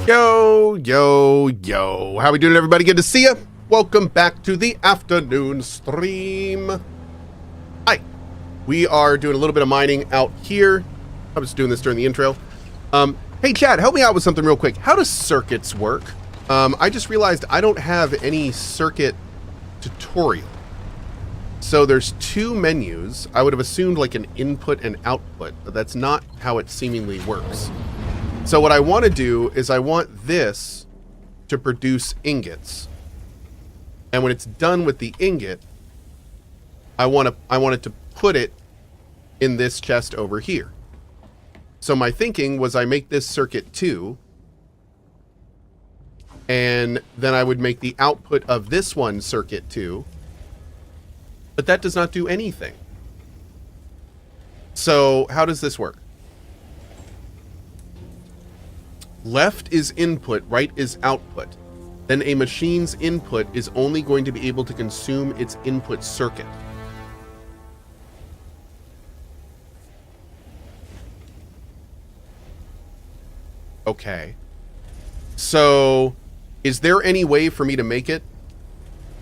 Yo, yo, yo. How we doing, everybody? Good to see you. Welcome back to the afternoon stream. Hi. We are doing a little bit of mining out here. I was doing this during the intro. Hey, Chad, help me out with something real quick. How do circuits work? I just realized I don't have any circuit tutorial. So there's two menus. I would have assumed like an input and output, but that's not how it seemingly works. So what I want to do is I want this to produce ingots. And when it's done with the ingot, I want it to put it in this chest over here. So my thinking was I make this circuit 2, and then I would make the output of this one circuit 2, but that does not do anything. So how does this work? Left is input, right is output. Then a machine's input is only going to be able to consume its input circuit. Okay. So, is there any way for me to make it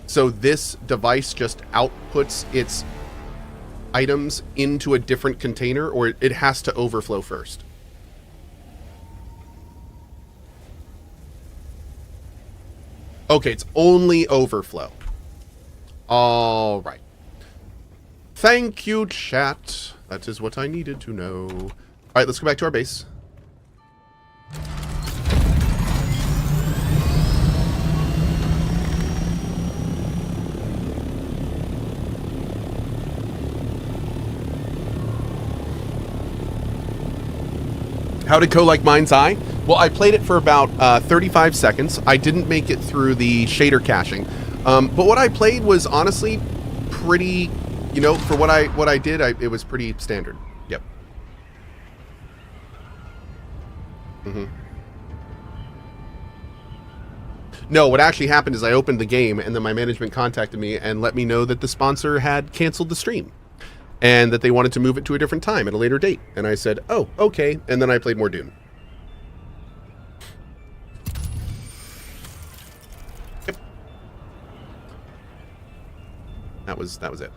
so this device just outputs its items into a different container, or it has to overflow first? Okay, it's only overflow. All right. Thank you, chat. That is what I needed to know. All right, let's go back to our base. How did Cohh like Mind's Eye? Well, I played it for about 35 seconds. I didn't make it through the shader caching. But what I played was honestly pretty, you know, for what I did, it was pretty standard. Yep. No, what actually happened is I opened the game and then my management contacted me and let me know that the sponsor had canceled the stream and that they wanted to move it to a different time at a later date. And I said, oh, okay. And then I played more Dune. Yep. That was it.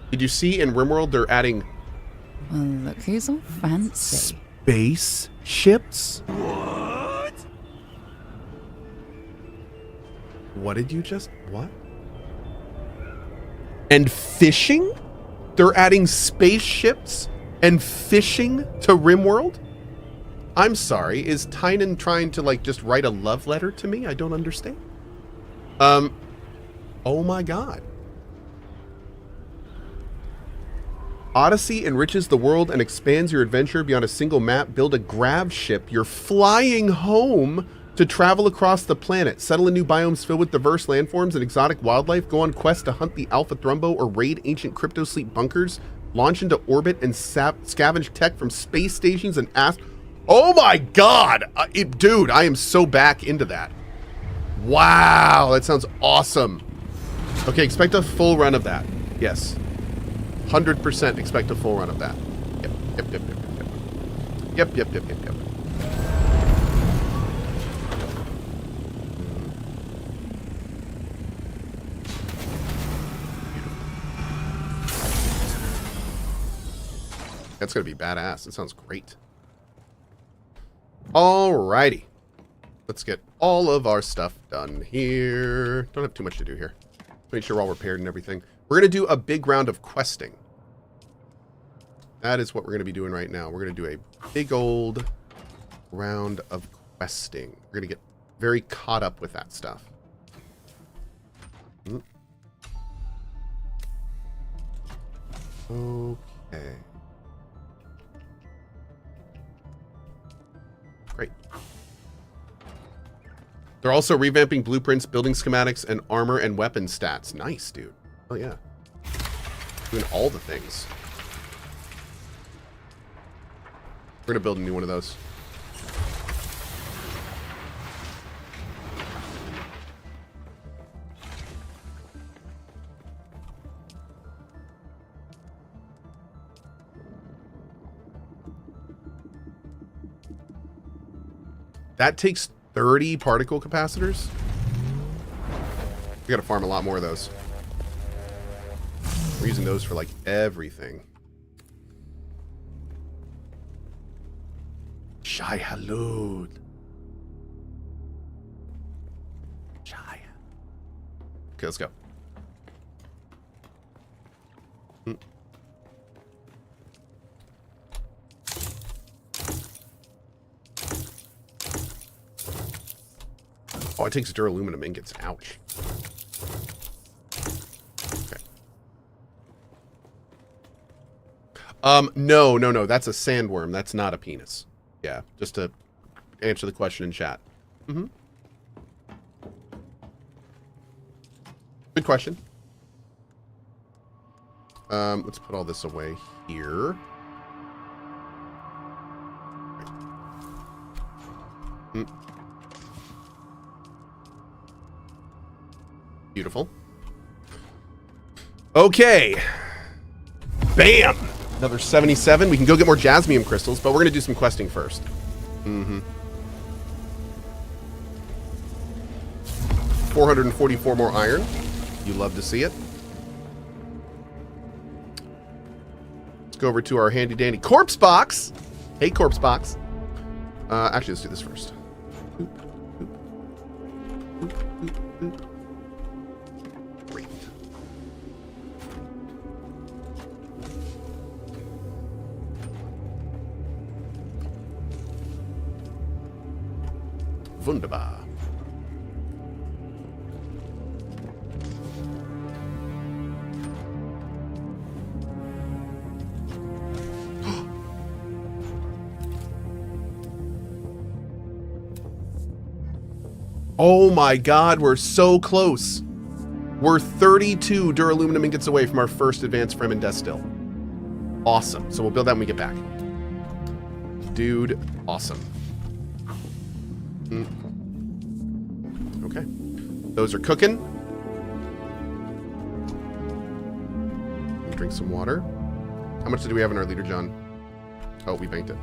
Did you see in RimWorld they're adding... Well, look who's all fancy. Space ships? What? What did you just... What? And fishing? They're adding spaceships and fishing to RimWorld? I'm sorry, is Tynan trying to like just write a love letter to me? I don't understand. Oh my god. Odyssey enriches the world and expands your adventure beyond a single map. Build a grav ship. You're flying home to travel across the planet, settle in new biomes filled with diverse landforms and exotic wildlife, go on quests to hunt the Alpha Thrumbo or raid ancient crypto sleep bunkers, launch into orbit and scavenge tech from space stations and oh my god! Dude, I am so back into that. Wow, that sounds awesome. Okay, expect a full run of that. Yes. 100% expect a full run of that. Yep. That's gonna be badass. It sounds great. Alrighty. Let's get all of our stuff done here. Don't have too much to do here. Make sure we're all repaired and everything. We're gonna do a big round of questing. That is what we're gonna be doing right now. We're gonna do a big old round of questing. We're gonna get very caught up with that stuff. Okay. Great. They're also revamping blueprints, building schematics, and armor and weapon stats. Nice, dude. Oh, yeah. Doing all the things. We're going to build a new one of those. That takes 30 particle capacitors. We gotta farm a lot more of those. We're using those for like everything. Shai Halud. Shai. Okay, let's go. Oh, it takes duraluminum ingots. Ouch. Okay. No. That's a sandworm. That's not a penis. Yeah, just to answer the question in chat. Mm-hmm. Good question. Let's put all this away here. Mm. Beautiful. Okay. Bam! Another 77. We can go get more jasmium crystals, but we're going to do some questing first. Mm-hmm. 444 more iron. You love to see it. Let's go over to our handy-dandy corpse box. Hey, corpse box. Actually, let's do this first. Oop, oop, oop, oop, oop. Great. Wunderbar. Oh my god, we're so close. We're 32 duraluminum ingots away from our first advanced Fremen death still. Awesome. So we'll build that when we get back. Dude, awesome. Okay. Those are cooking. Drink some water. How much do we have in our leader, John? Oh, we banked it.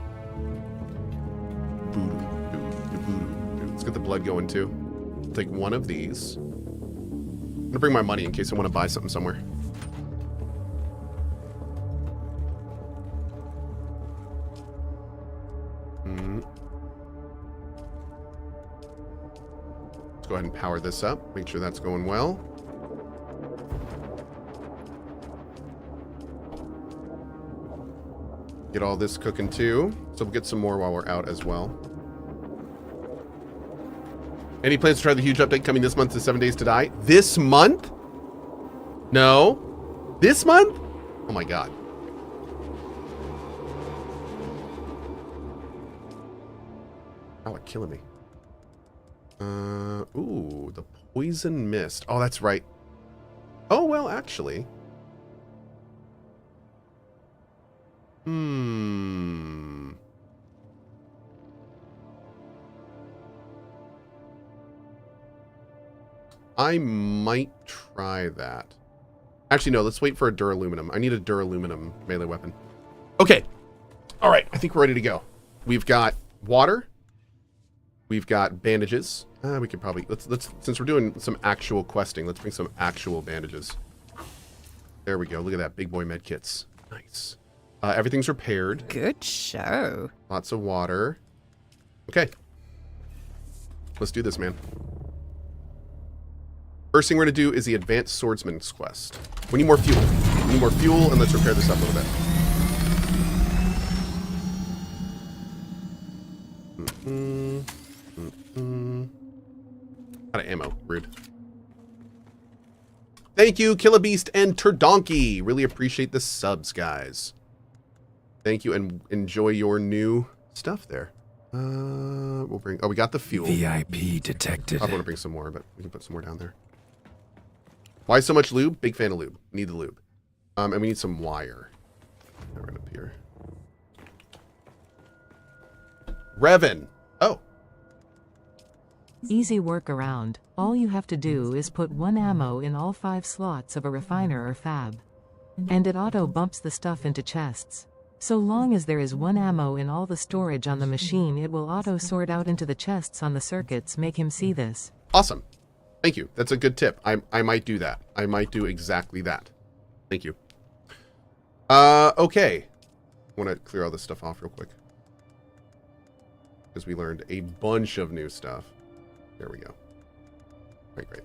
Let's get the blood going too. I'll take one of these. I'm gonna bring my money in case I want to buy something somewhere. Let's go ahead and power this up. Make sure that's going well. Get all this cooking too. So we'll get some more while we're out as well. Any plans to try the huge update coming this month to 7 Days to Die? This month? No. This month? Oh my god. Oh, it's killing me. Ooh, the poison mist. Oh, that's right. Oh, well, actually. I might try that. Actually, no, let's wait for a duraluminum. I need a duraluminum melee weapon. Okay. All right, I think we're ready to go. We've got water. We've got bandages. We could probably let's since we're doing some actual questing, let's bring some actual bandages. There we go. Look at that, big boy med kits. Nice. Everything's repaired. Good show. Lots of water. Okay. Let's do this, man. First thing we're going to do is the Advanced Swordsman's Quest. We need more fuel. We need more fuel, and let's repair this up a little bit. Out of ammo. Rude. Thank you, Killabeast and Turdonkey. Really appreciate the subs, guys. Thank you, and enjoy your new stuff there. We'll bring... Oh, we got the fuel. VIP detected. I want to bring some more, but we can put some more down there. Why so much lube? Big fan of lube. Need the lube. And we need some wire. Right up here. Revan. Oh. Easy workaround. All you have to do is put one ammo in all 5 slots of a refiner or fab. And it auto bumps the stuff into chests. So long as there is 1 ammo in all the storage on the machine, it will auto-sort out into the chests on the circuits. Make him see this. Awesome. Thank you. That's a good tip. I might do that. I might do exactly that. Thank you. Okay. I want to clear all this stuff off real quick. Because we learned a bunch of new stuff. There we go. All right, great.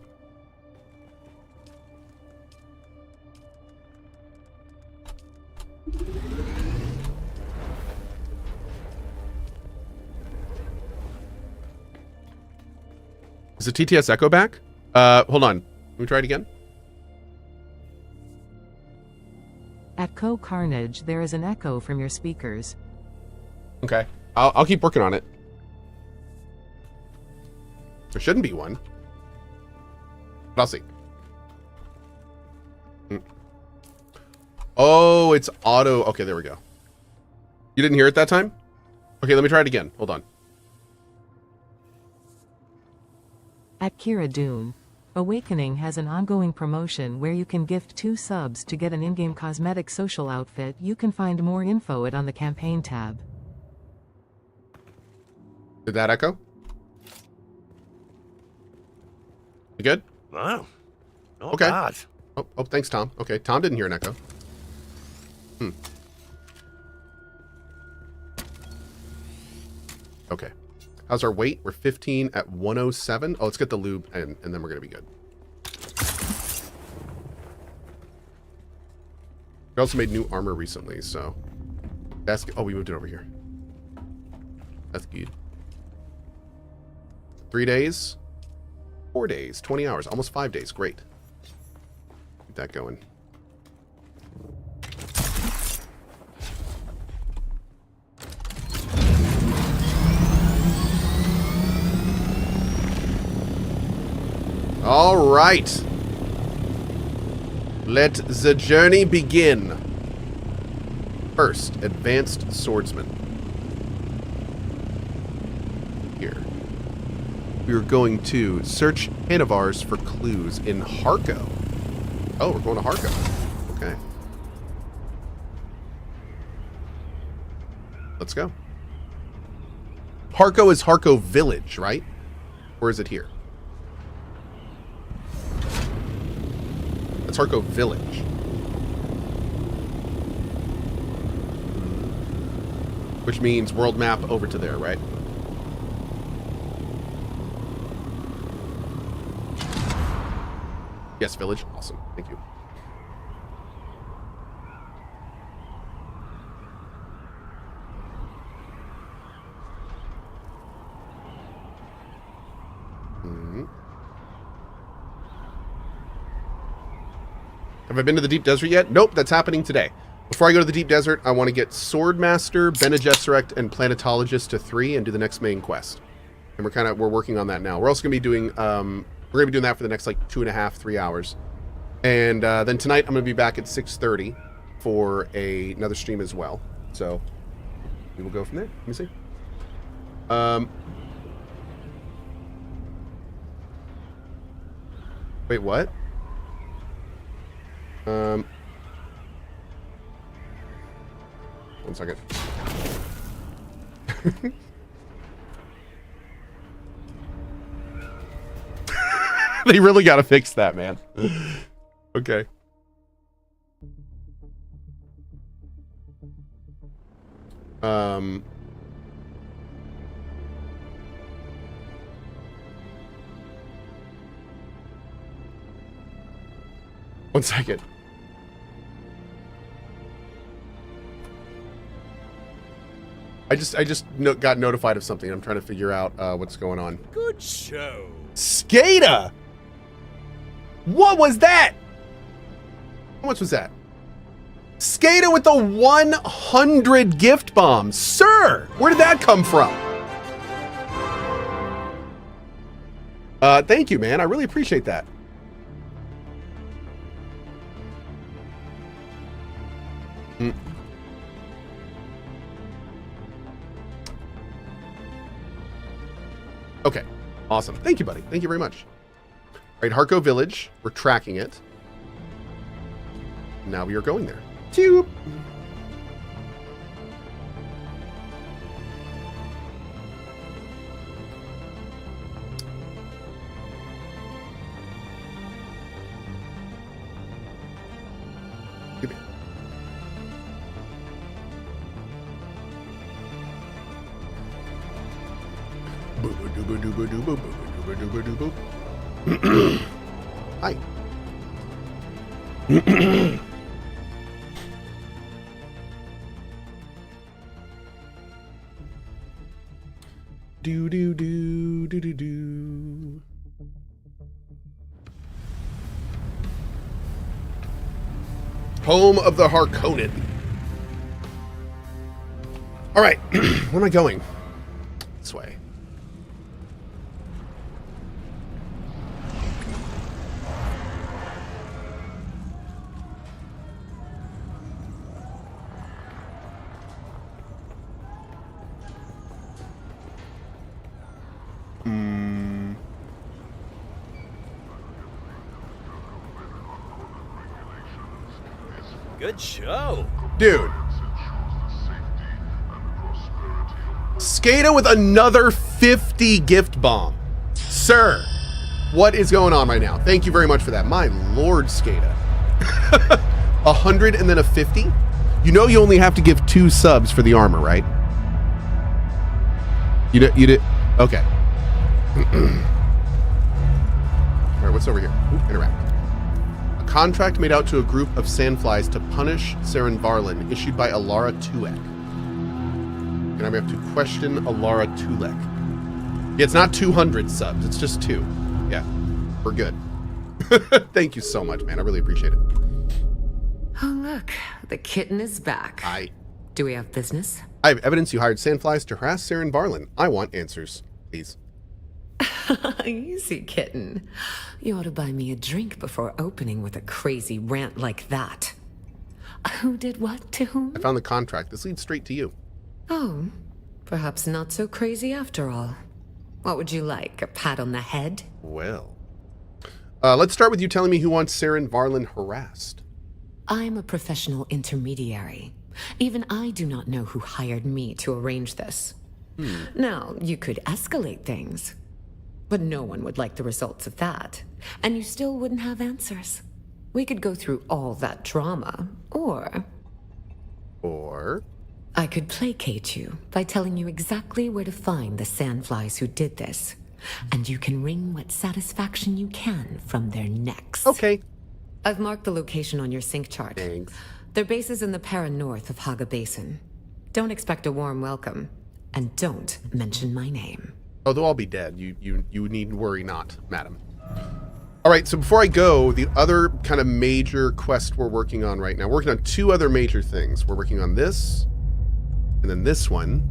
Is the TTS echo back? Hold on. Let me try it again. At CohhCarnage, there is an echo from your speakers. Okay. I'll keep working on it. There shouldn't be one. But I'll see. Oh, it's auto. Okay, there we go. You didn't hear it that time? Okay, let me try it again. Hold on. At Dune, Awakening has an ongoing promotion where you can gift 2 subs to get an in-game cosmetic social outfit. You can find more info on the campaign tab. Did that echo? You good? Wow. Not Okay. bad. Oh, thanks, Tom. Okay, Tom didn't hear an echo. Okay. How's our weight? We're 15 at 107. Oh, let's get the lube and then we're going to be good. We also made new armor recently, so that's... Oh, we moved it over here. That's good. 3 days? 4 days. 20 hours. Almost 5 days. Great. Keep that going. All right. Let the journey begin. First, advanced swordsman. Here. We are going to search Hanavars for clues in Harko. Oh, we're going to Harko. Okay. Let's go. Harko is Harko Village, right? Or is it here? That's Harko Village. Which means world map over to there, right? Yes, village. Awesome. Thank you. Have I been to the Deep Desert yet? Nope, that's happening today. Before I go to the Deep Desert, I want to get Swordmaster, Bene Gesserit, and Planetologist to 3 and do the next main quest. And we're working on that now. We're also going to be doing we're going to be doing that for the next like 2.5, 3 hours. And then tonight I'm going to be back at 6:30 for another stream as well. So we will go from there. Let me see. Wait, what? One second. They really got to fix that, man. Okay. One second. I just got notified of something. I'm trying to figure out what's going on. Good show. Skada! What was that? How much was that? Skada with the 100 gift bombs. Sir, where did that come from? Thank you, man. I really appreciate that. Okay, awesome. Thank you, buddy. Thank you very much. All right, Harko Village. We're tracking it. Now we are going there. Toop. Give me. Hi. Do do do do do do. Home of the Harkonnen. All right, where am I going? This way. Good show. Dude. Skada with another 50 gift bomb. Sir, what is going on right now? Thank you very much for that. My lord, Skada. 100 and then a 50? You know you only have to give 2 subs for the armor, right? You did? Okay. All right, what's over here? Ooh, interact. Contract made out to a group of sandflies to punish Saren Varlin, issued by Alara Tulek. And I have to question Alara Tulek. Yeah, it's not 200 subs, it's just 2. Yeah, we're good. Thank you so much, man. I really appreciate it. Oh, look, the kitten is back. Do we have business? I have evidence you hired sandflies to harass Saren Varlin. I want answers, please. Easy, kitten. You ought to buy me a drink before opening with a crazy rant like that. Who did what to whom? I found the contract. This leads straight to you. Oh, perhaps not so crazy after all. What would you like, a pat on the head? Well, let's start with you telling me who wants Saren Varlin harassed. I'm a professional intermediary. Even I do not know who hired me to arrange this. Now, you could escalate things. But no one would like the results of that. And you still wouldn't have answers. We could go through all that drama, or I could placate you by telling you exactly where to find the sandflies who did this. And you can wring what satisfaction you can from their necks. Okay. I've marked the location on your sync chart. Thanks. Their base is in the Para north of Haga Basin. Don't expect a warm welcome. And don't mention my name. Oh, they'll all be dead. You need worry not, madam. All right, so before I go, the other kind of major quest we're working on right now, we're working on 2 other major things. We're working on this, and then this one.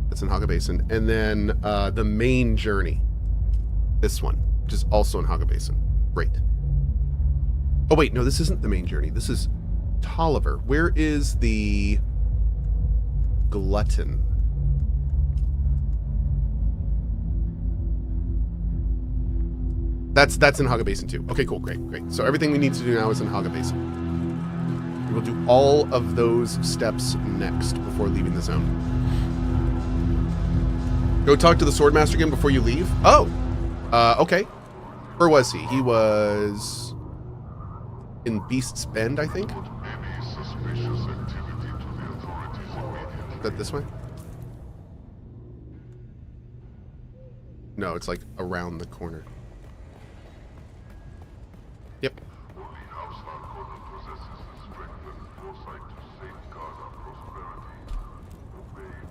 That's in Haga Basin. And then the main journey. This one, which is also in Haga Basin. Great. Oh, wait, no, this isn't the main journey. This is Tolliver. Where is the Glutton? That's in Haga Basin too. Okay, cool, great. So everything we need to do now is in Haga Basin. We will do all of those steps next before leaving the zone. Go talk to the Swordmaster again before you leave? Oh! Okay. Where was he? He was in Beast's Bend, I think? Is that this way? No, it's like around the corner. Yep.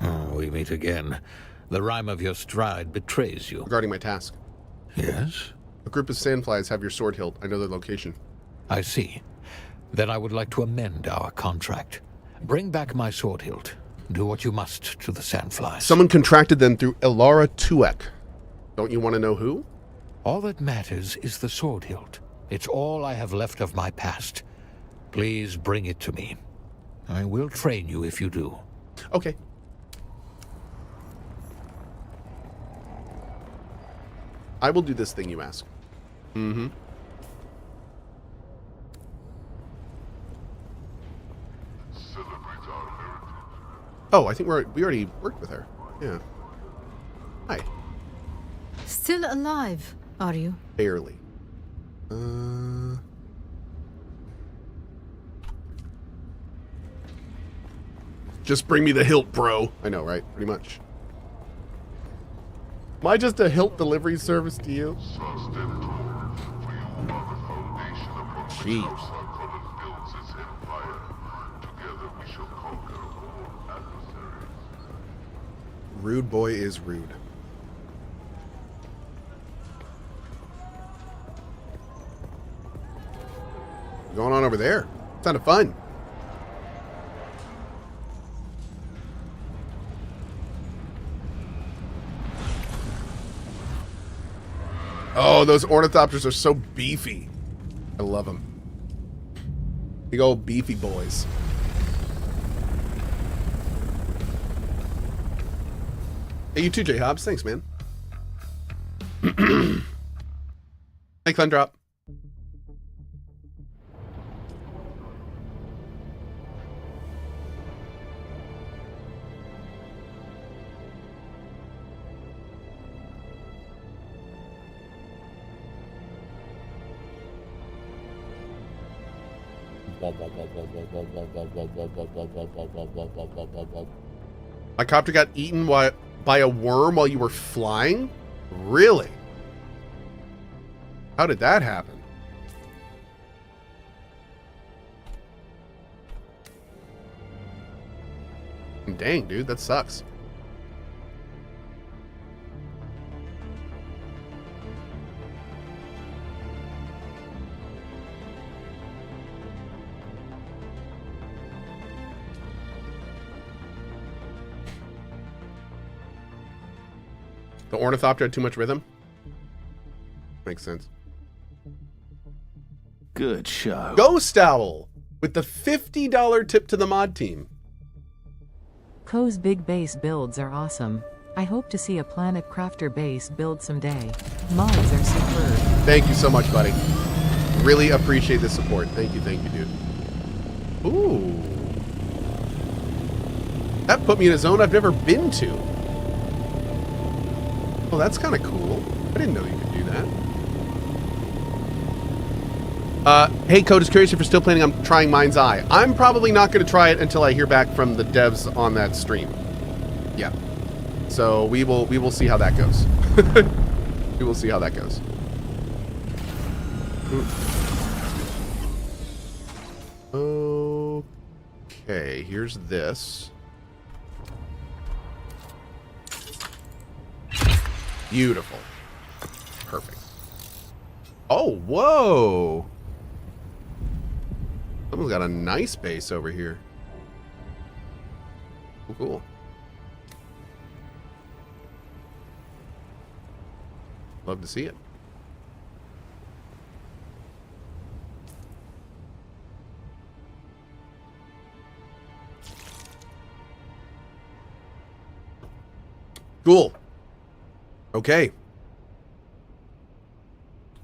Oh, we meet again. The rhyme of your stride betrays you. Regarding my task. Yes? A group of sandflies have your sword hilt. I know their location. I see. Then I would like to amend our contract. Bring back my sword hilt. Do what you must to the sandflies. Someone contracted them through Alara Tulek. Don't you want to know who? All that matters is the sword hilt. It's all I have left of my past. Please bring it to me. I will train you if you do. Okay. I will do this thing you ask. Mm-hmm. Oh, I think we already worked with her. Yeah. Hi. Still alive, are you? Barely. Just bring me the hilt, bro. I know, right? Pretty much. Am I just a hilt delivery service to you? Jeez. Rude boy is rude. What's going on over there? Sounded fun. Oh, those ornithopters are so beefy. I love them. Big old beefy boys. Hey, you too, J Hobbs. Thanks, man. Thanks, Undrop. My copter got eaten by a worm while you were flying? Really? How did that happen? Dang, dude, that sucks. The ornithopter had too much rhythm? Makes sense. Good show. Ghost Owl with the $50 tip to the mod team. Cohh's big base builds are awesome. I hope to see a Planet Crafter base build someday. Mods are superb. Thank you so much, buddy. Really appreciate the support. Thank you, dude. Ooh. That put me in a zone I've never been to. Oh, that's kind of cool. I didn't know you could do that. Hey, Cohh, just curious if you're still planning on trying Mind's Eye. I'm probably not going to try it until I hear back from the devs on that stream. Yeah. So we will see how that goes. We will see how that goes. Okay, here's this. Beautiful. Perfect. Oh, whoa. Someone's got a nice base over here. Cool. Love to see it. Cool. Okay.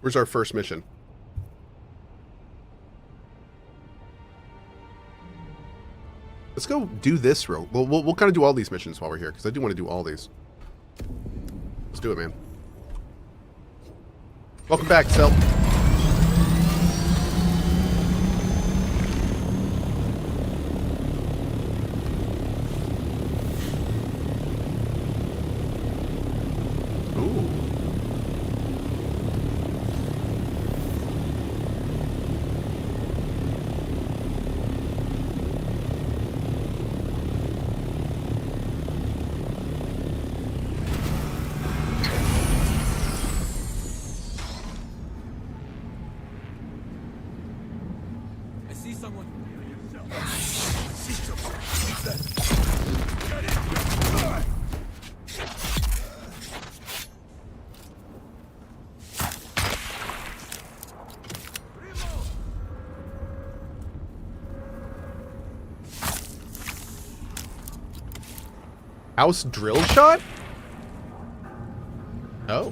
Where's our first mission? Let's go do this real. We'll kind of do all these missions while we're here, because I do want to do all these. Let's do it, man. Welcome back, Cell. House drill shot? Oh.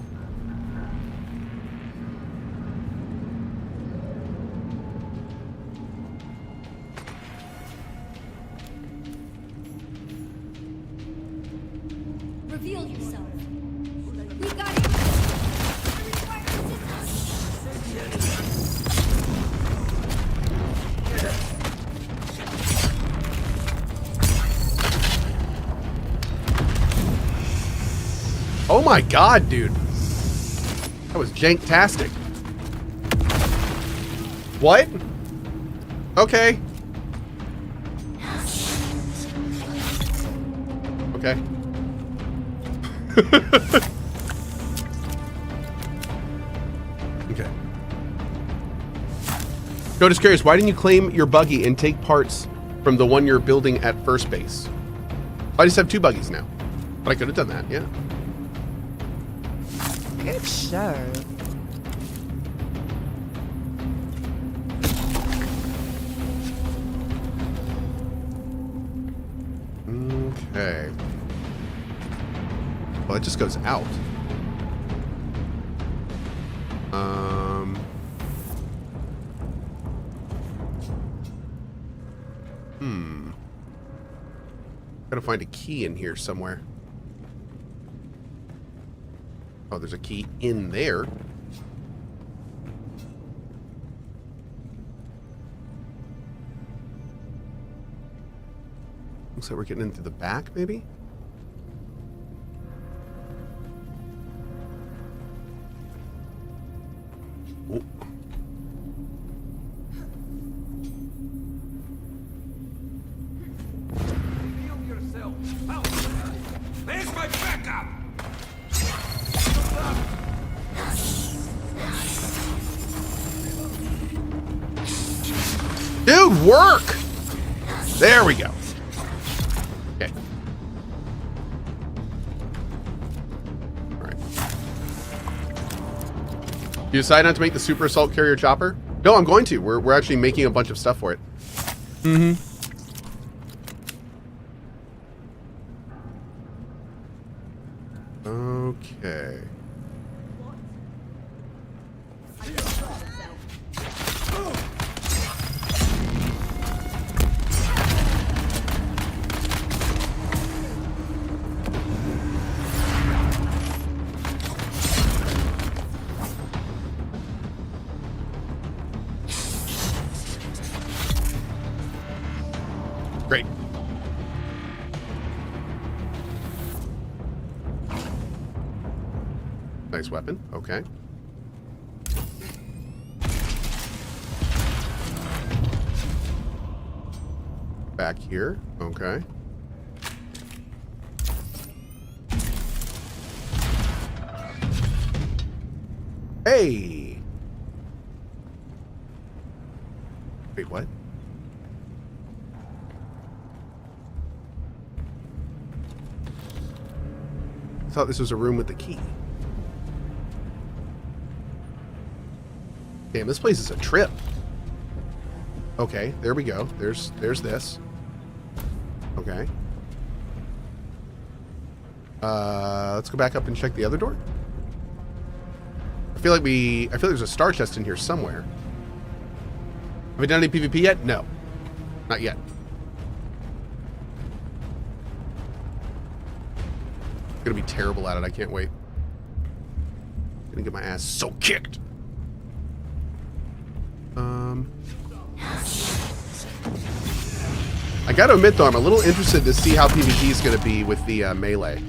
Reveal yourself. We got it. my god, dude. That was janktastic. What? Okay. Okay. Okay. So just curious, why didn't you claim your buggy and take parts from the one you're building at first base? I just have 2 buggies now. But I could have done that, yeah. Good show. Okay. Well, it just goes out. Gotta find a key in here somewhere. Oh, there's a key in there. Looks like we're getting into the back, maybe? Oh. There's my backup! Dude, work! There we go. Okay. Alright. You decide not to make the super assault carrier chopper? No, I'm going to. We're actually making a bunch of stuff for it. Mm-hmm. Okay. Great. Nice weapon. Okay. Back here. Okay. Hey! Wait, what? I thought this was a room with the key. Damn, this place is a trip. Okay, there we go. There's this. Okay. Let's go back up and check the other door. I feel like there's a star chest in here somewhere. Have we done any PvP yet? No. Not yet. I'm gonna be terrible at it. I can't wait. I'm gonna get my ass so kicked. I gotta admit though, I'm a little interested to see how PvP is gonna be with the melee.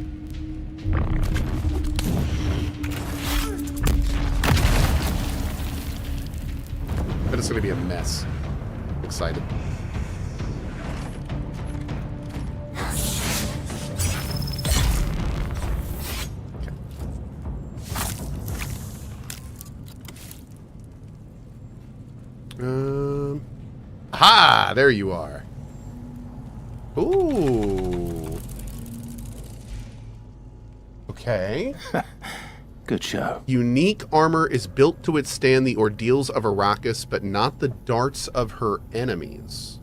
But it's gonna be a mess. Excited. Aha! There you are. Ooh. Okay. Good show. Unique armor is built to withstand the ordeals of Arrakis, but not the darts of her enemies.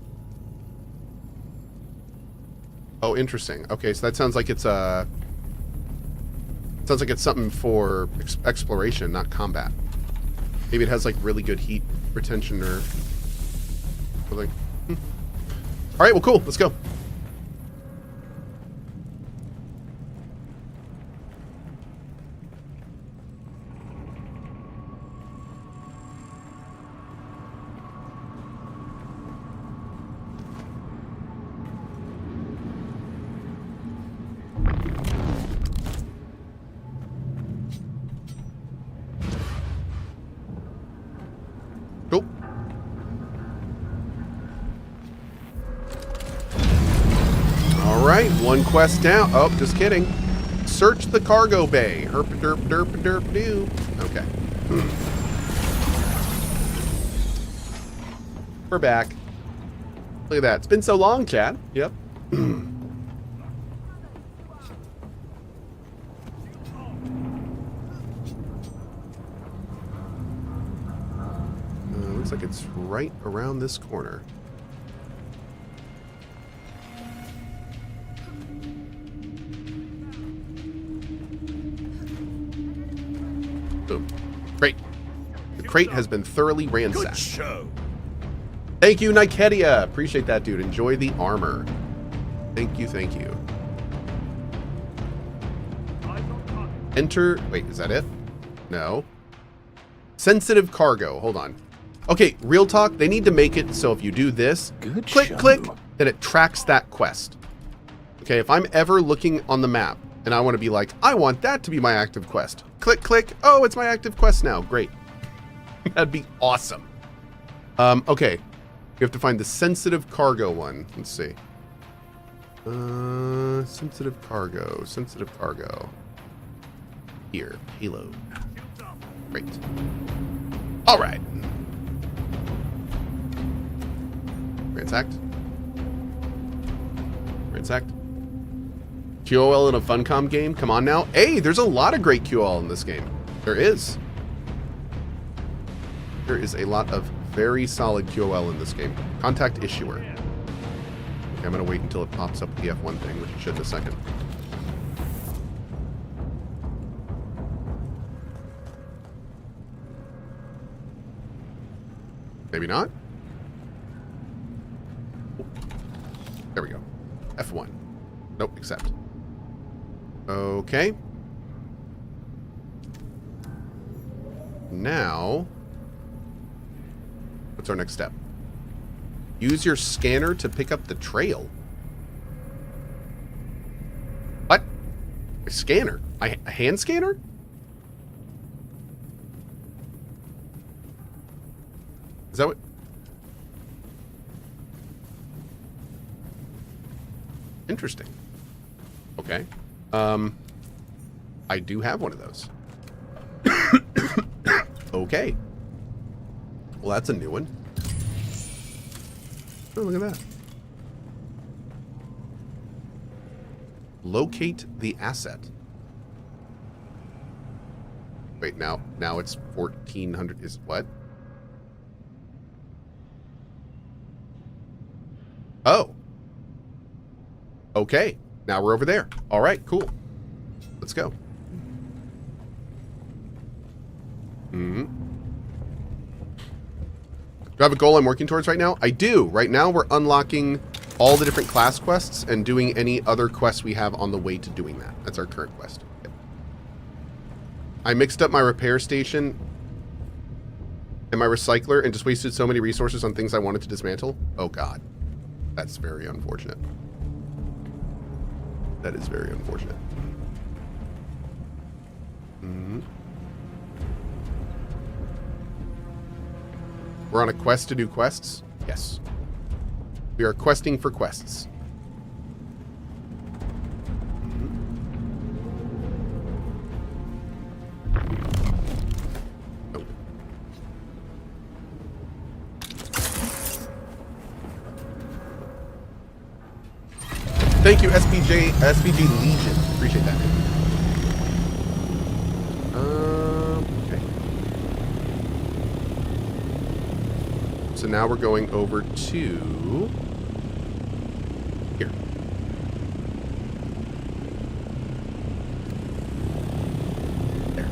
Oh, interesting. Okay, so that sounds like it's a... Sounds like it's something for exploration, not combat. Maybe it has like really good heat retention or something. All right, well, cool. Let's go. right, one quest down. Oh, just kidding. Search the cargo bay. Herp derp derp derp doo. Okay. We're back. Look at that. It's been so long, Chad. Yep. Looks like it's right around this corner. Boom. Great. The crate has been thoroughly ransacked. Good show. Thank you, Nikedia. Appreciate that, dude. Enjoy the armor. Thank you, thank you. Enter... Wait, is that it? No. Sensitive cargo. Hold on. Okay, real talk. They need to make it so if you do this, Good click, show. click, then it tracks that quest. Okay, if I'm ever looking on the map and I want to be like, I want that to be my active quest. Click, click. Oh, it's my active quest now. Great. That'd be awesome. Okay. You have to find the sensitive cargo one. Let's see. Sensitive cargo. Sensitive cargo. Here. Payload. Great. All right. Ransacked. Ransacked. QOL in a Funcom game? Come on now. Hey, there's a lot of great QOL in this game. There is. There is a lot of very solid QOL in this game. Contact issuer. Okay, I'm going to wait until it pops up with the F1 thing, which it should in a second. Maybe not. There we go. F1. Nope, accept. Okay. Now, what's our next step? Use your scanner to pick up the trail. What? A scanner? A hand scanner? Is that what? Interesting. Okay. I do have one of those. Okay. Well, that's a new one. Oh, look at that. Locate the asset. Wait, now it's 1400 is what? Oh. Okay. Now we're over there. All right, cool. Let's go. Mm-hmm. Do I have a goal I'm working towards right now? I do. Right now we're unlocking all the different class quests and doing any other quests we have on the way to doing that. That's our current quest. Yep. I mixed up my repair station and my recycler and just wasted so many resources on things I wanted to dismantle. Oh, God. That's very unfortunate. That is very unfortunate. Mm-hmm. We're on a quest to do quests? Yes. We are questing for quests. Mm-hmm. Oh. Thank you, SPG Legion. Appreciate that. Okay. So now we're going over to here. There.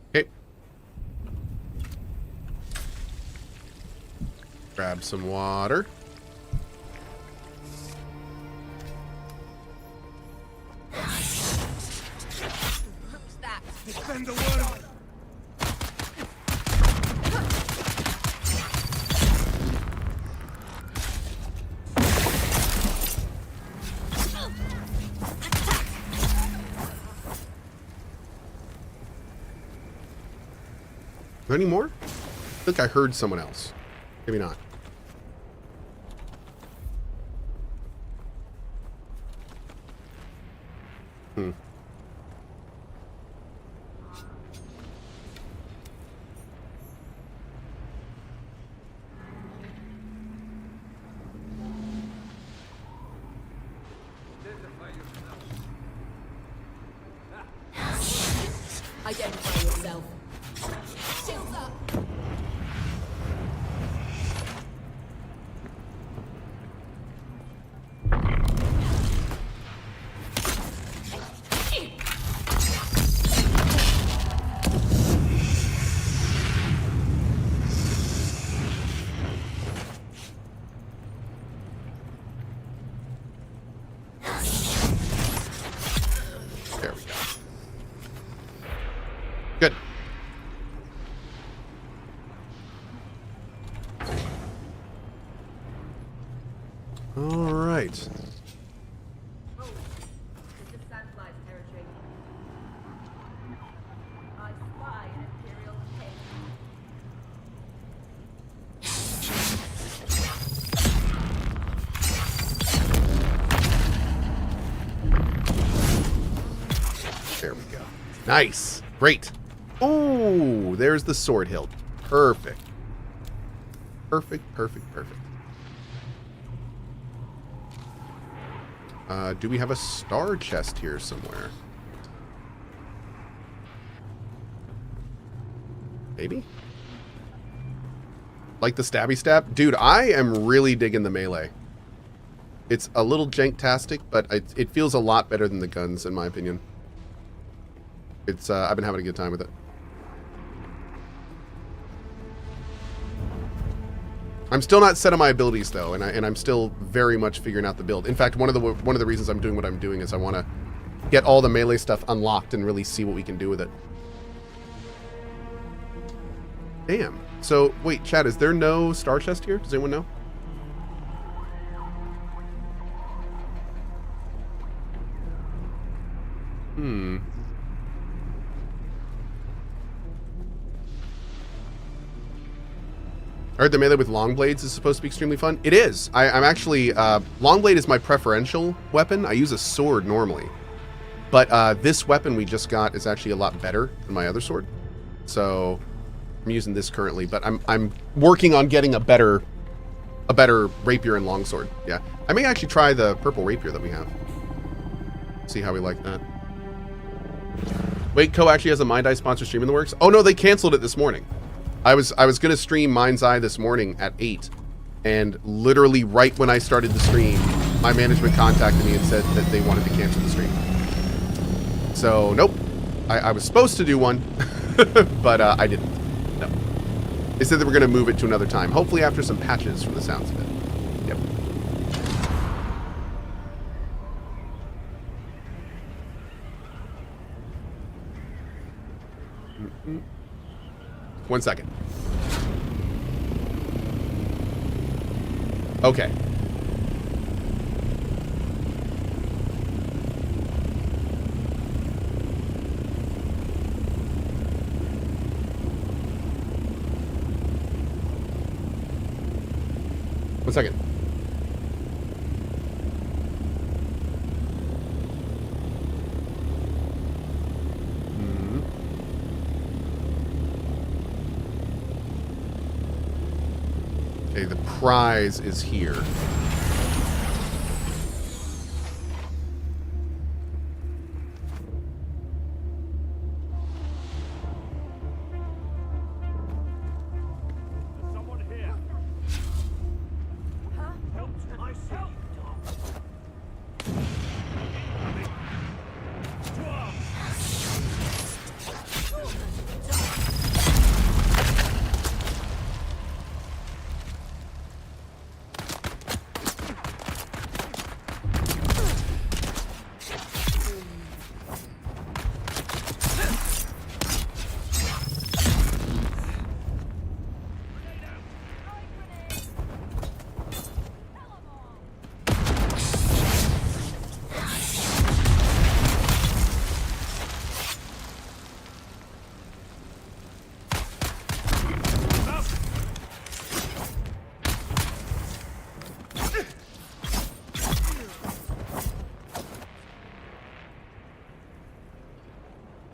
Okay. Grab some water. Send the word. Are there any more? I think I heard someone else. Maybe not. Hmm. Identify yourself. Shields up. There we go. Good. All right. This is Sandfly's territory. I spy an Imperial cave. There we go. Nice. Great. Oh, there's the sword hilt. Perfect. Perfect, perfect, perfect. Do we have a star chest here somewhere? Maybe? Like the stabby stab? Dude, I am really digging the melee. It's a little jank-tastic, but it feels a lot better than the guns, in my opinion. It's, I've been having a good time with it. I'm still not set on my abilities though, and I'm still very much figuring out the build. In fact, one of the reasons I'm doing what I'm doing is I want to get all the melee stuff unlocked and really see what we can do with it. Damn. So wait, chat, is there no star chest here? Does anyone know? Hmm. I heard the melee with long blades is supposed to be extremely fun. It is. I'm actually... long blade is my preferential weapon. I use a sword normally. But this weapon we just got is actually a lot better than my other sword. So I'm using this currently. But I'm working on getting a better rapier and longsword. Yeah. I may actually try the purple rapier that we have. See how we like that. Wait, Cohh actually has a Mind Eye sponsor stream in the works? Oh no, they canceled it this morning. I was gonna stream Mind's Eye this morning at 8, and literally right when I started the stream, my management contacted me and said that they wanted to cancel the stream. So nope, I was supposed to do one, but I didn't. No, they said they were gonna move it to another time, hopefully after some patches from the sounds of it. Yep. Mm-mm. 1 second. Okay. One second. Okay, the prize is here. Someone here. Huh? Help myself.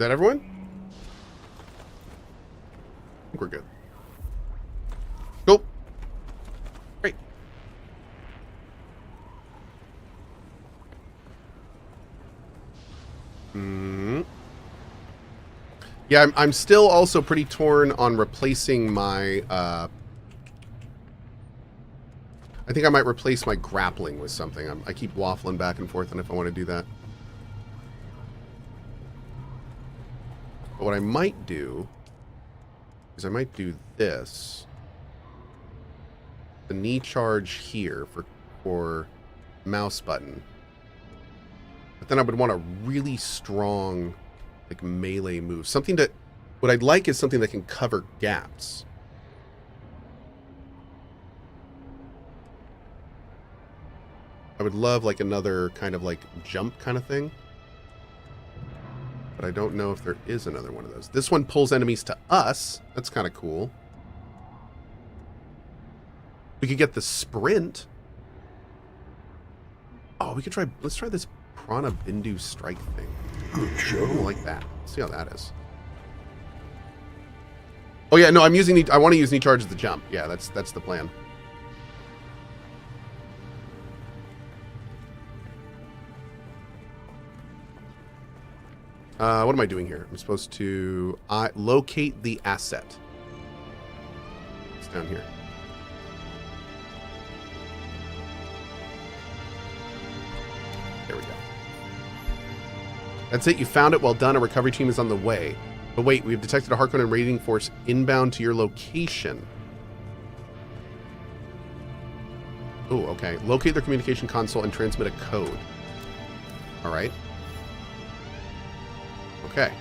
that everyone? I think we're good. Cool. Great. Yeah, I'm still also pretty torn on replacing my, I think I might replace my grappling with something. I keep waffling back and forth on if I want to do that. But what I might do is I might do this. The knee charge here for mouse button. But then I would want a really strong like melee move. Something that what I'd like is something that can cover gaps. I would love like another kind of like jump kind of thing. But I don't know if there is another one of those. This one pulls enemies to us. That's kind of cool. We could get the sprint. Oh, we could try, let's try this Prana Bindu strike thing. Good show. I like that. Let's see how that is. Oh yeah, no, I'm using, I want to use knee charge as the jump. Yeah, that's the plan. What am I doing here? I'm supposed to locate the asset. It's down here. There we go. That's it. You found it. Well done. A recovery team is on the way. But wait, we've detected a Harkonnen raiding force inbound to your location. Oh, okay. Locate their communication console and transmit a code. All right. Okay.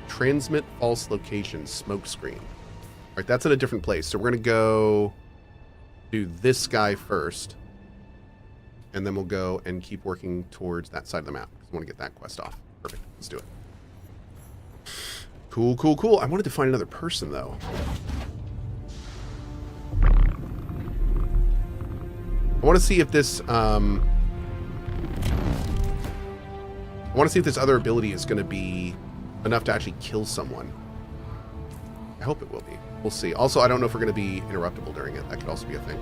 Transmit false location, smoke screen. All right, that's in a different place. So we're going to go do this guy first. And then we'll go and keep working towards that side of the map. I want to get that quest off. Perfect. Let's do it. Cool, cool, cool. I wanted to find another person, though. I want to see if this... I want to see if this other ability is going to be enough to actually kill someone. I hope it will be. We'll see. Also, I don't know if we're going to be interruptible during it. That could also be a thing.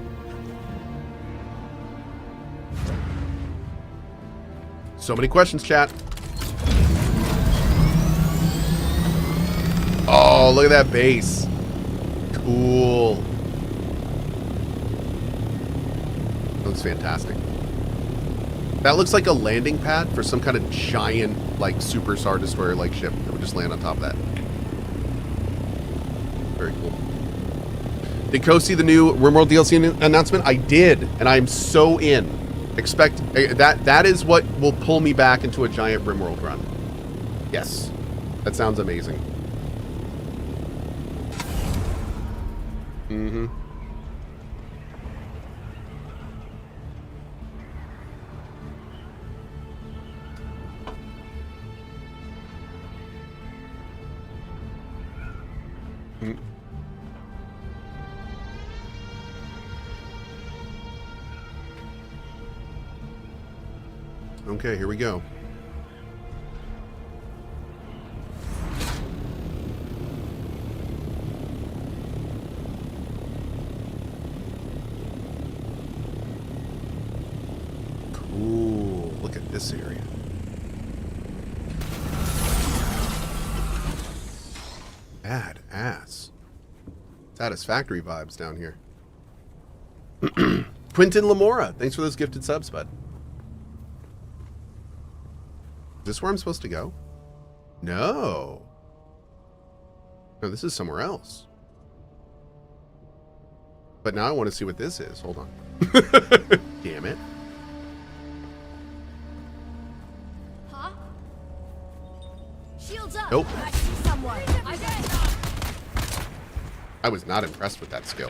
So many questions, chat. Oh, look at that base. Cool. That looks fantastic. That looks like a landing pad for some kind of giant, like, Super Star Destroyer-like ship that would just land on top of that. Very cool. Did Cohh see the new RimWorld DLC announcement? I did, and I'm so in. Expect that is what will pull me back into a giant RimWorld run. Yes. That sounds amazing. Mm-hmm. Okay, here we go. Cool. Look at this area. Badass. Satisfactory vibes down here. Quentin Lamora, thanks for those gifted subs, bud. Is this where I'm supposed to go? No. No, this is somewhere else. But now I want to see what this is. Hold on. Damn it. Huh? Shields up. Nope. I see someone. I was not impressed with that skill.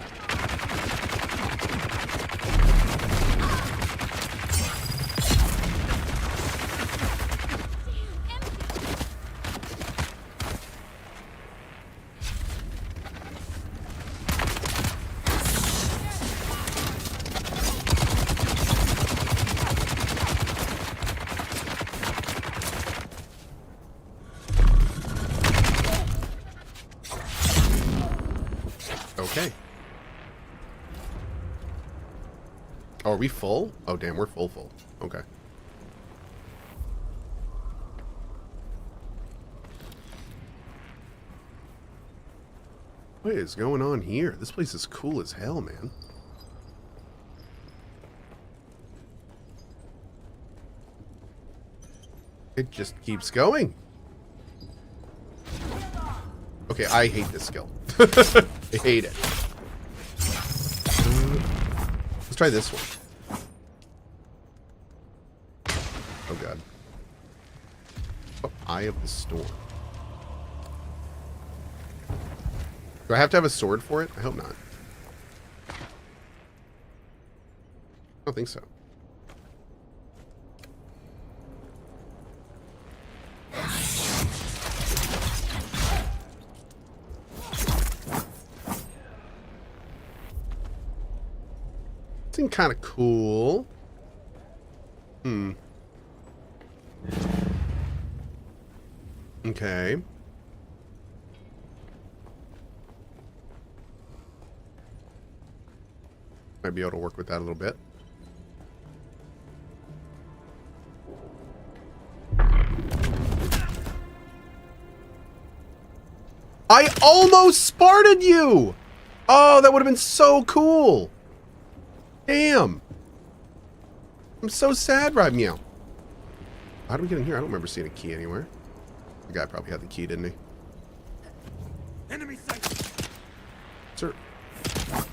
Oh, are we full? Oh, damn, we're full. Okay. What is going on here? This place is cool as hell, man. It just keeps going. Okay, I hate this skill. I hate it. Let's try this one. Oh, God. Oh, Eye of the Storm. Do I have to have a sword for it? I hope not. I don't think so. Seems kind of cool. Okay. Might be able to work with that a little bit. I almost Spartan you! Oh, that would have been so cool. Damn. I'm so sad right now. How do we get in here? I don't remember seeing a key anywhere. The guy probably had the key, didn't he? Enemy sight. Sir.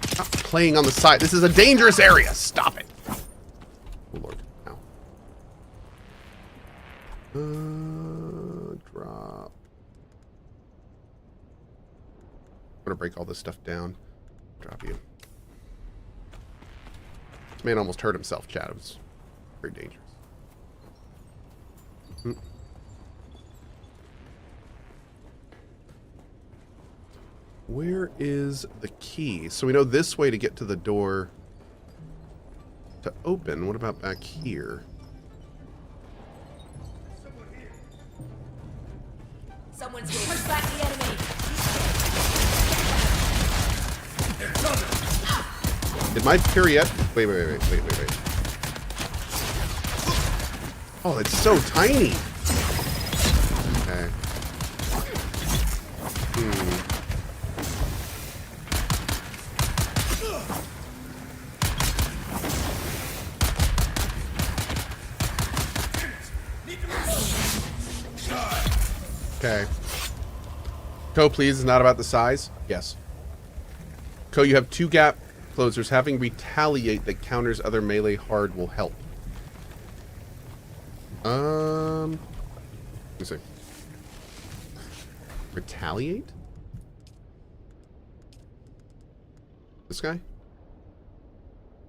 Stop playing on the side. This is a dangerous area. Stop it. Oh, Lord. Ow. Drop. I'm gonna break all this stuff down. Drop you. This man almost hurt himself, Chad. It was very dangerous. Where is the key? So we know this way to get to the door to open. What about back here? Someone's here. Push back the enemy. Did my period? Wait. Oh, it's so tiny. Okay. Okay. Cohh, please, is not about the size? Yes. Cohh, you have 2 gap closers. Having retaliate that counters other melee hard will help. Let me see. Retaliate? This guy?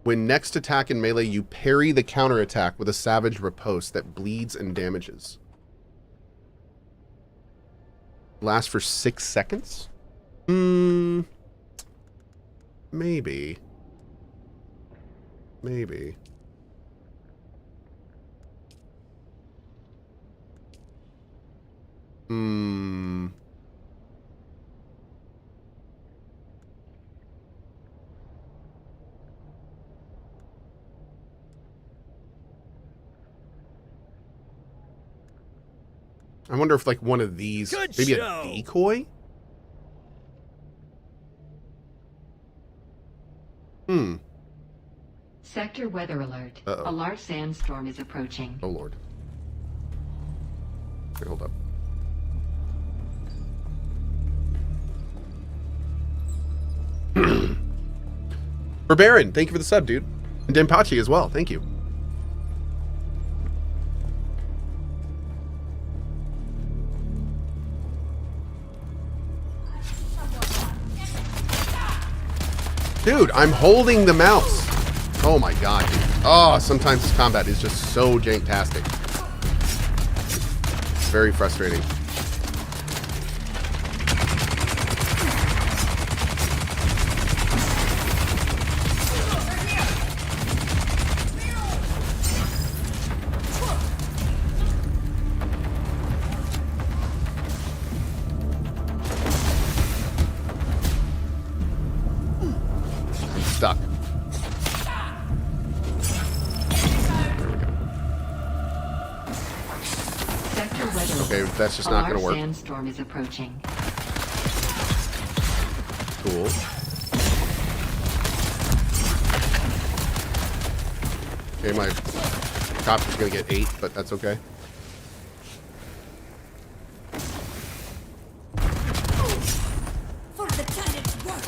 When next attack in melee, you parry the counterattack with a savage riposte that bleeds and damages. Lasts for 6 seconds? Maybe. I wonder if like one of these, Good maybe show. a decoy? Sector weather alert. Uh-oh. A large sandstorm is approaching. Oh, Lord. Okay, hold up. For Baron, thank you for the sub, dude. And Denpachi as well, thank you. Dude, I'm holding the mouse. Oh my god, dude. Oh, sometimes this combat is just so janktastic. Very frustrating. I'm stuck. Okay, that's just not going to work. A large sandstorm is approaching. Cool. Okay, my copter's going to get 8, but that's okay. For the planet's work.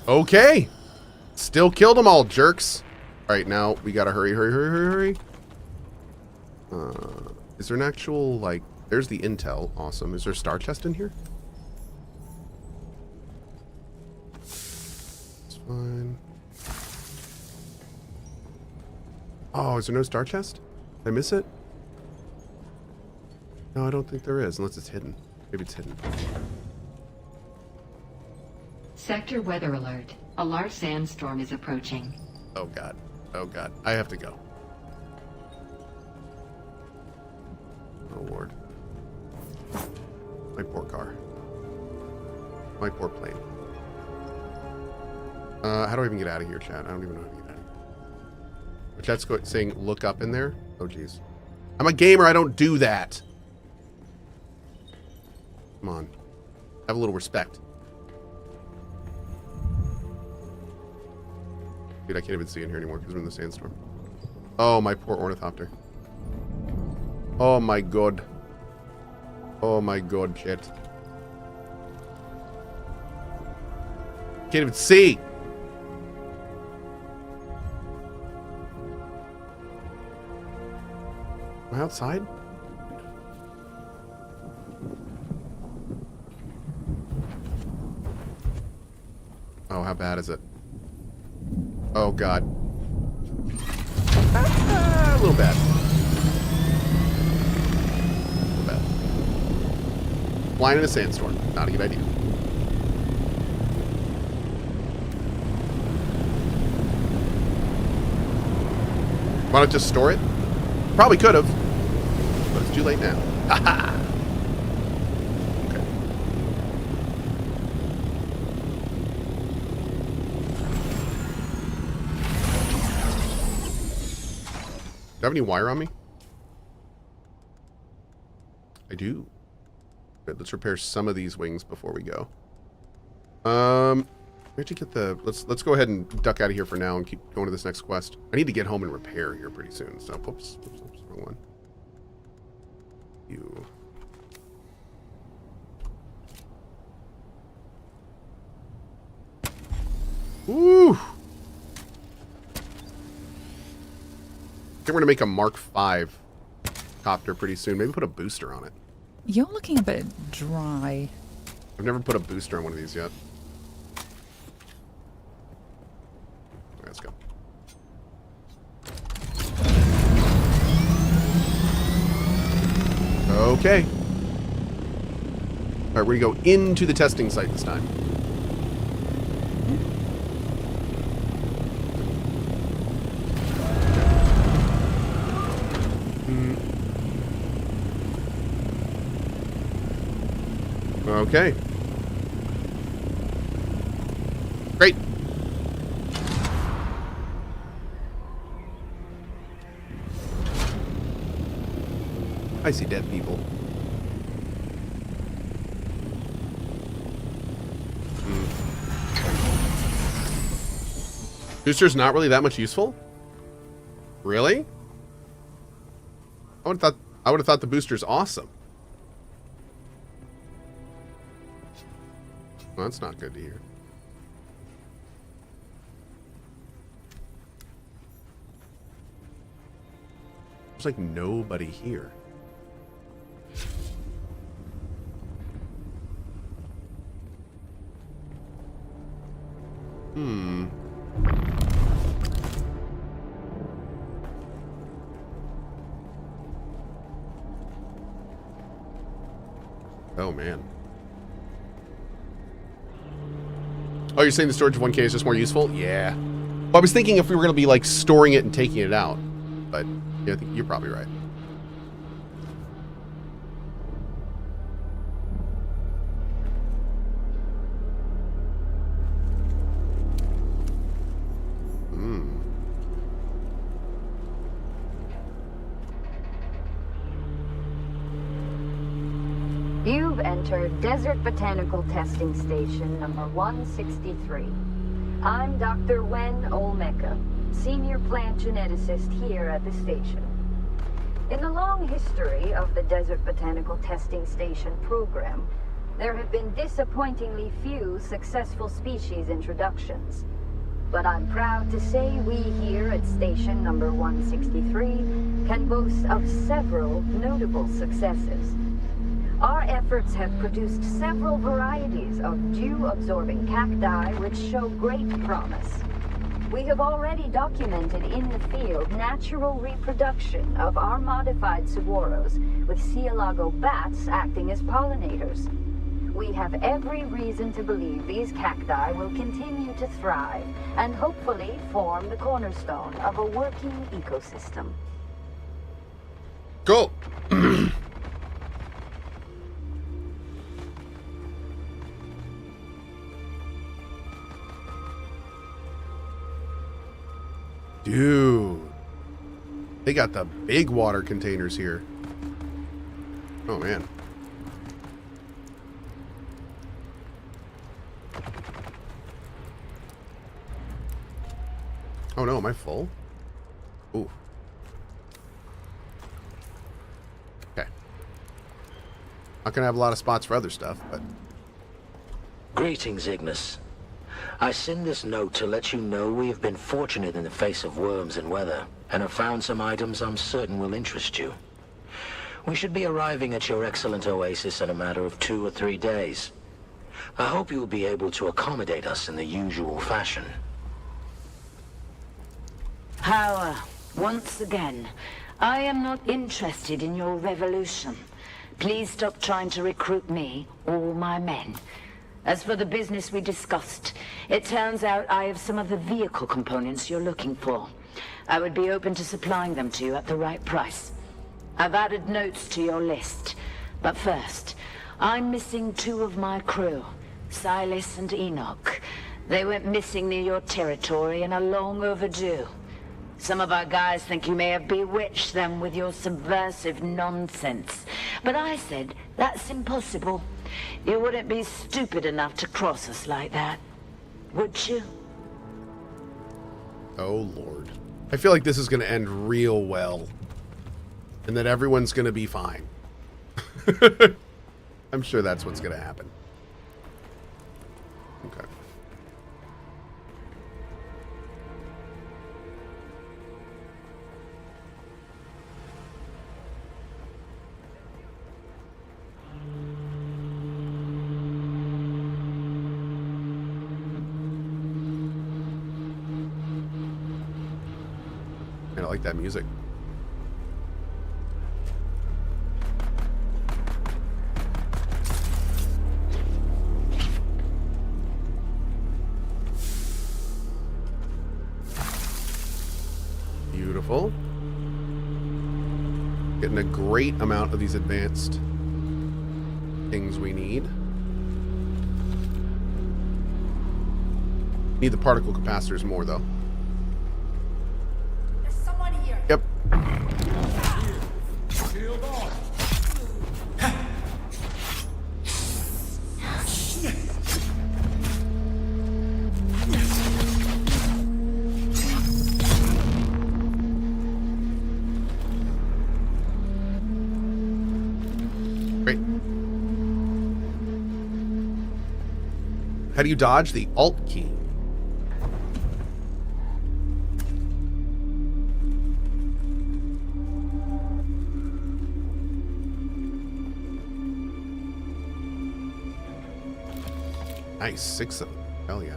Okay. Still killed them all, jerks. All right, now we got to hurry. Is there an actual, like, there's the intel. Awesome. Is there a star chest in here? It's fine. Oh, is there no star chest? Did I miss it? No, I don't think there is, unless it's hidden. Maybe it's hidden. Sector weather alert. A large sandstorm is approaching. Oh, God. Oh, God. I have to go. Oh, Lord. My poor car. My poor plane. How do I even get out of here, chat? I don't even know how to get out of here. Chat's saying look up in there? Oh, jeez. I'm a gamer. I don't do that. Come on. Have a little respect. Dude, I can't even see in here anymore because we're in the sandstorm. Oh, my poor ornithopter. Oh, my God. Oh, my God, shit. Can't even see. Am I outside? Oh, how bad is it? Oh, God. A little bad. A little bad. Flying in a sandstorm. Not a good idea. Why not just store it? Probably could have. But it's too late now. Haha. Okay. Do I have any wire on me? I do. Good, let's repair some of these wings before we go. We have to get the... Let's go ahead and duck out of here for now and keep going to this next quest. I need to get home and repair here pretty soon. So, whoops, wrong one. You. Woo! I think we're gonna make a Mark V copter pretty soon. Maybe put a booster on it. You're looking a bit dry. I've never put a booster on one of these yet. Let's go. Okay. All right, we're gonna go into the testing site this time. Okay. Great. I see dead people. Booster's not really that much useful? Really? I would have thought the booster's awesome. Well, that's not good to hear. There's like nobody here. Oh, man. Oh, you're saying the storage of 1K is just more useful? Yeah. Well, I was thinking if we were going to be, like, storing it and taking it out. But, yeah, I think you're probably right. You've entered Desert Botanical Testing Station number 163. I'm Dr. Wen Olmeca, Senior Plant Geneticist here at the station. In the long history of the Desert Botanical Testing Station program, there have been disappointingly few successful species introductions. But I'm proud to say we here at station number 163 can boast of several notable successes. Our efforts have produced several varieties of dew-absorbing cacti which show great promise. We have already documented in the field natural reproduction of our modified saguaros, with Cielago bats acting as pollinators. We have every reason to believe these cacti will continue to thrive and hopefully form the cornerstone of a working ecosystem. Go! Dude. They got the big water containers here. Oh, man. Oh no, am I full? Ooh. Okay. Not gonna have a lot of spots for other stuff, but... Greetings, Ignis. I send this note to let you know we have been fortunate in the face of worms and weather, and have found some items I'm certain will interest you. We should be arriving at your excellent oasis in a matter of 2 or 3 days. I hope you will be able to accommodate us in the usual fashion. Power, once again, I am not interested in your revolution. Please stop trying to recruit me or my men. As for the business we discussed, it turns out I have some of the vehicle components you're looking for. I would be open to supplying them to you at the right price. I've added notes to your list. But first, I'm missing 2 of my crew, Silas and Enoch. They went missing near your territory and are long overdue. Some of our guys think you may have bewitched them with your subversive nonsense. But I said, that's impossible. You wouldn't be stupid enough to cross us like that, would you? Oh, Lord. I feel like this is going to end real well. And that everyone's going to be fine. I'm sure that's what's going to happen. Okay. I like that music. Beautiful. Getting a great amount of these advanced things we need. Need the particle capacitors more, though. Yep. Great. How do you dodge? The Alt key. Nice, 6 of them. Hell yeah.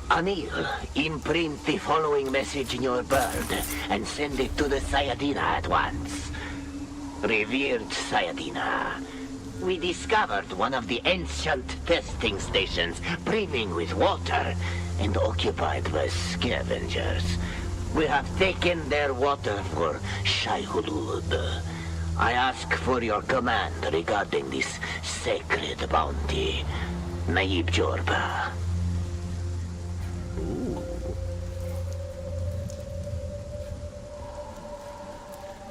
Anil, imprint the following message in your bird and send it to the Sayadina at once. Revered Sayadina, we discovered one of the ancient testing stations brimming with water and occupied by scavengers. We have taken their water for Shai Hulud. I ask for your command regarding this sacred bounty, Naib Jorba.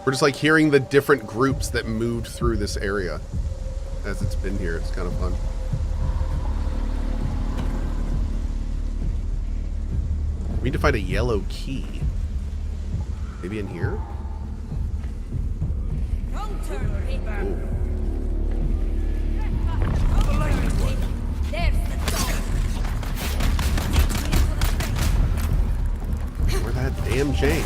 We're just like hearing the different groups that moved through this area as it's been here. It's kind of fun. We need to find a yellow key. Maybe in here? Wrong turn, Reaper. There's the door. Where that damn Jake?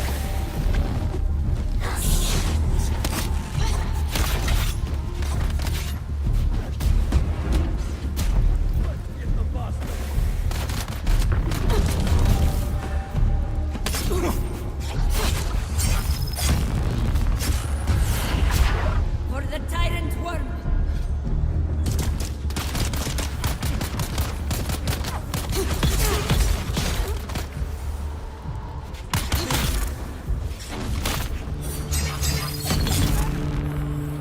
For the tyrant worm.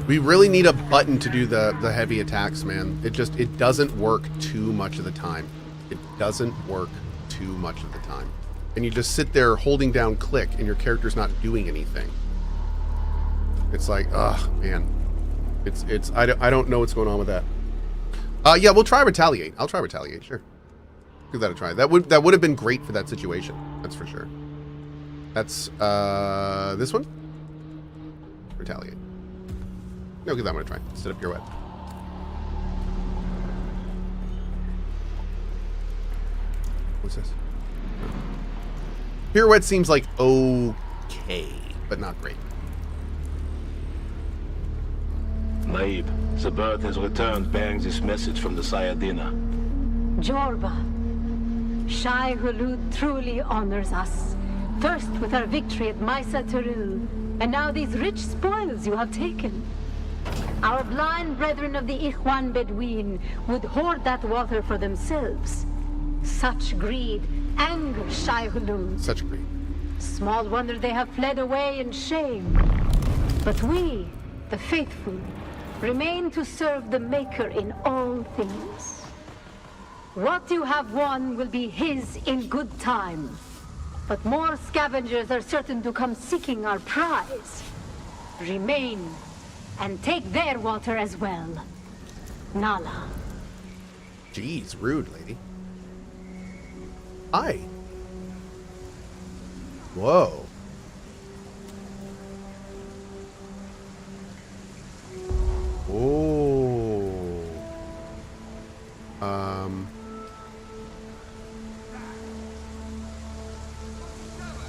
We really need a button to do the heavy attacks, man. It doesn't work too much of the time. It doesn't work too much of the time. And you just sit there holding down click and your character's not doing anything. It's like, ugh, man. I don't know what's going on with that. Yeah, we'll try Retaliate. I'll try Retaliate, sure. Give that a try. That would have been great for that situation. That's for sure. That's this one? Retaliate. No, give that one a try. Set up pirouette. What's this? Pirouette seems like okay, but not great. Naib, the bird has returned bearing this message from the Sayadina. Jorba, Shai Hulud truly honors us. First with our victory at Maisa Turil, and now these rich spoils you have taken. Our blind brethren of the Ikhwan Bedouin would hoard that water for themselves. Such greed angers Shai Hulud. Such greed. Small wonder they have fled away in shame. But we, the faithful, remain to serve the Maker in all things. What you have won will be his in good time. But more scavengers are certain to come seeking our prize. Remain and take their water as well. Nala. Jeez, rude, lady. Hi. Whoa. Oh.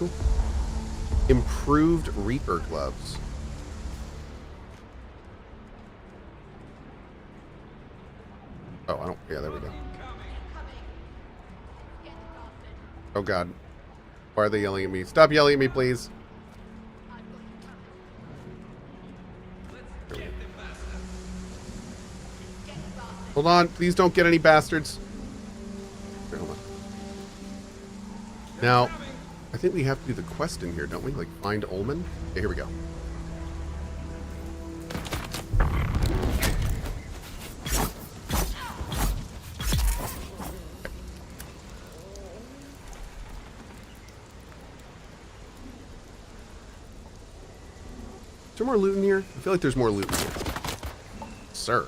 Ooh. Improved Reaper gloves. Oh, I don't. Yeah, there we go. Oh God. Why are they yelling at me? Stop yelling at me, please. Hold on, please don't get any bastards. Here, hold on. Now, I think we have to do the quest in here, don't we? Like, find Ullman? Okay, here we go. Is there more loot in here? I feel like there's more loot in here. Sir.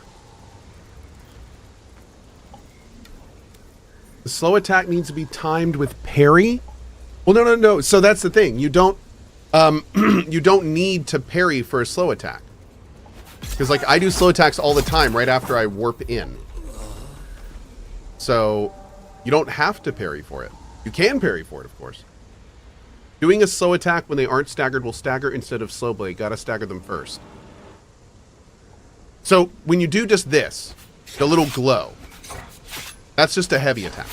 The slow attack needs to be timed with parry? Well, no. So that's the thing. You don't you don't need to parry for a slow attack. Because like I do slow attacks all the time right after I warp in. So you don't have to parry for it. You can parry for it, of course. Doing a slow attack when they aren't staggered will stagger instead of slow blade. Gotta stagger them first. So when you do just this, the little glow, that's just a heavy attack.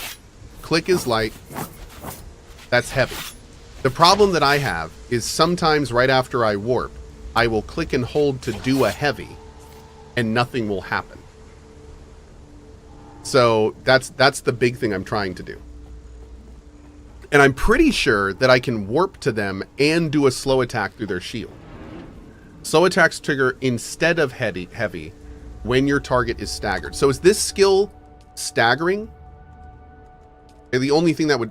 Click is light. That's heavy. The problem that I have is sometimes right after I warp, I will click and hold to do a heavy and nothing will happen. So that's the big thing I'm trying to do. And I'm pretty sure that I can warp to them and do a slow attack through their shield. Slow attacks trigger instead of heavy when your target is staggered. So is this skill staggering? And the only thing that would...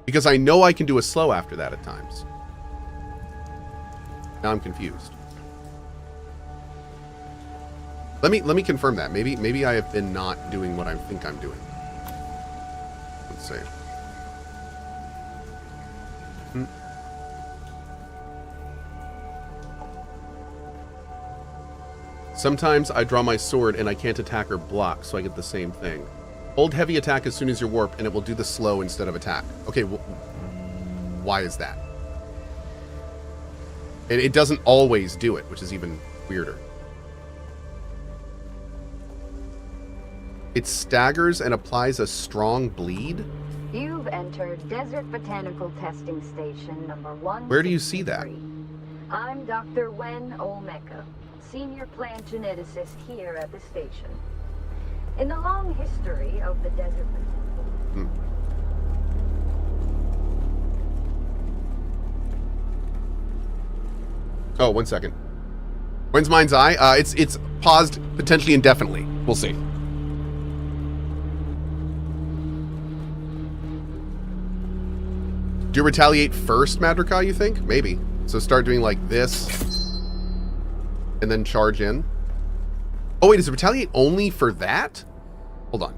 Because I know I can do a slow after that at times. Now I'm confused. Let me confirm that. Maybe I have been not doing what I think I'm doing. Let's see. Sometimes I draw my sword and I can't attack or block, so I get the same thing. Hold heavy attack as soon as you're warped, and it will do the slow instead of attack. Okay, why is that? And it doesn't always do it, which is even weirder. It staggers and applies a strong bleed? You've entered Desert Botanical Testing Station number 1. Where do you see that? I'm Dr. Wen Olmeca, senior plant geneticist here at the station. In the long history of the Desert Botanical... Oh, 1 second. When's mine's eye? It's paused potentially indefinitely. We'll see. Do you retaliate first, Madrika, you think? Maybe. So start doing like this and then charge in. Oh wait, does it retaliate only for that? Hold on.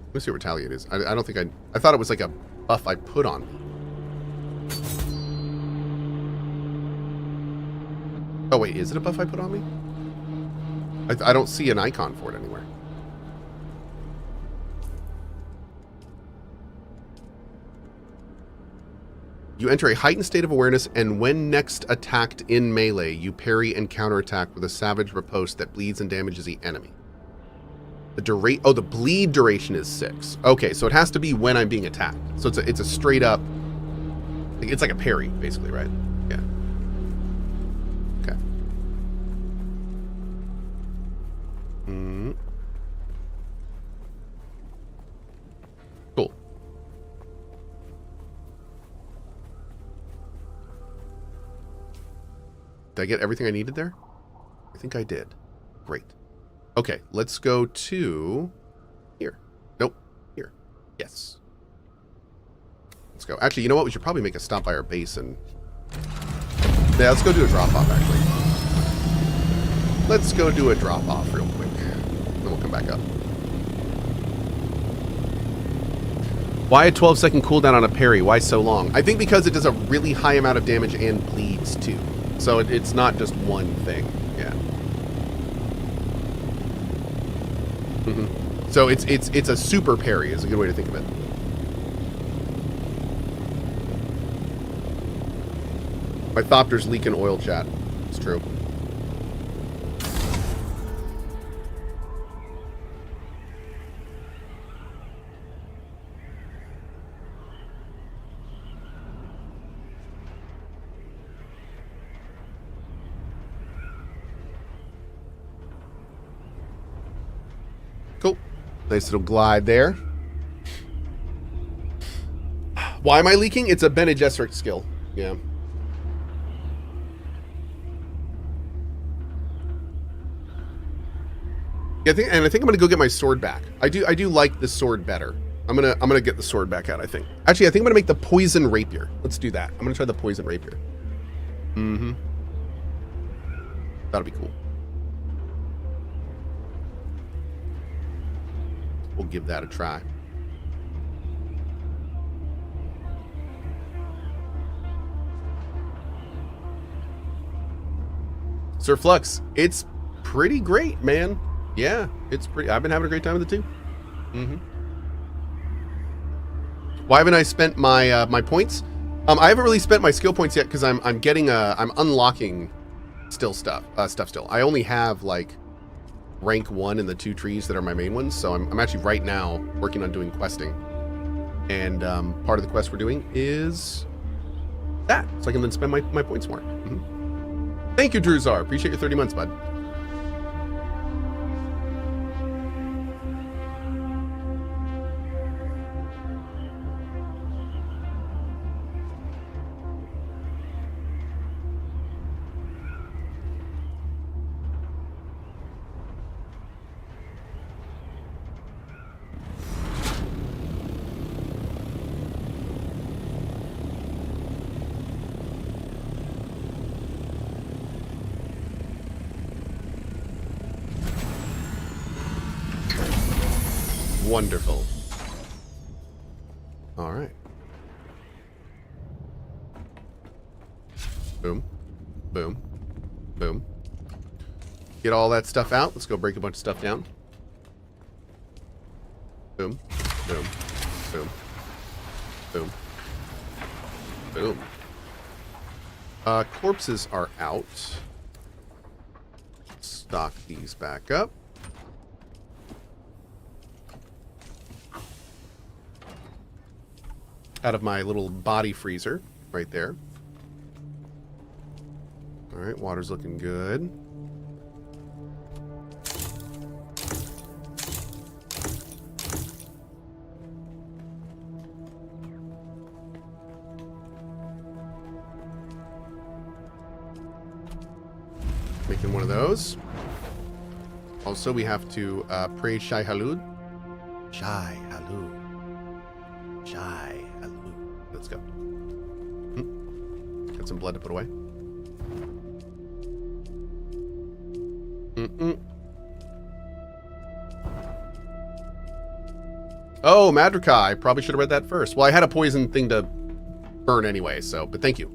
Let me see what retaliate is. I don't think I thought it was like a buff I put on me. Oh wait, is it a buff I put on me? I don't see an icon for it anywhere. You enter a heightened state of awareness, and when next attacked in melee, you parry and counterattack with a savage riposte that bleeds and damages the enemy. The bleed duration is 6. Okay, so it has to be when I'm being attacked. So it's a straight up, it's like a parry, basically, right? Yeah. Okay. Cool. Did I get everything I needed there? I think I did. Great. Okay, let's go to here. Nope. Here. Yes. Let's go. Actually, you know what? We should probably make a stop by our base and... Yeah, let's go do a drop-off, actually. Let's go do a drop-off real quick. Then we'll come back up. Why a 12-second cooldown on a parry? Why so long? I think because it does a really high amount of damage and bleeds, too. So it's not just one thing. Yeah. So it's a super parry is a good way to think of it. My Thopter's leaking oil, chat. It's true. Cool. Nice little glide there. Why am I leaking? It's a Bene Gesserit skill. Yeah. Yeah, I think I'm gonna go get my sword back. I do like the sword better. I'm gonna get the sword back out, I think. Actually, I think I'm gonna make the poison rapier. Let's do that. I'm gonna try the poison rapier. That'll be cool. We'll give that a try. Sir Flux, it's pretty great, man. Yeah, it's pretty. I've been having a great time with it too. Why haven't I spent my my points? I haven't really spent my skill points yet because I'm unlocking still stuff. Still. I only have like rank 1 in the 2 trees that are my main ones. So I'm actually right now working on doing questing, and part of the quest we're doing is that, so I can then spend my points more. Thank you, Druzar. Appreciate your 30 months, bud. Wonderful. All right. Boom. Boom. Boom. Get all that stuff out. Let's go break a bunch of stuff down. Boom. Boom. Boom. Boom. Boom. Corpses are out. Stock these back up. Out of my little body freezer right there. All right, water's looking good. Making one of those. Also, we have to pray Shai Halud. Shai Halud. Shai Halud. Let's go. Got some blood to put away. Oh, Madrika. I probably should have read that first. Well, I had a poison thing to burn anyway, so, but thank you.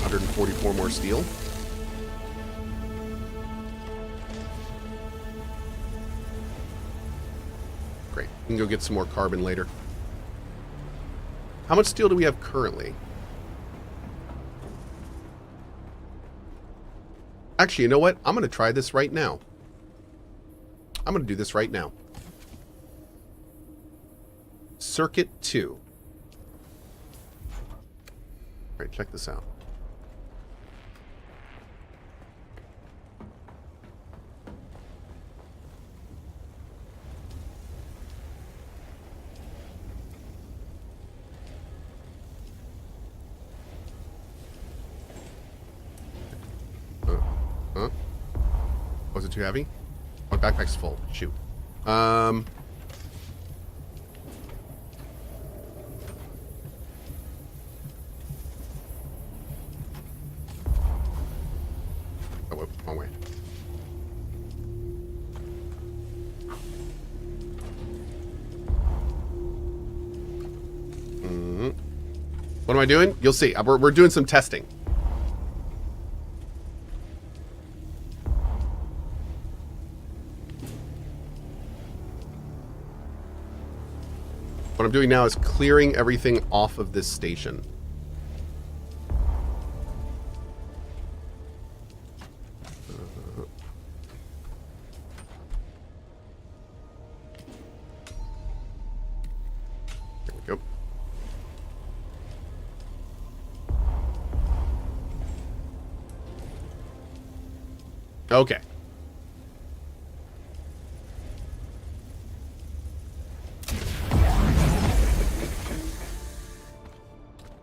144 more steel. Great. We can go get some more carbon later. How much steel do we have currently? Actually, you know what? I'm going to try this right now. I'm going to do this right now. Circuit 2. All right, check this out. Was it too heavy? My backpack's full. Shoot. Oh, whoop, wrong way. What am I doing? You'll see. We're doing some testing. What I'm doing now is clearing everything off of this station. There we go. Okay.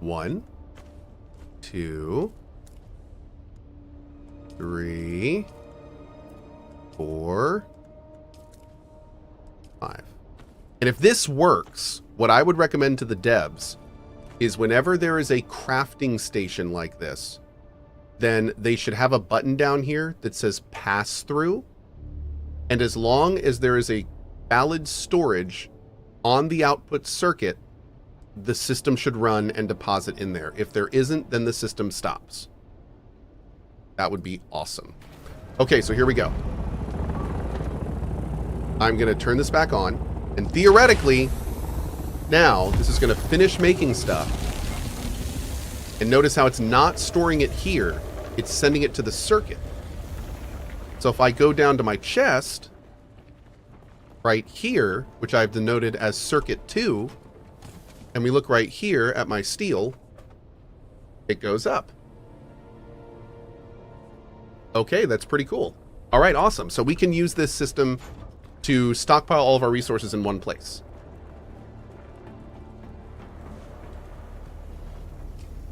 One, 2, 3, 4, 5. And if this works, what I would recommend to the devs is whenever there is a crafting station like this, then they should have a button down here that says pass through. And as long as there is a valid storage on the output circuit, the system should run and deposit in there. If there isn't, then the system stops. That would be awesome. Okay, so here we go. I'm going to turn this back on. And theoretically, now this is going to finish making stuff. And notice how it's not storing it here. It's sending it to the circuit. So if I go down to my chest, right here, which I've denoted as circuit 2, and we look right here at my steel, it goes up. Okay, that's pretty cool. All right, awesome. So we can use this system to stockpile all of our resources in one place.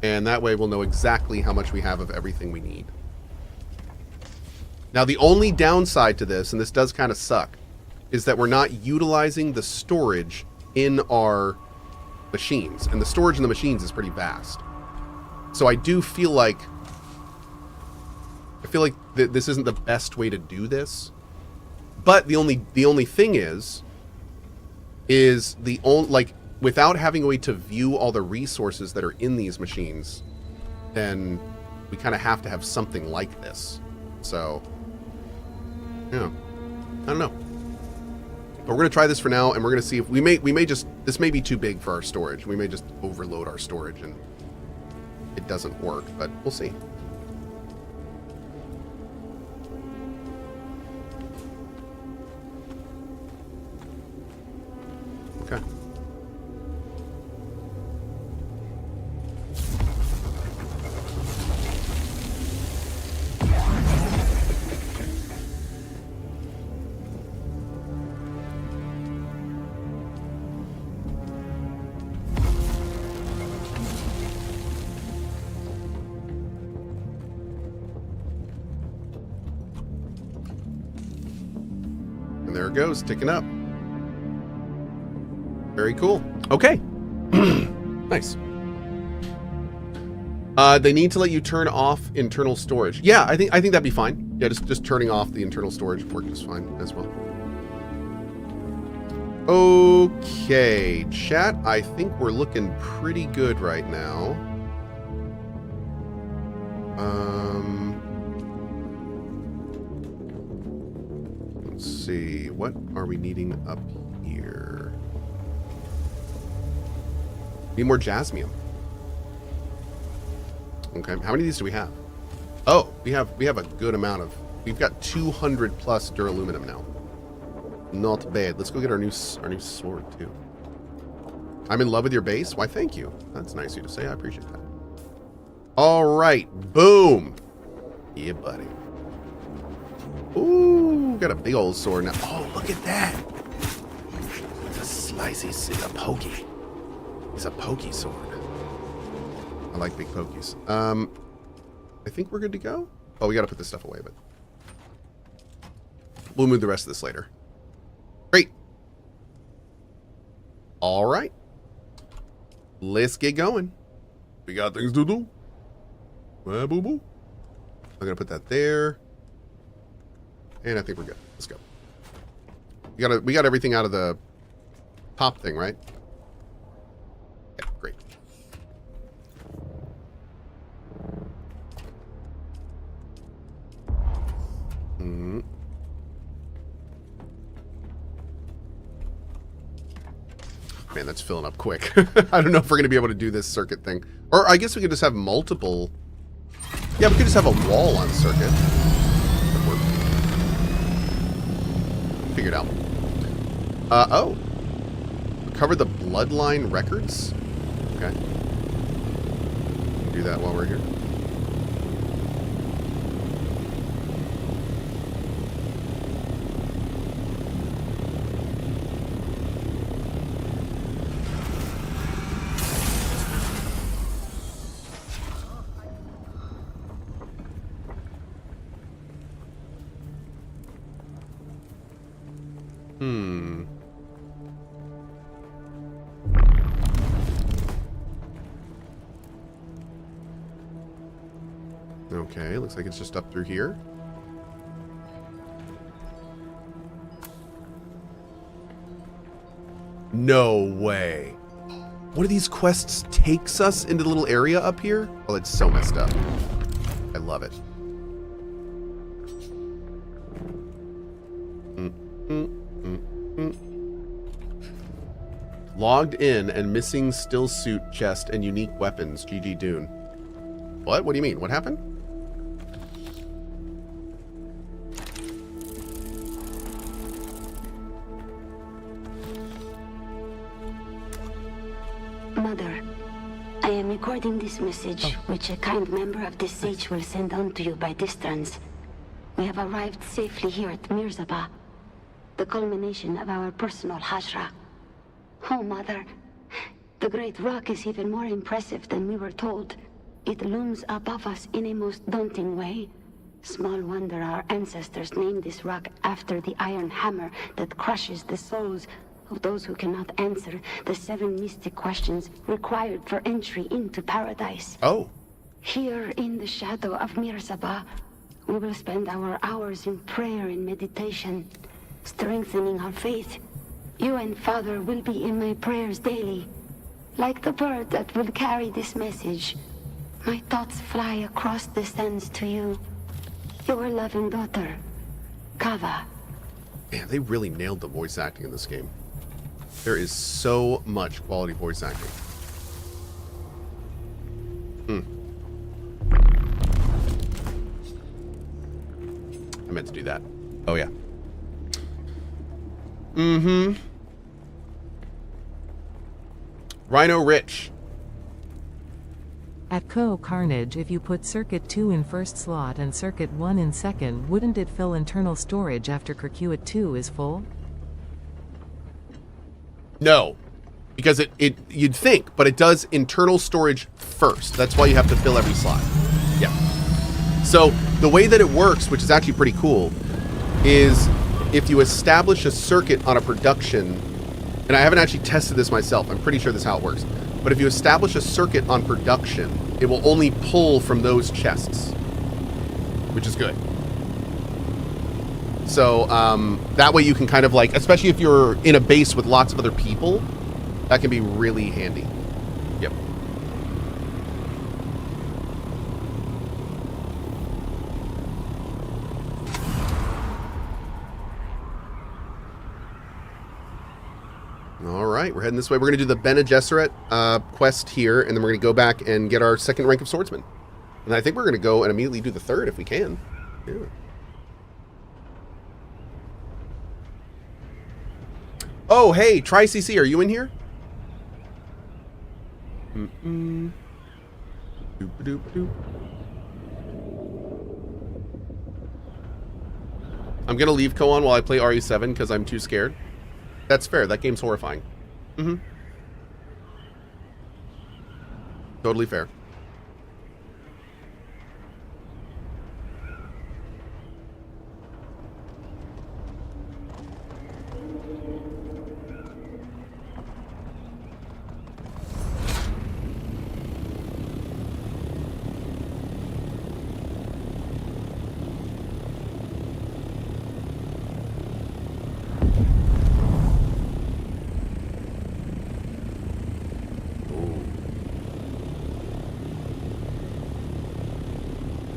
And that way we'll know exactly how much we have of everything we need. Now, the only downside to this, and this does kind of suck, is that we're not utilizing the storage in our machines, and the storage in the machines is pretty vast. So I do feel like I feel like this isn't the best way to do this. But the only thing is the only, like, without having a way to view all the resources that are in these machines, then we kind of have to have something like this. So, yeah, I don't know. But we're gonna try this for now, and we're gonna see if we may just, this may be too big for our storage. We may just overload our storage and it doesn't work, but we'll see. Okay. And there it goes, ticking up. Very cool. Okay. Nice. They need to let you turn off internal storage. Yeah, I think that'd be fine. Yeah, just turning off the internal storage worked just fine as well. Okay, chat. I think we're looking pretty good right now. Let's see. What are we needing up here? Need more jasmium. Okay, how many of these do we have? Oh, we have a good amount of. We've got 200 plus duraluminum now. Not bad. Let's go get our new sword too. I'm in love with your base. Why, thank you. That's nice of you to say. I appreciate that. All right, boom. Yeah, buddy. Ooh, got a big old sword now. Oh, look at that. It's a slicey, it's a pokey. It's a pokey sword. I like big pokies. I think we're good to go. Oh, we got to put this stuff away, but we'll move the rest of this later. Great. All right. Let's get going. We got things to do. Boo boo. I'm gonna put that there, and I think we're good. Let's go. We got everything out of the top thing, right? Yeah, great. Man, that's filling up quick. I don't know if we're going to be able to do this circuit thing. Or I guess we could just have multiple. Yeah, we could just have a wall on circuit. Figured out. Oh. Cover the bloodline records? Okay. Do that while we're here. Okay, looks like it's just up through here. No way. One of these quests takes us into the little area up here? Oh, it's so messed up. I love it. Logged in and missing still suit chest and unique weapons. GG Dune. What? What do you mean? What happened? Mother, I am recording this message, which a kind member of this sage will send on to you by distance. We have arrived safely here at Mirzabah, the culmination of our personal hajra. Oh, Mother, the great rock is even more impressive than we were told. It looms above us in a most daunting way. Small wonder our ancestors named this rock after the iron hammer that crushes the souls of those who cannot answer the 7 mystic questions required for entry into paradise. Oh. Here in the shadow of Mirzabah, We will spend our hours in prayer and meditation, strengthening our faith. You and Father will be in my prayers daily. Like the bird that will carry this message, my thoughts fly across the sands to you. Your loving daughter, Kava. Man, they really nailed the voice acting in this game. There is so much quality voice acting. I meant to do that. Oh, yeah. Rhino Rich. At CohhCarnage, if you put Circuit 2 in first slot and Circuit 1 in second, wouldn't it fill internal storage after Circuit 2 is full? No, because you'd think, but it does internal storage first. That's why you have to fill every slot. Yeah. So the way that it works, which is actually pretty cool, is if you establish a circuit on a production, and I haven't actually tested this myself, I'm pretty sure this is how it works, but if you establish a circuit on production, it will only pull from those chests, which is good. So that way you can kind of like, especially if you're in a base with lots of other people, that can be really handy. Yep. All right, we're heading this way. We're going to do the Bene Gesserit quest here, and then we're going to go back and get our second rank of swordsman. And I think we're going to go and immediately do the third if we can. Yeah. Oh, hey, TriCC, are you in here? Doop-a-doop. I'm going to leave Cohh on while I play RE7 because I'm too scared. That's fair. That game's horrifying. Totally fair.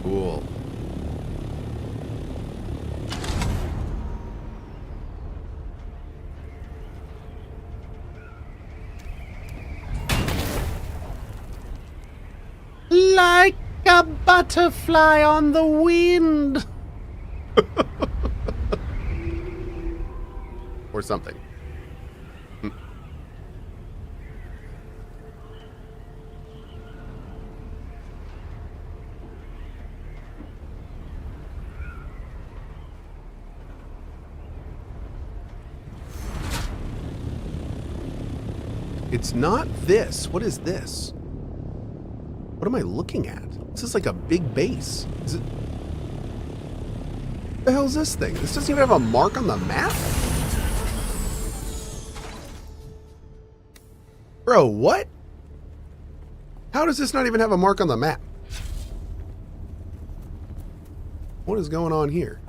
Cool. Like a butterfly on the wind. Or something. It's not this. What is this? What am I looking at? This is like a big base. Is it? What the hell is this thing? This doesn't even have a mark on the map? Bro, what? How does this not even have a mark on the map? What is going on here?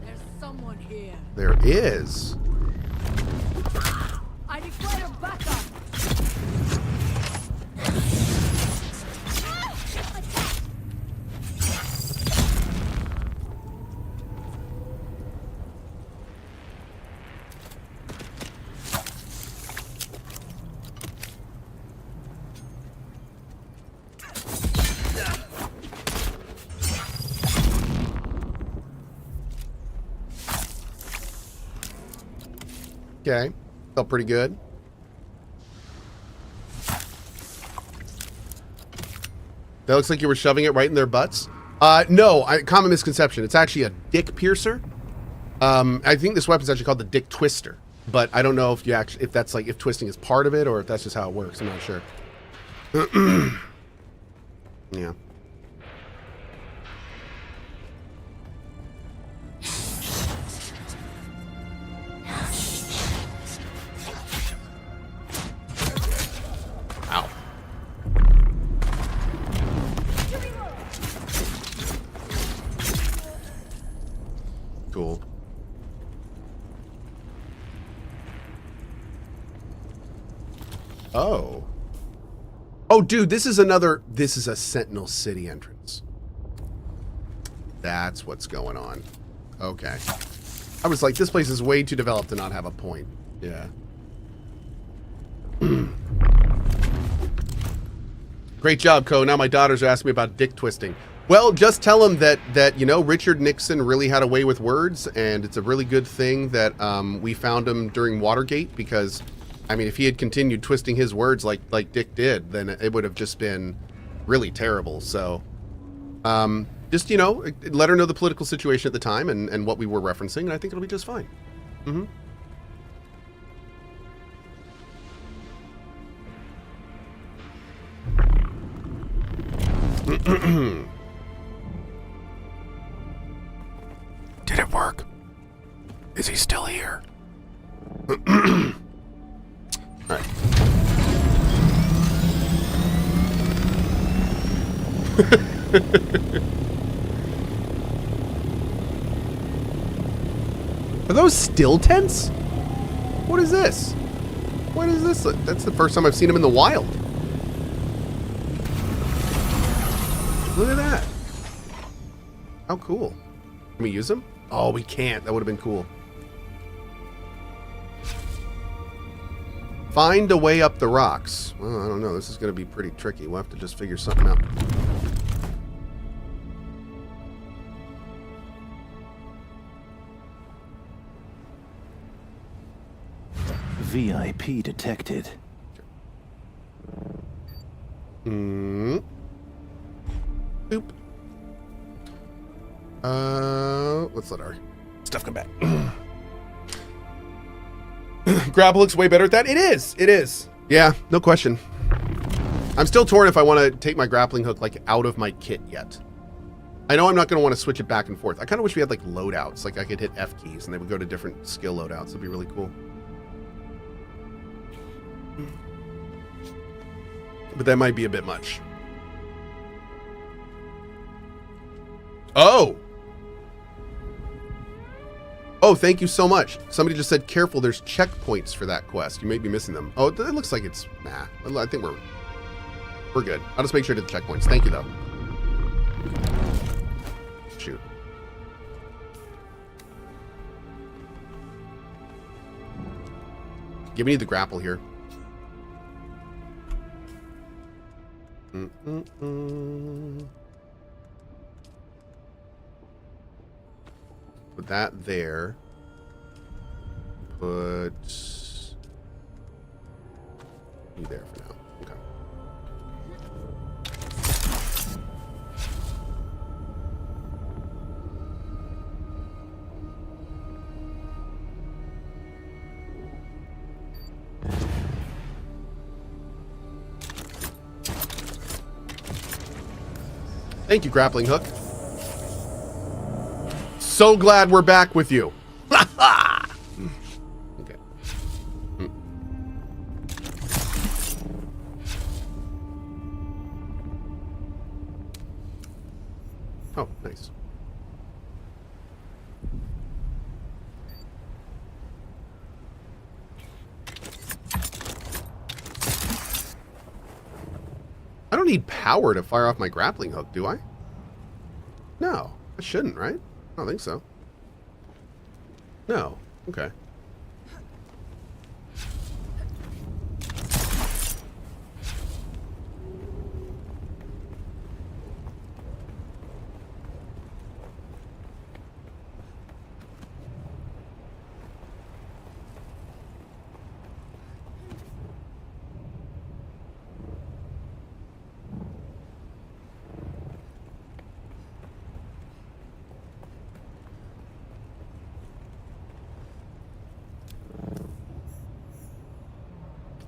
There's someone here. There is. I declare backup. Okay. Felt pretty good. That looks like you were shoving it right in their butts. No, common misconception. It's actually a dick piercer. I think this weapon's actually called the Dick Twister, but I don't know if you actually, if that's like, if twisting is part of it or if that's just how it works. I'm not sure. Yeah. Ow. Oh. Oh, dude, this is a Sentinel City entrance. That's what's going on. Okay. I was like, this place is way too developed to not have a point. Yeah. Great job, Cohh. Now my daughters are asking me about dick twisting. Well, just tell them that you know, Richard Nixon really had a way with words, and it's a really good thing that we found him during Watergate, because, I mean, if he had continued twisting his words like Dick did, then it would have just been really terrible. So, just, you know, let her know the political situation at the time and what we were referencing, and I think it'll be just fine. Mm-hmm. Did it work? Is he still here? Alright. Are those still tents? What is this? What is this? That's the first time I've seen them in the wild. Look at that. How cool. Can we use them? Oh, we can't. That would have been cool. Find a way up the rocks. Well, I don't know. This is going to be pretty tricky. We'll have to just figure something out. VIP detected. Boop. Let's let our stuff come back. Grapple looks way better at that. It is. It is. Yeah, no question. I'm still torn if I want to take my grappling hook like out of my kit yet. I know I'm not going to want to switch it back and forth. I kind of wish we had like loadouts. Like I could hit F keys and they would go to different skill loadouts. It'd be really cool. But that might be a bit much. Oh! Oh, thank you so much. Somebody just said, careful, there's checkpoints for that quest. You may be missing them. Oh, it looks like it's... Nah, I think we're good. I'll just make sure to the checkpoints. Thank you, though. Shoot. Give me the grapple here. Put that there. Put you there for now. Okay. Thank you, grappling hook. So glad we're back with you. Okay. Oh, nice. I don't need power to fire off my grappling hook, do I? No, I shouldn't, right? I don't think so. No. Okay.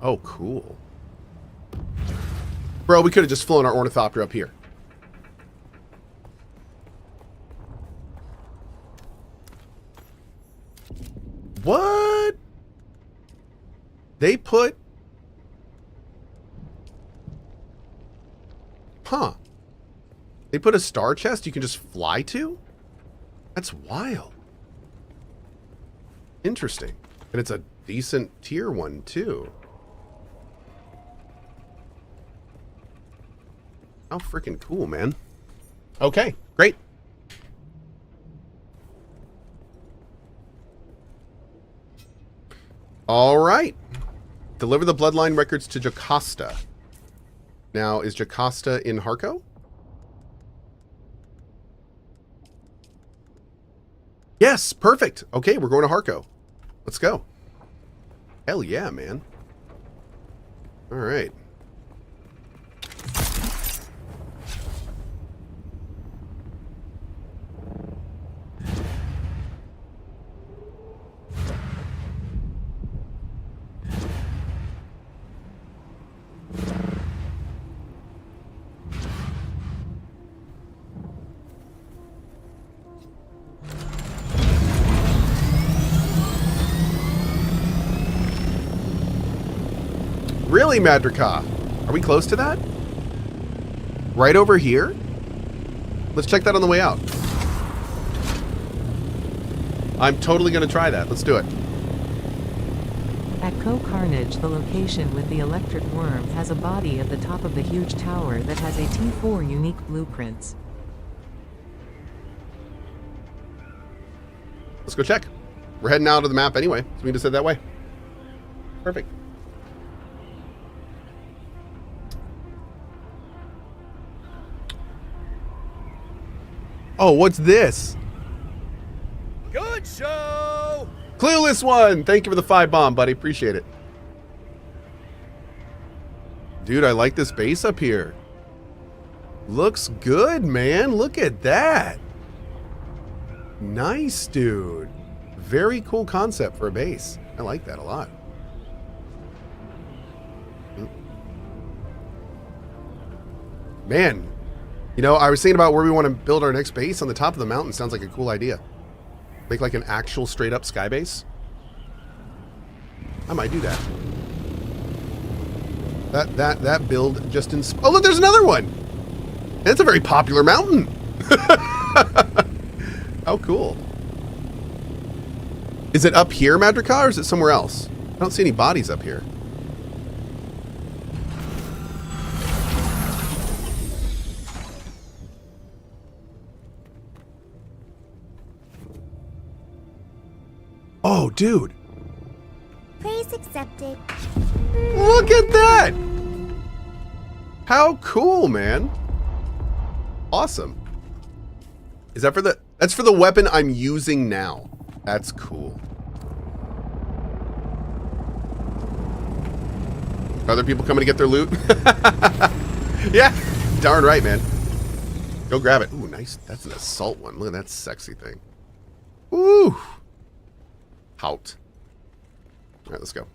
Oh, cool. Bro, we could have just flown our ornithopter up here. What? They put... Huh. They put a star chest you can just fly to? That's wild. Interesting. And it's a decent tier one, too. How freaking cool, man. Okay, great. All right. Deliver the bloodline records to Jocasta. Now, is Jocasta in Harco? Yes, perfect. Okay, we're going to Harco. Let's go. Hell yeah, man. All right. Really, Madrika? Are we close to that? Right over here? Let's check that on the way out. I'm totally going to try that. Let's do it. At CohhCarnage, the location with the electric worm has a body at the top of the huge tower that has a T4 unique blueprints. Let's go check. We're heading out of the map anyway, so we just head that way. Perfect. Oh, what's this? Good show! Clueless one! Thank you for the 5 bomb, buddy. Appreciate it. Dude, I like this base up here. Looks good, man. Look at that. Nice, dude. Very cool concept for a base. I like that a lot. Man, you know, I was thinking about where we want to build our next base. On the top of the mountain sounds like a cool idea. Make like an actual straight up sky base. I might do that. That build just in... Oh, look, there's another one. It's a very popular mountain. How cool. Is it up here, Madrika, or is it somewhere else? I don't see any bodies up here. Oh, dude. Praise accepted. Look at that. How cool, man. Awesome. Is that for the... That's for the weapon I'm using now. That's cool. Other people coming to get their loot? Yeah, darn right, man. Go grab it. Ooh, nice. That's an assault one. Look at that sexy thing. Ooh. Out. All right, let's go.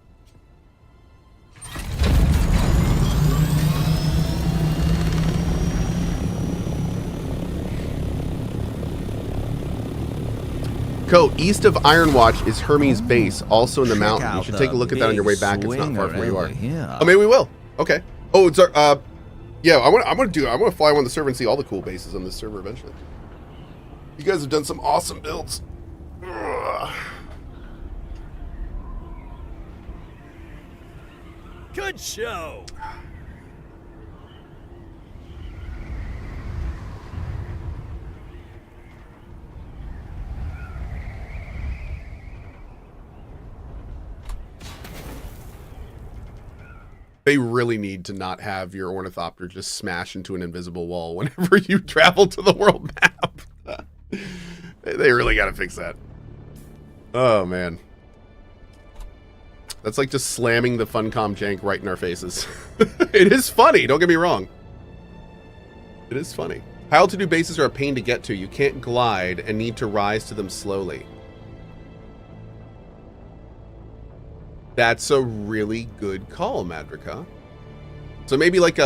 Cohh, east of Ironwatch is Hermes Base, also in the mountain. You should take a look at that on your way back. It's not far from where you are. Oh, maybe we will. Okay. Oh, it's our. Yeah, I want to fly on the server and see all the cool bases on this server eventually. You guys have done some awesome builds. Ugh. Good show. They really need to not have your ornithopter just smash into an invisible wall whenever you travel to the world map. They really got to fix that. Oh, man. That's like just slamming the Funcom jank right in our faces. It is funny, don't get me wrong. It is funny. High altitude bases are a pain to get to. You can't glide and need to rise to them slowly. That's a really good call, Madrika. So maybe like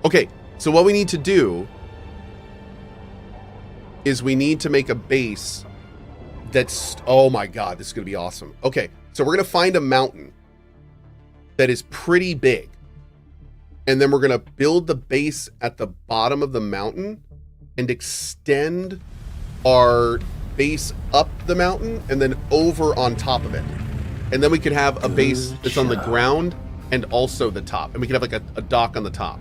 okay, so what we need to do is we need to make a base that's, oh my god, this is going to be awesome. Okay, so we're going to find a mountain that is pretty big. And then we're going to build the base at the bottom of the mountain and extend our base up the mountain and then over on top of it. And then we could have a base that's on the ground and also the top. And we could have like a dock on the top.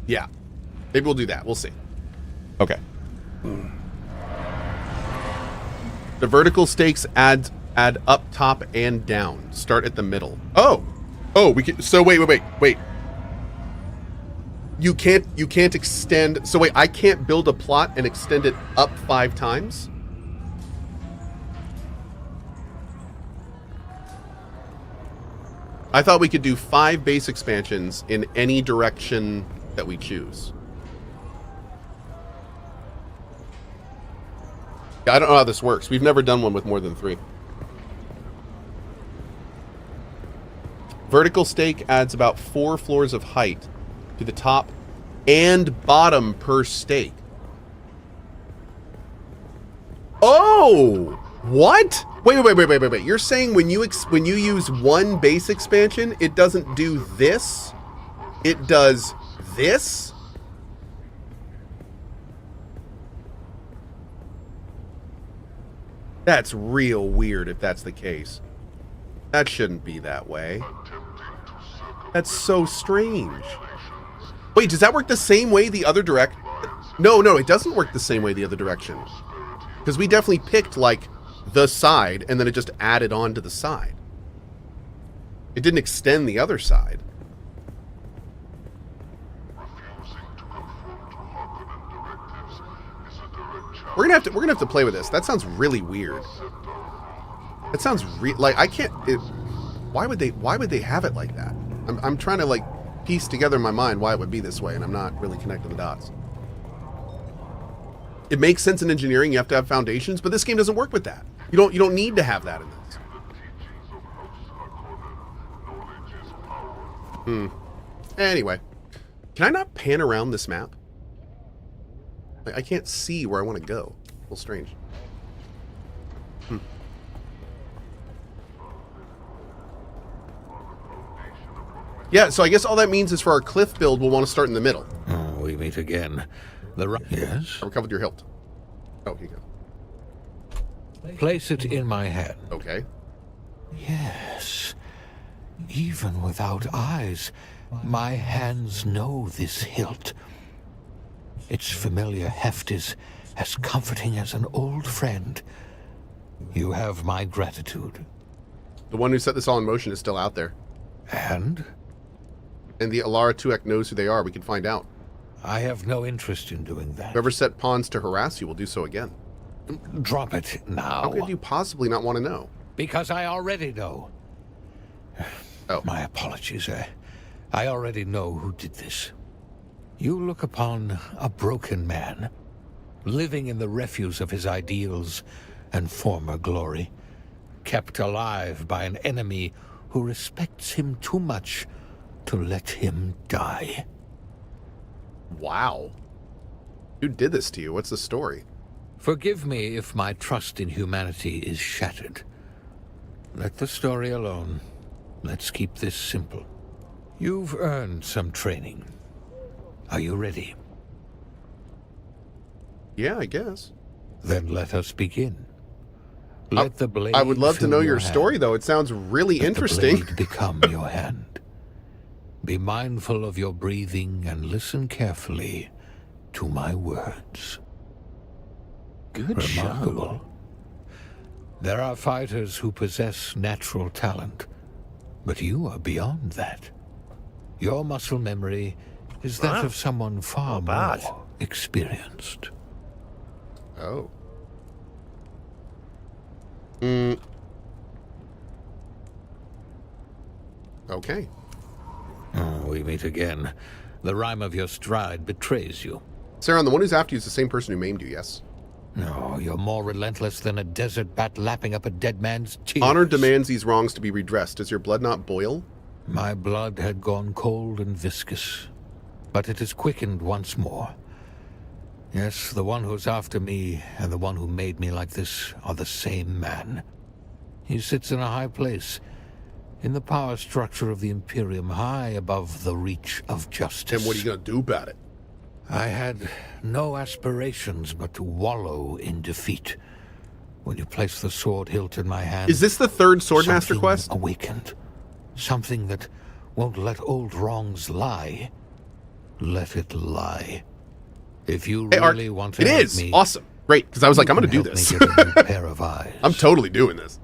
Yeah. Maybe we'll do that. We'll see. Okay. The vertical stakes add up top and down. Start at the middle. Oh, we can. So wait. You can't extend. So wait, I can't build a plot and extend it up 5 times. I thought we could do 5 base expansions in any direction that we choose. I don't know how this works. We've never done one with more than 3. Vertical stake adds about 4 floors of height to the top and bottom per stake. Oh! What? Wait. You're saying when you use one base expansion, it doesn't do this? It does this? That's real weird if that's the case. That shouldn't be that way. That's so strange. Wait, does that work the same way the other direction? No, it doesn't work the same way the other direction. Because we definitely picked, like, the side, and then it just added on to the side. It didn't extend the other side. We're gonna have to play with this. That sounds really weird. That sounds like I can't. Why would they have it like that? I'm trying to like piece together in my mind why it would be this way, and I'm not really connecting the dots. It makes sense in engineering. You have to have foundations, but this game doesn't work with that. You don't need to have that in this. Anyway, can I not pan around this map? I can't see where I want to go. A little strange. Yeah, so I guess all that means is for our cliff build, we'll want to start in the middle. Oh, we meet again. Yes? I recovered your hilt. Oh, here you go. Place it in my hand. Okay. Yes. Even without eyes, my hands know this hilt. Its familiar heft is as comforting as an old friend. You have my gratitude. The one who set this all in motion is still out there. And? And the Alara Tuek knows who they are. We can find out. I have no interest in doing that. Whoever set pawns to harass you will do so again. Drop it now. How could you possibly not want to know? Because I already know. Oh. My apologies. I already know who did this. You look upon a broken man, living in the refuse of his ideals and former glory, kept alive by an enemy who respects him too much to let him die. Wow. Who did this to you? What's the story? Forgive me if my trust in humanity is shattered. Let the story alone. Let's keep this simple. You've earned some training. Are you ready? Yeah, I guess. Then let us begin. Let the blade I would love to know your hand. story, though. It sounds really interesting. The blade become your hand. Be mindful of your breathing and listen carefully to my words. Good Remarkable. show. There are fighters who possess natural talent, but you are beyond that. Your muscle memory is that of someone far more experienced. Oh. Okay. Oh, we meet again. The rhyme of your stride betrays you. Saron, the one who's after you is the same person who maimed you, yes? No, you're more relentless than a desert bat lapping up a dead man's tears. Honor demands these wrongs to be redressed. Does your blood not boil? My blood had gone cold and viscous, but it is quickened once more. Yes, the one who's after me and the one who made me like this are the same man. He sits in a high place, in the power structure of the Imperium, high above the reach of justice. And what are you going to do about it? I had no aspirations but to wallow in defeat. When you place the sword hilt in my hand... Is this the third Swordmaster quest? Awakened. Something that won't let old wrongs lie. Let it lie. If you really want to help me... Awesome. Great, because I was like, I'm going to do this. Get a new pair of eyes. I'm totally doing this.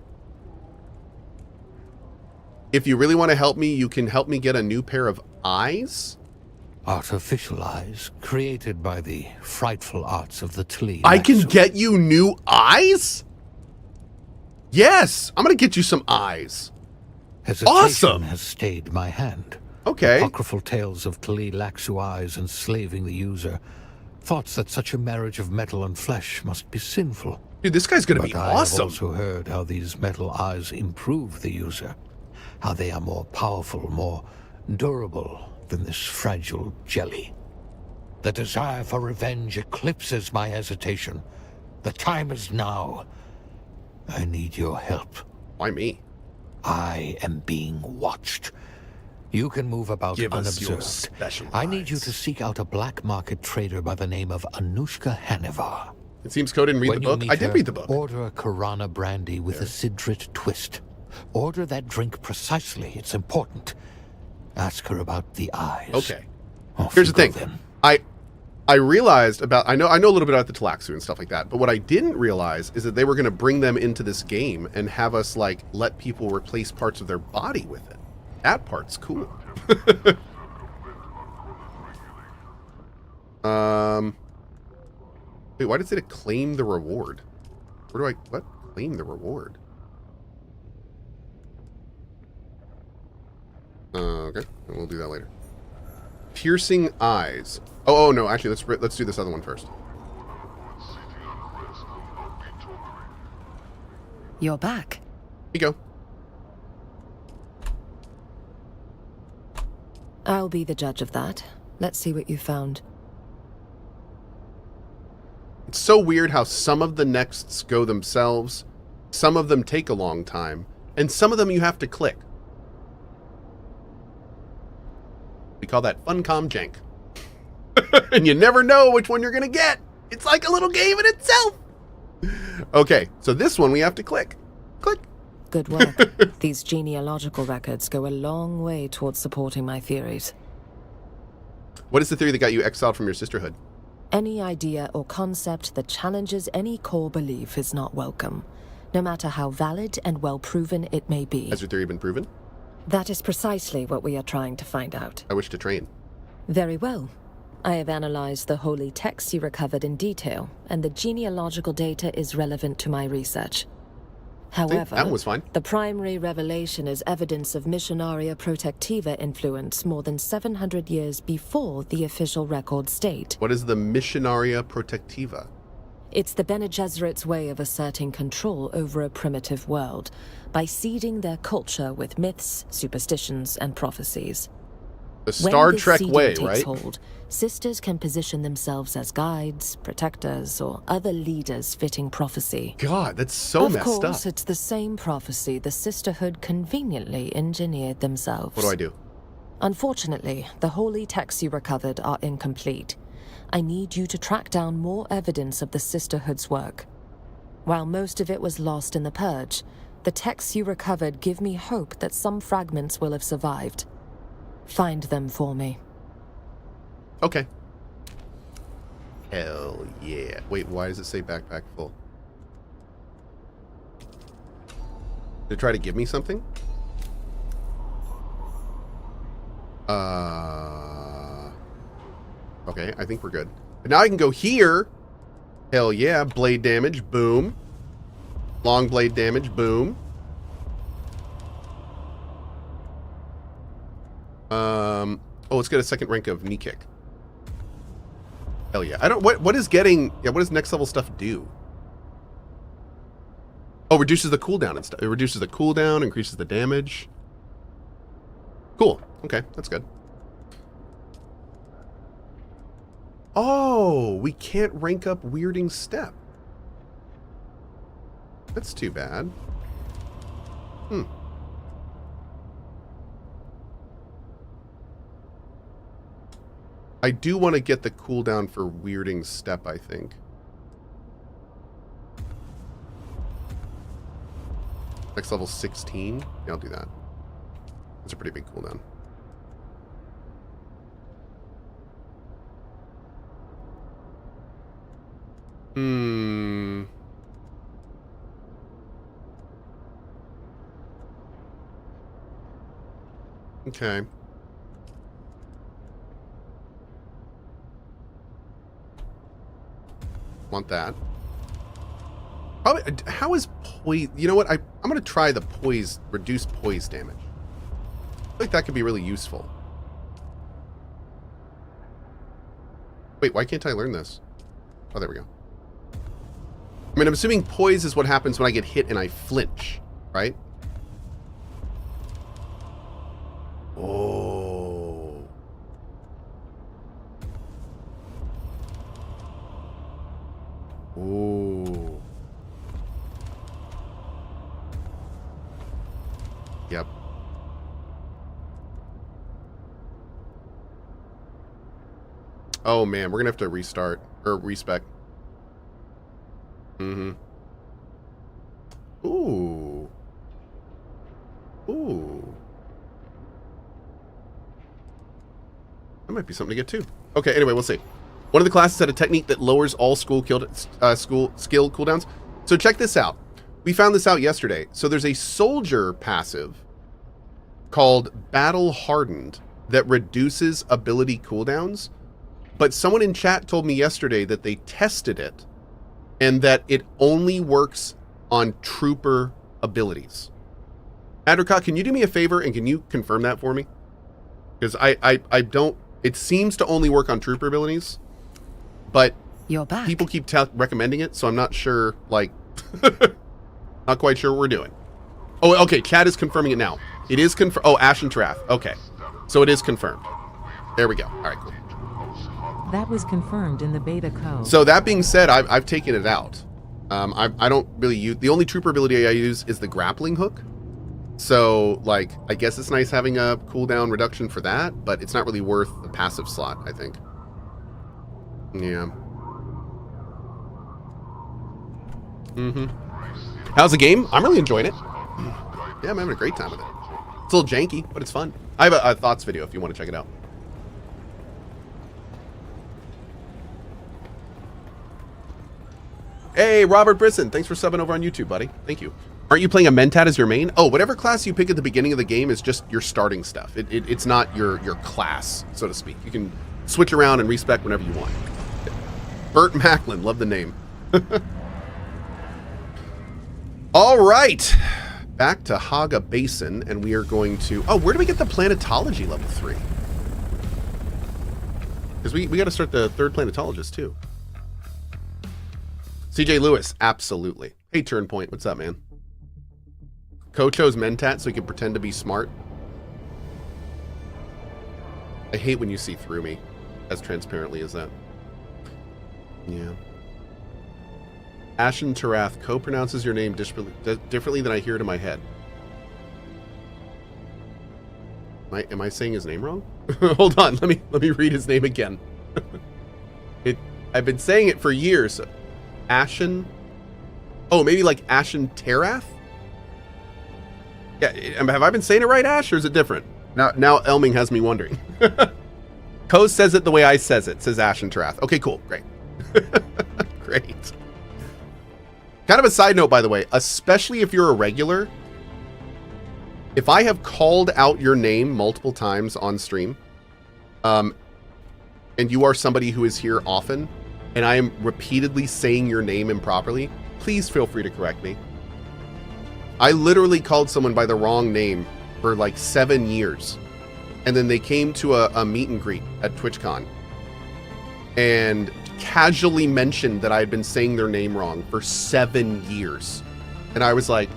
If you really want to help me, you can help me get a new pair of eyes? Artificial eyes, created by the frightful arts of the Tlee. I can get you new eyes? Yes, I'm going to get you some eyes. Hesitation has stayed my hand. Okay. Apocryphal tales of Tlee Laxu eyes enslaving the user. Thoughts that such a marriage of metal and flesh must be sinful. Dude, this guy's going to be awesome. I have also heard how these metal eyes improve the user. How they are more powerful, more durable than this fragile jelly. The desire for revenge eclipses my hesitation. The time is now. I need your help. Why me? I am being watched. You can move about unobserved. I need you to seek out a black market trader by the name of Anushka Hanivar. It seems Cohh didn't read the book. I did read the book. Order a Karana brandy with a Sidrit twist. Order that drink precisely. It's important. Ask her about the eyes. Okay. Here's the thing. Then. I realized about I know a little bit about the Tlaxu and stuff like that, but what I didn't realize is that they were going to bring them into this game and have us like let people replace parts of their body with it. That part's cool. Wait, why did it say to claim the reward? Where do what? Claim the reward. Okay, we'll do that later. Piercing eyes. Oh no, actually let's do this other one first. You're back. Here you go. I'll be the judge of that. Let's see what you found. It's so weird how some of the nexts go themselves, some of them take a long time, and some of them you have to click. We call that Funcom Jank. And you never know which one you're going to get. It's like a little game in itself. Okay, so this one we have to click. Click. Good work. These genealogical records go a long way towards supporting my theories. What is the theory that got you exiled from your sisterhood? Any idea or concept that challenges any core belief is not welcome, no matter how valid and well-proven it may be. Has your theory been proven? That is precisely what we are trying to find out. I wish to train. Very well. I have analyzed the holy texts you recovered in detail, and the genealogical data is relevant to my research. However, that was fine. The primary revelation is evidence of Missionaria Protectiva influence more than 700 years before the official records state. What is the Missionaria Protectiva? It's the Bene Gesserit's way of asserting control over a primitive world by seeding their culture with myths, superstitions, and prophecies. The Star Trek way, takes right? Hold, sisters can position themselves as guides, protectors, or other leaders fitting prophecy. God, that's so messed up. Of course, it's the same prophecy the sisterhood conveniently engineered themselves. What do I do? Unfortunately, the holy texts you recovered are incomplete. I need you to track down more evidence of the sisterhood's work. While most of it was lost in the Purge, the texts you recovered give me hope that some fragments will have survived. Find them for me. Okay. Hell yeah. Wait, why does it say backpack full? Did it try to give me something? Okay, I think we're good. But now I can go here. Hell yeah. Blade damage. Boom. Long blade damage. Boom. Oh, let's get a second rank of knee kick. Hell yeah. I don't, what does next level stuff do? Oh, reduces the cooldown and stuff. It reduces the cooldown, increases the damage. Cool. Okay, that's good. Oh, we can't rank up Weirding Step. That's too bad. I do want to get the cooldown for Weirding Step, I think. Next level 16. Yeah, I'll do that. That's a pretty big cooldown. Okay. Want that. Probably, how is poise? You know what? I'm going to try the poise, reduce poise damage. I feel like that could be really useful. Wait, why can't I learn this? Oh, there we go. I mean, I'm assuming poise is what happens when I get hit and I flinch, right? Oh. Oh. Yep. Oh man, we're gonna have to restart or respec. Mm-hmm. Ooh. Ooh. That might be something to get too. Okay, anyway, we'll see. One of the classes had a technique that lowers all skill cooldowns. So check this out. We found this out yesterday. So there's a soldier passive called Battle Hardened that reduces ability cooldowns. But someone in chat told me yesterday that they tested it and that it only works on trooper abilities. Addercott, can you do me a favor and can you confirm that for me? Because I don't, it seems to only work on trooper abilities, but you're back. People keep recommending it, so I'm not sure, like, not quite sure what we're doing. Oh, okay, chat is confirming it now. It is confirmed. Oh, Ashen Tarath. Okay, so it is confirmed. There we go. All right, cool. That was confirmed in the beta code. So that being said, I've taken it out. I don't really use, the only trooper ability I use is the grappling hook. So, like, I guess it's nice having a cooldown reduction for that, but it's not really worth the passive slot, I think. Yeah. Mm-hmm. How's the game? I'm really enjoying it. Yeah, I'm having a great time with it. It's a little janky, but it's fun. I have a thoughts video if you want to check it out. Hey, Robert Brisson. Thanks for subbing over on YouTube, buddy. Thank you. Aren't you playing a Mentat as your main? Oh, whatever class you pick at the beginning of the game is just your starting stuff. It's not your class, so to speak. You can switch around and respec whenever you want. Burt Macklin. Love the name. All right. Back to Haga Basin, and we are going to... Oh, where do we get the planetology level 3? Because we got to start the third planetologist, too. CJ Lewis, absolutely. Hey, Turnpoint, what's up, man? Cohh chose Mentat so he could pretend to be smart. I hate when you see through me, as transparently as that. Yeah. Ashen Tarath, Cohh pronounces your name differently than I hear it in my head. Am I saying his name wrong? Hold on, let me read his name again. I've been saying it for years. Ashen. Oh, maybe like Ashen Tarath? Yeah, have I been saying it right, Ash, or is it different? Now Elming has me wondering. Cohh says it the way I says it, says Ashen Tarath. Okay, cool, great. Great. Kind of a side note, by the way, especially if you're a regular, if I have called out your name multiple times on stream, and you are somebody who is here often, and I am repeatedly saying your name improperly, please feel free to correct me. I literally called someone by the wrong name for like 7 years. And then they came to a meet and greet at TwitchCon and casually mentioned that I had been saying their name wrong for 7 years. And I was like,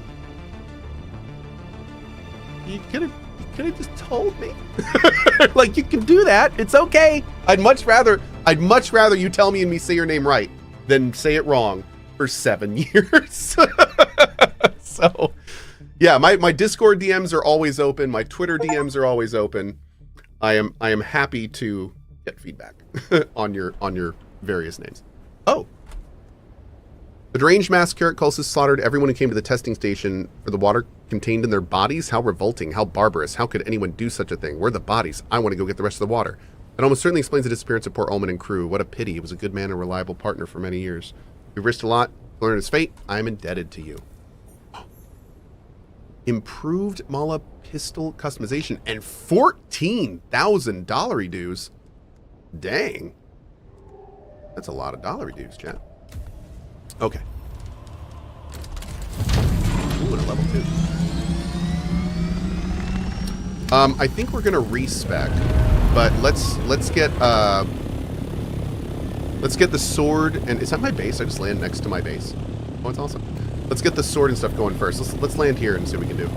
you could have just told me. Like, you can do that. It's okay. I'd much rather you tell me and me say your name right than say it wrong for 7 years. So, yeah, my Discord DMs are always open. My Twitter DMs are always open. I am happy to get feedback on your various names. Oh, The deranged mass carrot cultists slaughtered everyone who came to the testing station for the water contained in their bodies. How revolting. How barbarous. How could anyone do such a thing? Where are the bodies? I want to go get the rest of the water. It almost certainly explains the disappearance of poor Ullman and crew. What a pity. He was a good man and a reliable partner for many years. We risked a lot to learn his fate. I am indebted to you. Improved Mala pistol customization and $14,000 dues. Dang. That's a lot of dollar dues, chat. Okay. Ooh, and a level 2. I think we're gonna respec, but let's get the sword. And is that my base? I just land next to my base. Oh, it's awesome. Let's get the sword and stuff going first. Let's land here and see what we can do.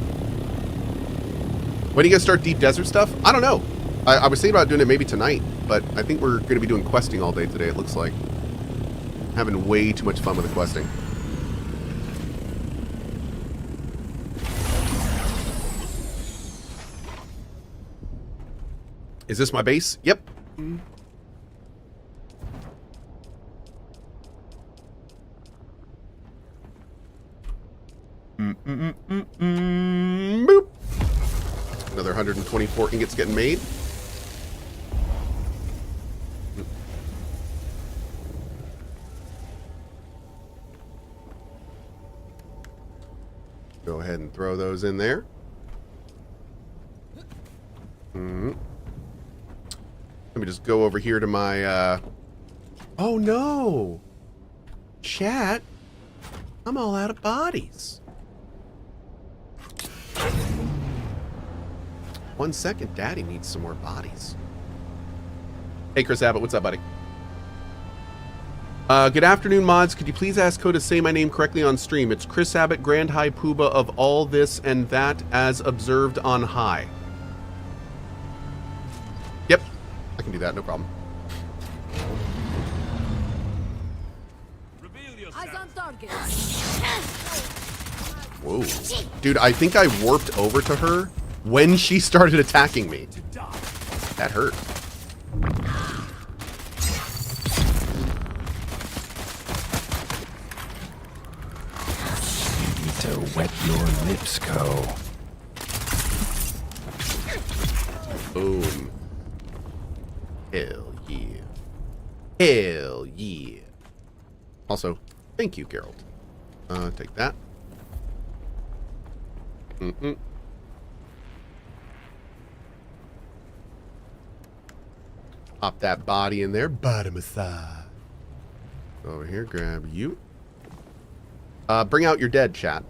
When are you gonna start deep desert stuff? I don't know. I was thinking about doing it maybe tonight, but I think we're gonna be doing questing all day today. It looks like. Having way too much fun with the questing. Is this my base? Yep. Boop. Another 124 ingots getting made. Go ahead and throw those in there. Let me just go over here to my, oh no! Chat, I'm all out of bodies. 1 second, Daddy needs some more bodies. Hey, Chris Abbott, what's up, buddy? Good afternoon, mods. Could you please ask Cohh to say my name correctly on stream? It's Chris Abbott, Grand High Poobah of all this and that as observed on high. Yep, I can do that, no problem. Eyes on target. Whoa. Dude, I think I warped over to her when she started attacking me. That hurt. To wet your lips, Cohh. Boom. Hell yeah. Hell yeah. Also, thank you, Geralt. Take that. Pop that body in there. Body massage. Over here, grab you. Bring out your dead, chat.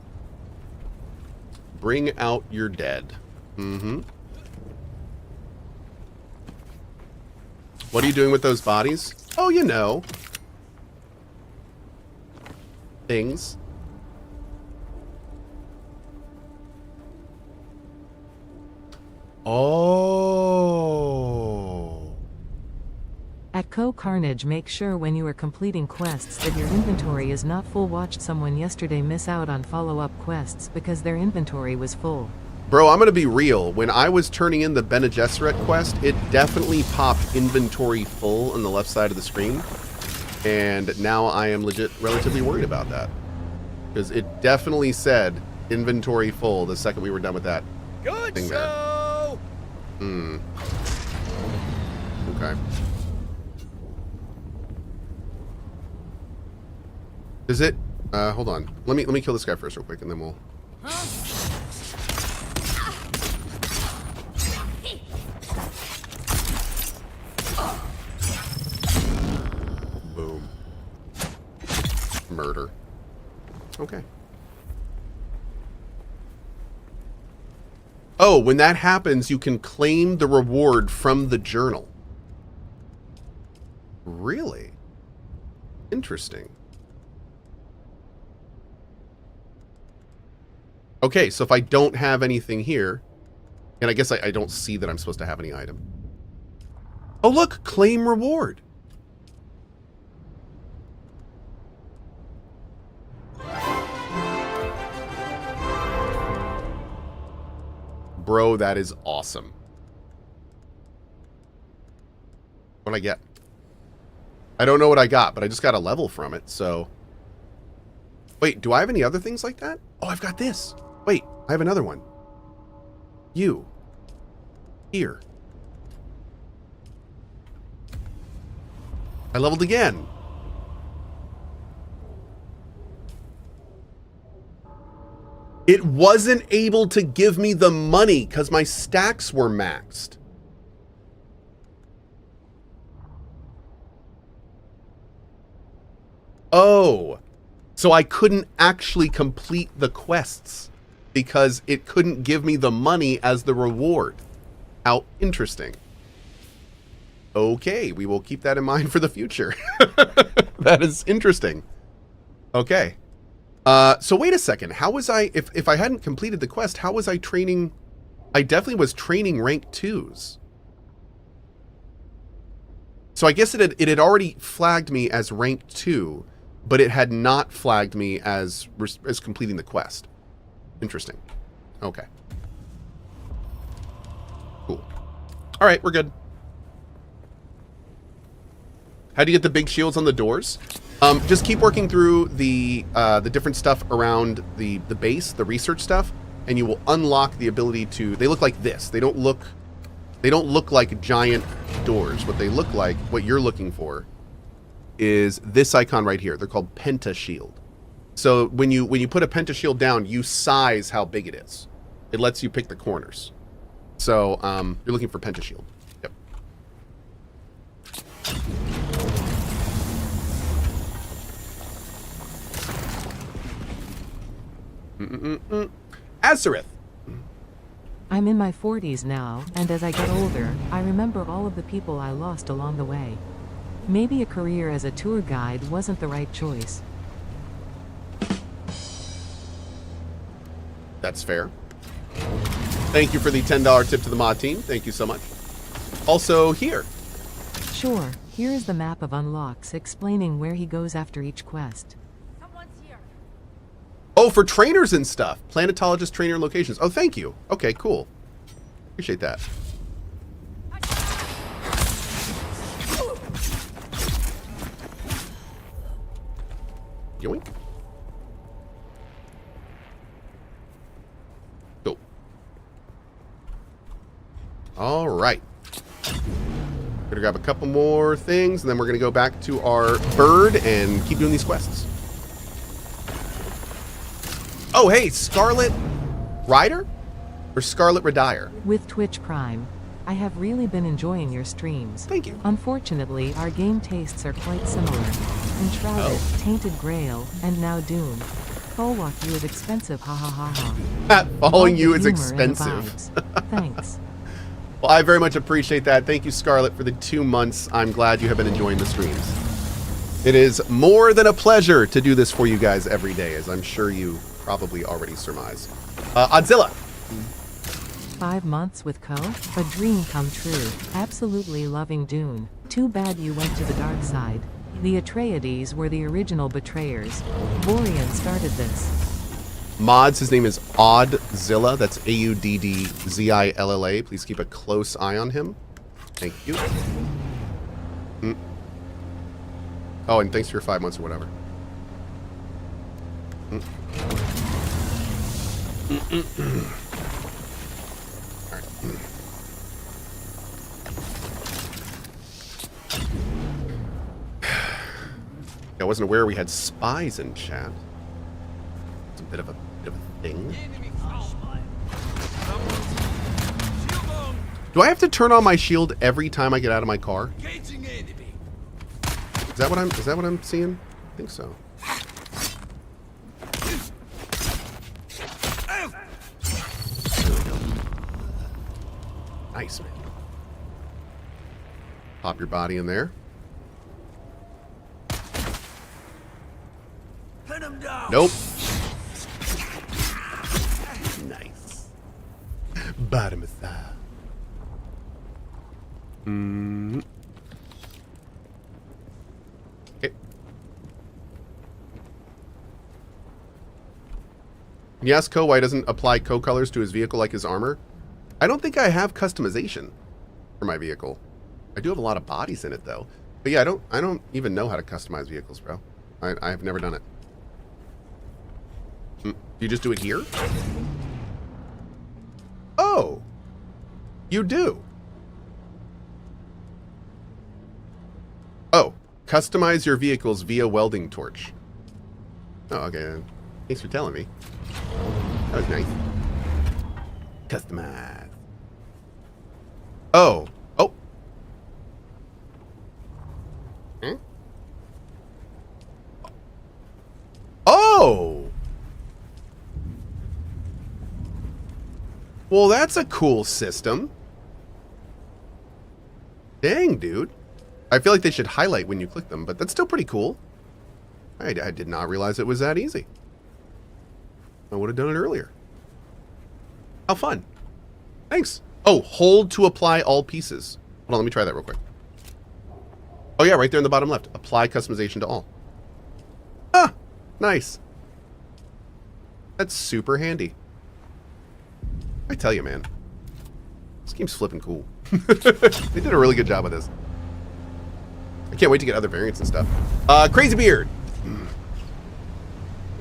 Bring out your dead. What are you doing with those bodies? Oh, you know. Things. Oh. At CohhCarnage, make sure when you are completing quests that your inventory is not full. Watched someone yesterday miss out on follow-up quests because their inventory was full. Bro, I'm gonna be real. When I was turning in the Bene Gesserit quest, it definitely popped inventory full on the left side of the screen. And now I am legit relatively worried about that. Because it definitely said inventory full the second we were done with that thing there. Okay. Is it? Hold on. Let me kill this guy first real quick, and then we'll... Boom. Murder. Okay. Oh, when that happens, you can claim the reward from the journal. Really? Interesting. Okay, so if I don't have anything here, and I guess I don't see that I'm supposed to have any item. Oh, look, claim reward. Bro, that is awesome. What'd I get? I don't know what I got, but I just got a level from it, so... Wait, do I have any other things like that? Oh, I've got this. Wait, I have another one. You. Here. I leveled again. It wasn't able to give me the money because my stacks were maxed. Oh, so I couldn't actually complete the quests because it couldn't give me the money as the reward. How interesting. Okay, we will keep that in mind for the future. That is interesting. Okay. So wait a second. How was I, if I hadn't completed the quest, how was I training? I definitely was training rank 2s. So I guess it had already flagged me as rank 2, but it had not flagged me as completing the quest. Interesting. Okay. Cool. All right, we're good. How do you get the big shields on the doors? Just keep working through the different stuff around the base, the research stuff, and you will unlock the ability to. They look like this. They don't look like giant doors. What they look like, what you're looking for, is this icon right here. They're called Penta Shield. So when you put a Penta Shield down, you size how big it is. It lets you pick the corners. So you're looking for Penta Shield. Yep. Azareth. I'm in my 40s now, and as I get older, I remember all of the people I lost along the way. Maybe a career as a tour guide wasn't the right choice. That's fair. Thank you for the $10 tip to the mod team. Thank you so much. Also here. Sure, here is the map of unlocks explaining where he goes after each quest. Oh, for trainers and stuff. Planetologist trainer locations. Oh, thank you. Okay, cool. Appreciate that. Yoink. Go. All right. Gonna grab a couple more things, and then we're gonna go back to our bird and keep doing these quests. Oh, hey, Scarlet Rider? Or Scarlet Redire? With Twitch Prime, I have really been enjoying your streams. Thank you. Unfortunately, our game tastes are quite similar. Enshrouded, Tainted Grail, and now Dune. Follow you is expensive, ha ha ha ha. Following you is expensive. Thanks. Well, I very much appreciate that. Thank you, Scarlet, for the 2 months. I'm glad you have been enjoying the streams. It is more than a pleasure to do this for you guys every day, as I'm sure you probably already surmise. Odzilla. 5 months with Cohh? A dream come true. Absolutely loving Dune. Too bad you went to the dark side. The Atreides were the original betrayers. Borean started this. Mods, his name is Odzilla. That's AuddZilla. Please keep a close eye on him. Thank you. Oh, and thanks for your 5 months or whatever. All right. I wasn't aware we had spies in chat. It's a bit of a thing. Do I have to turn on my shield every time I get out of my car? Is that what I'm seeing? I think so. Nice, man. Pop your body in there. Pin him down. Nope. Nice. Bottom of thigh. Okay. Can you ask Cohh why he doesn't apply Cohh colors to his vehicle like his armor? I don't think I have customization for my vehicle. I do have a lot of bodies in it though. But yeah, I don't even know how to customize vehicles, bro. I have never done it. Do you just do it here? Oh, you do. Oh, customize your vehicles via welding torch. Oh, okay. Thanks for telling me. That was nice. Customize. Oh. Oh. Hmm? Oh. Well, that's a cool system. Dang, dude. I feel like they should highlight when you click them, but that's still pretty cool. I did not realize it was that easy. I would have done it earlier. How fun. Thanks. Oh, hold to apply all pieces. Hold on, let me try that real quick. Oh yeah, right there in the bottom left. Apply customization to all. Ah, nice. That's super handy. I tell you, man. This game's flipping cool. They did a really good job with this. I can't wait to get other variants and stuff. Crazy Beard.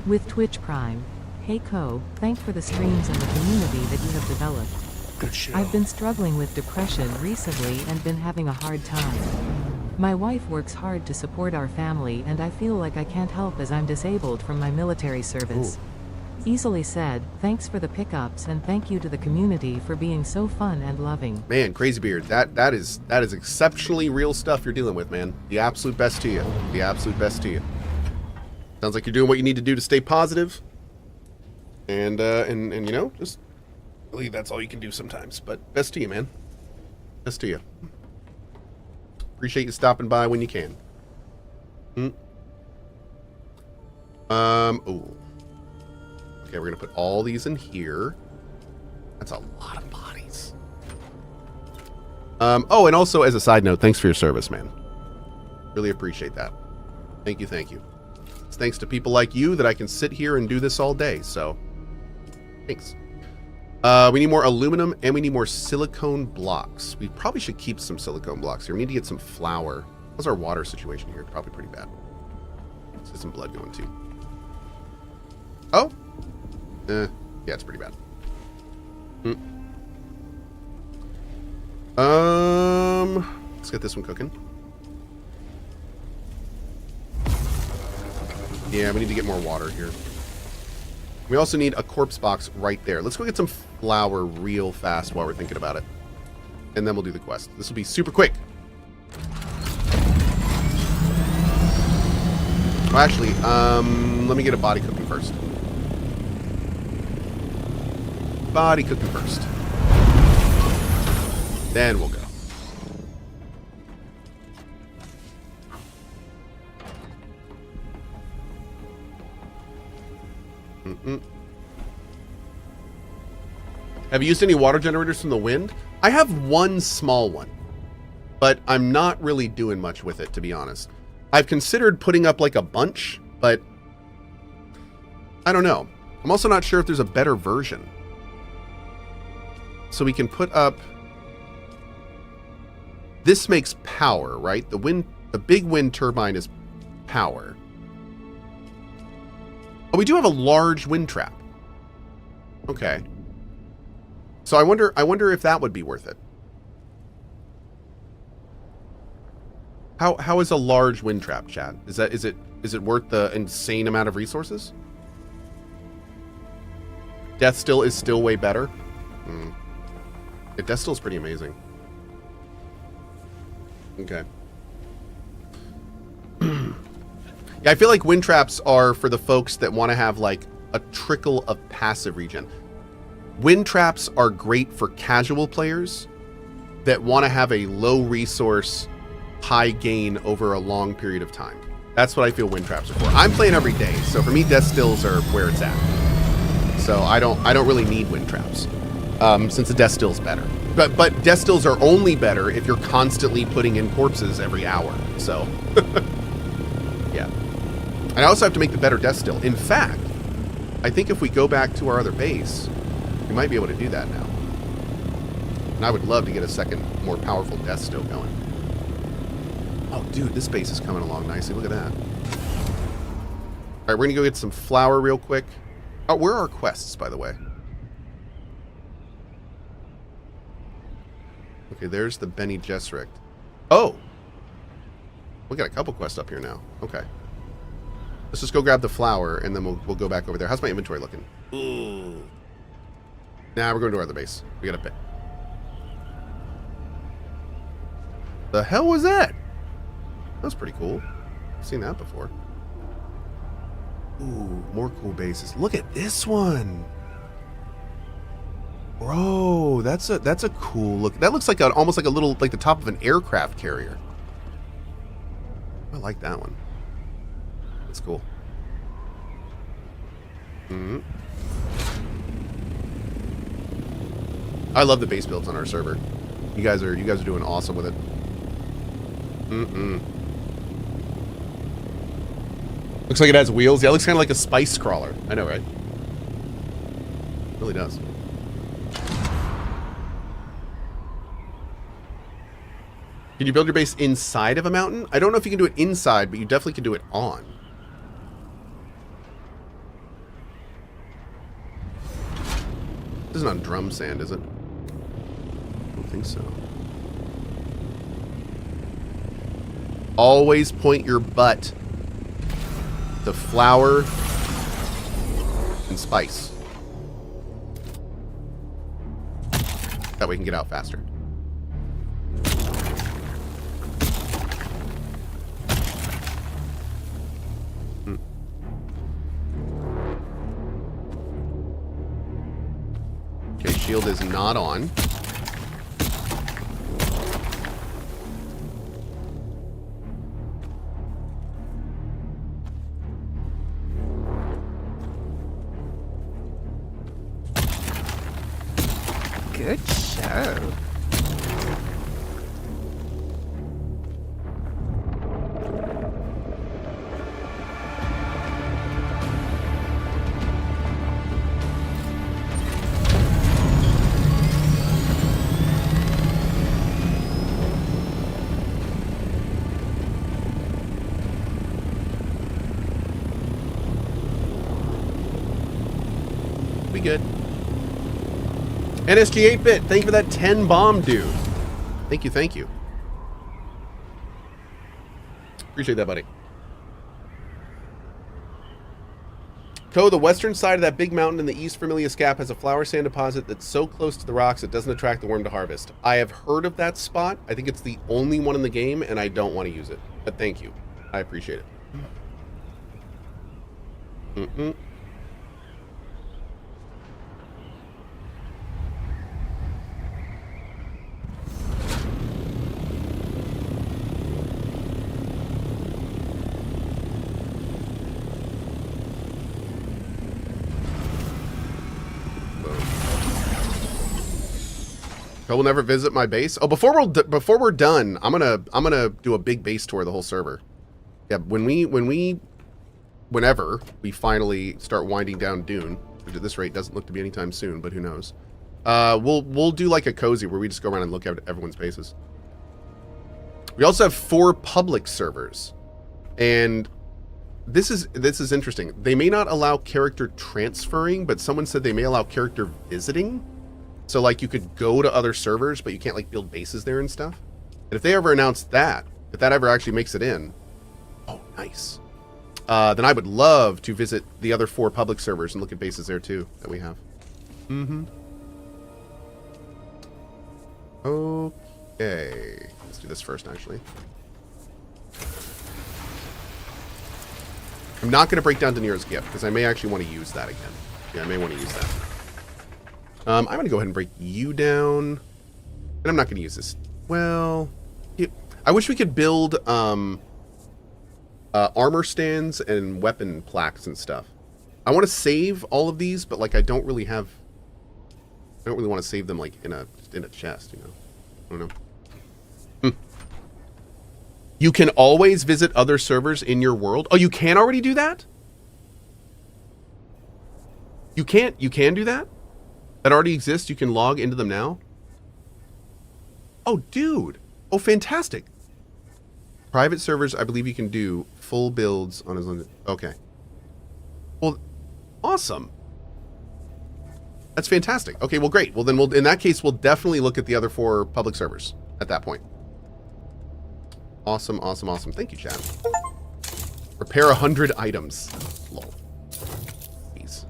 With Twitch Prime. Hey Cohh, thanks for the streams and the community that you have developed. Good show. I've been struggling with depression recently and been having a hard time. My wife works hard to support our family and I feel like I can't help as I'm disabled from my military service. Ooh. Easily said, thanks for the pickups and thank you to the community for being so fun and loving. Man, Crazy Beard, that is exceptionally real stuff you're dealing with, man. The absolute best to you. The absolute best to you. Sounds like you're doing what you need to do to stay positive. And you know, just believe that's all you can do sometimes. But best to you, man. Best to you. Appreciate you stopping by when you can. Oh. Okay, we're gonna put all these in here. That's a lot of bodies. Oh, and also as a side note, thanks for your service, man. Really appreciate that. Thank you, thank you. It's thanks to people like you that I can sit here and do this all day, so thanks. We need more aluminum and we need more silicone blocks. We probably should keep some silicone blocks here. We need to get some flour. How's our water situation here? Probably pretty bad. Let's get some blood going too. Oh. Yeah, it's pretty bad. Let's get this one cooking. Yeah, we need to get more water here. We also need a corpse box right there. Let's go get some flour real fast while we're thinking about it. And then we'll do the quest. This will be super quick. Oh, actually, let me get a body cooking first. Body cooking first. Then we'll go. Have you used any water generators from the wind? I have one small one, but I'm not really doing much with it, to be honest. I've considered putting up like a bunch, but I don't know. I'm also not sure if there's a better version. So we can put up... This makes power, right? The big wind turbine is power. Oh, we do have a large wind trap. Okay. So I wonder if that would be worth it. How is a large wind trap, Chad? Is it worth the insane amount of resources? Death Still is still way better. Yeah, Death Still is pretty amazing. Okay. Yeah, I feel like wind traps are for the folks that want to have like a trickle of passive regen. Wind traps are great for casual players that want to have a low resource, high gain over a long period of time. That's what I feel wind traps are for. I'm playing every day, so for me, Death Stills are where it's at. So I don't really need wind traps, since the Death Still's better. But Death Stills are only better if you're constantly putting in corpses every hour. So yeah. And I also have to make the better Death Still. In fact, I think if we go back to our other base, we might be able to do that now. And I would love to get a second, more powerful Death Still going. Oh, dude, this base is coming along nicely. Look at that. All right, we're going to go get some flour real quick. Oh, where are our quests, by the way? Okay, there's the Bene Gesserit. Oh! We got a couple quests up here now. Okay. Let's just go grab the flower, and then we'll go back over there. How's my inventory looking? Ooh. Nah, we're going to our other base. We gotta pay. The hell was that? That was pretty cool. I've seen that before. Ooh, more cool bases. Look at this one. Bro, that's a cool look. That looks like almost like a little, like the top of an aircraft carrier. I like that one. That's cool. Mm-hmm. I love the base builds on our server. You guys are doing awesome with it. Looks like it has wheels. Yeah, it looks kind of like a spice crawler. I know, right? It really does. Can you build your base inside of a mountain? I don't know if you can do it inside, but you definitely can do it on. This isn't on drum sand, is it? I don't think so. Always point your butt to flour and spice. That way we can get out faster. Okay, shield is not on. Good show. We good. NSG 8-bit, thank you for that 10 bomb, dude. Thank you, thank you. Appreciate that, buddy. Cohh, the western side of that big mountain in the East Vermilius Gap has a flower sand deposit that's so close to the rocks it doesn't attract the worm to harvest. I have heard of that spot. I think it's the only one in the game, and I don't want to use it. But thank you. I appreciate it. I will never visit my base. Oh, before we're done, I'm gonna do a big base tour of the whole server. Yeah, whenever we finally start winding down Dune, which at this rate doesn't look to be anytime soon, but who knows? We'll do like a cozy where we just go around and look at everyone's bases. We also have 4 public servers, and this is interesting. They may not allow character transferring, but someone said they may allow character visiting. So, like, you could go to other servers, but you can't, like, build bases there and stuff. And if they ever announce that, if that ever actually makes it in, oh, nice. Then I would love to visit the other 4 public servers and look at bases there, too, that we have. Okay. Let's do this first, actually. I'm not going to break down Daenerys' gift, because I may actually want to use that again. Yeah, I may want to use that. I'm going to go ahead and break you down. And I'm not going to use this. Well, I wish we could build armor stands and weapon plaques and stuff. I want to save all of these, but like I don't really want to save them like in a chest, you know. I don't know. You can always visit other servers in your world. Oh, you can already do that? You can do that? That already exists? You can log into them now? Oh, dude. Oh, fantastic. Private servers, I believe you can do full builds on his own. Okay. Well, awesome. That's fantastic. Okay, well, great. Well, then in that case, we'll definitely look at the other 4 public servers at that point. Awesome, awesome, awesome. Thank you, Chad. Repair 100 items. Lol. Jeez.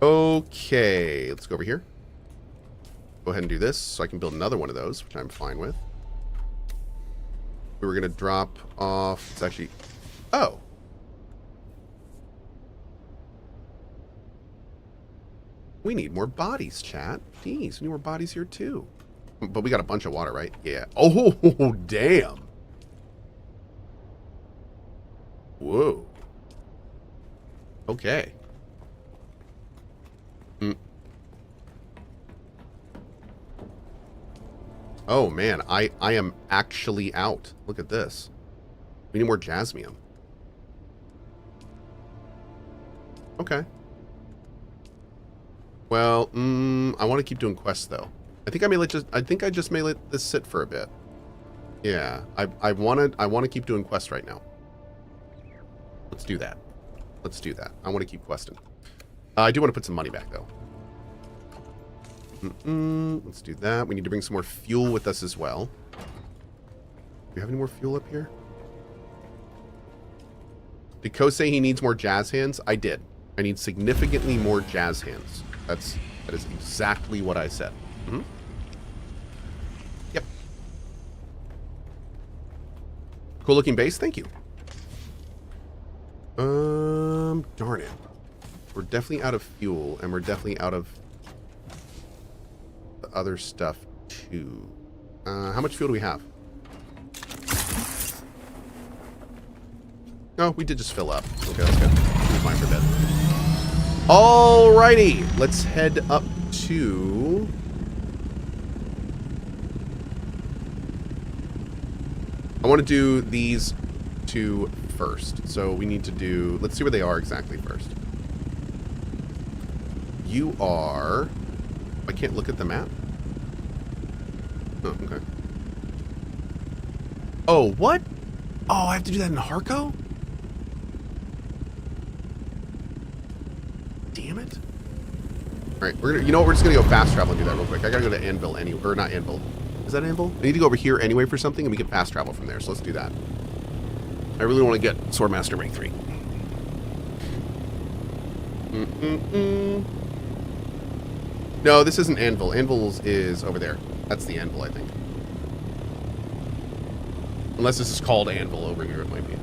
Okay, let's go over here. Go ahead and do this so I can build another one of those, which I'm fine with. We were going to drop off... It's actually... Oh. We need more bodies, chat. Jeez, we need more bodies here, too. But we got a bunch of water, right? Yeah. Oh, damn. Whoa. Okay. Oh, man. I am actually out. Look at this. We need more jasmium. Okay. Well, I want to keep doing quests, though. I think I just may let this sit for a bit. Yeah, I want to keep doing quests right now. Let's do that. Let's do that. I want to keep questing. I do want to put some money back, though. Let's do that. We need to bring some more fuel with us as well. Do you have any more fuel up here? Did Cohh say he needs more jazz hands? I did. I need significantly more jazz hands. That is exactly what I said. Yep. Cool looking base. Thank you. Darn it. We're definitely out of fuel, and we're definitely out of the other stuff too. How much fuel do we have? Oh, we did just fill up. Okay, that's good. We'll be fine for a bit. Alrighty, let's head up to... I want to do these 2 first. So we need to do... Let's see where they are exactly first. You are... I can't look at the map. Oh, okay. Oh, what? Oh, I have to do that in Harco? Damn it. Alright, we're gonna, you know what, we're just gonna go fast travel and do that real quick. I gotta go to Anvil anyway, or not Anvil. Is that Anvil? I need to go over here anyway for something, and we can fast travel from there, so let's do that. I really want to get Swordmaster rank 3. No, this isn't Anvil. Anvil's is over there. That's the Anvil, I think. Unless this is called Anvil over here, it might be.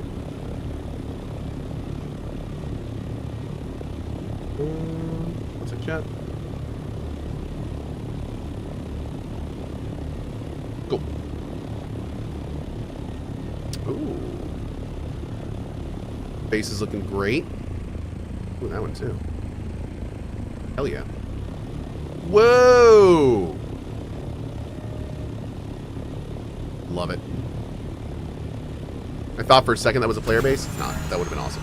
What's it, chat? Cool. Ooh. Base is looking great. Ooh, that one too. Hell yeah. Whoa! Love it. I thought for a second that was a player base. Nah, that would have been awesome.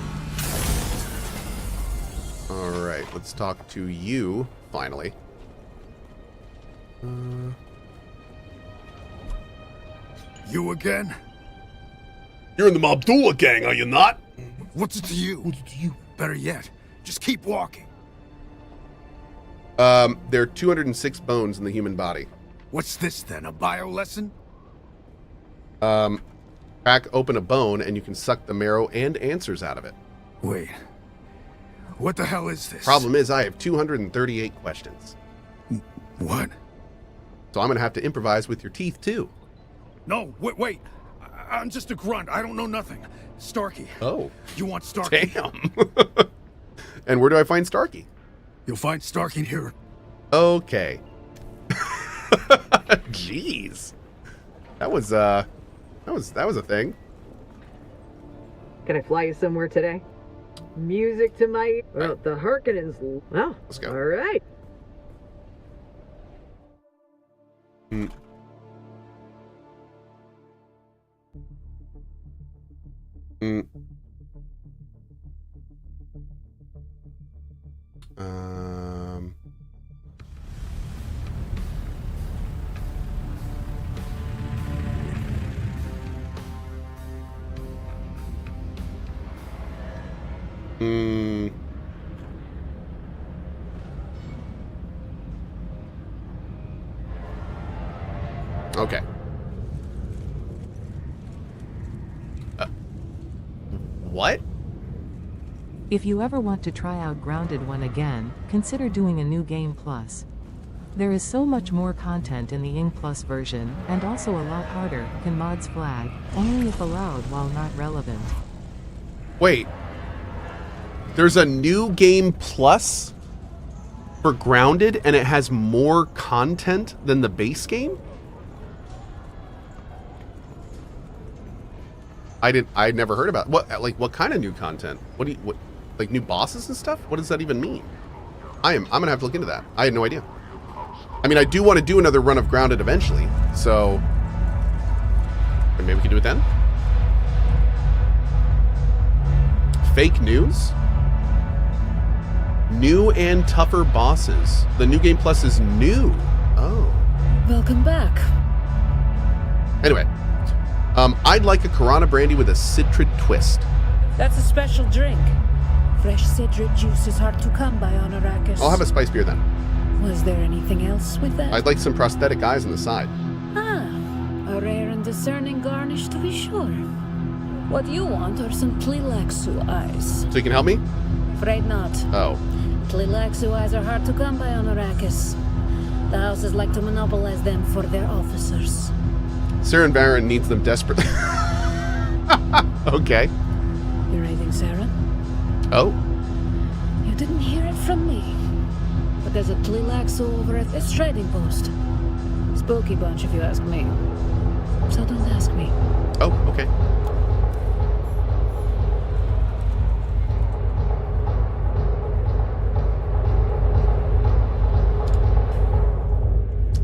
Alright, let's talk to you, finally. You again? You're in the Mabdullah gang, are you not? What's it to you? What's it to you? Better yet, just keep walking. There are 206 bones in the human body. What's this then, a bio lesson? Crack open a bone and you can suck the marrow and answers out of it. Wait. What the hell is this? Problem is, I have 238 questions. What? So I'm gonna have to improvise with your teeth, too. No, wait. I'm just a grunt. I don't know nothing. Starkey. Oh. You want Starkey? Damn. And where do I find Starkey? You'll find Starkey here. Okay. Jeez. That was a thing. Can I fly you somewhere today? Music to my... Well, the Harkonnens... Well, let's go. All right. Okay. What? If you ever want to try out Grounded 1 again, consider doing a new game plus. There is so much more content in the Ing Plus version, and also a lot harder, can mods flag, only if allowed while not relevant. Wait. There's a new game plus for Grounded, and it has more content than the base game? I'd never heard about what, like, what kind of new content? What, like new bosses and stuff? What does that even mean? I'm gonna have to look into that. I had no idea. I mean, I do want to do another run of Grounded eventually, so maybe we can do it then. Fake news? New and tougher bosses. The new game plus is new. Oh. Welcome back. Anyway, I'd like a Corona brandy with a citrid twist. That's a special drink. Fresh citrid juice is hard to come by on Arrakis. I'll have a spice beer then. Was there anything else with that? I'd like some prosthetic eyes on the side. Ah, a rare and discerning garnish to be sure. What you want are some Tlilaxu eyes. So you can help me? Afraid not. Oh. Tlilaxu eyes are hard to come by on Arrakis. The houses like to monopolize them for their officers. Sarah and Baron needs them desperately. Okay. You raiding Sarah? Oh. You didn't hear it from me. But there's a Tlilaxu over at this trading post. Spooky bunch, if you ask me. So don't ask me. Oh, okay.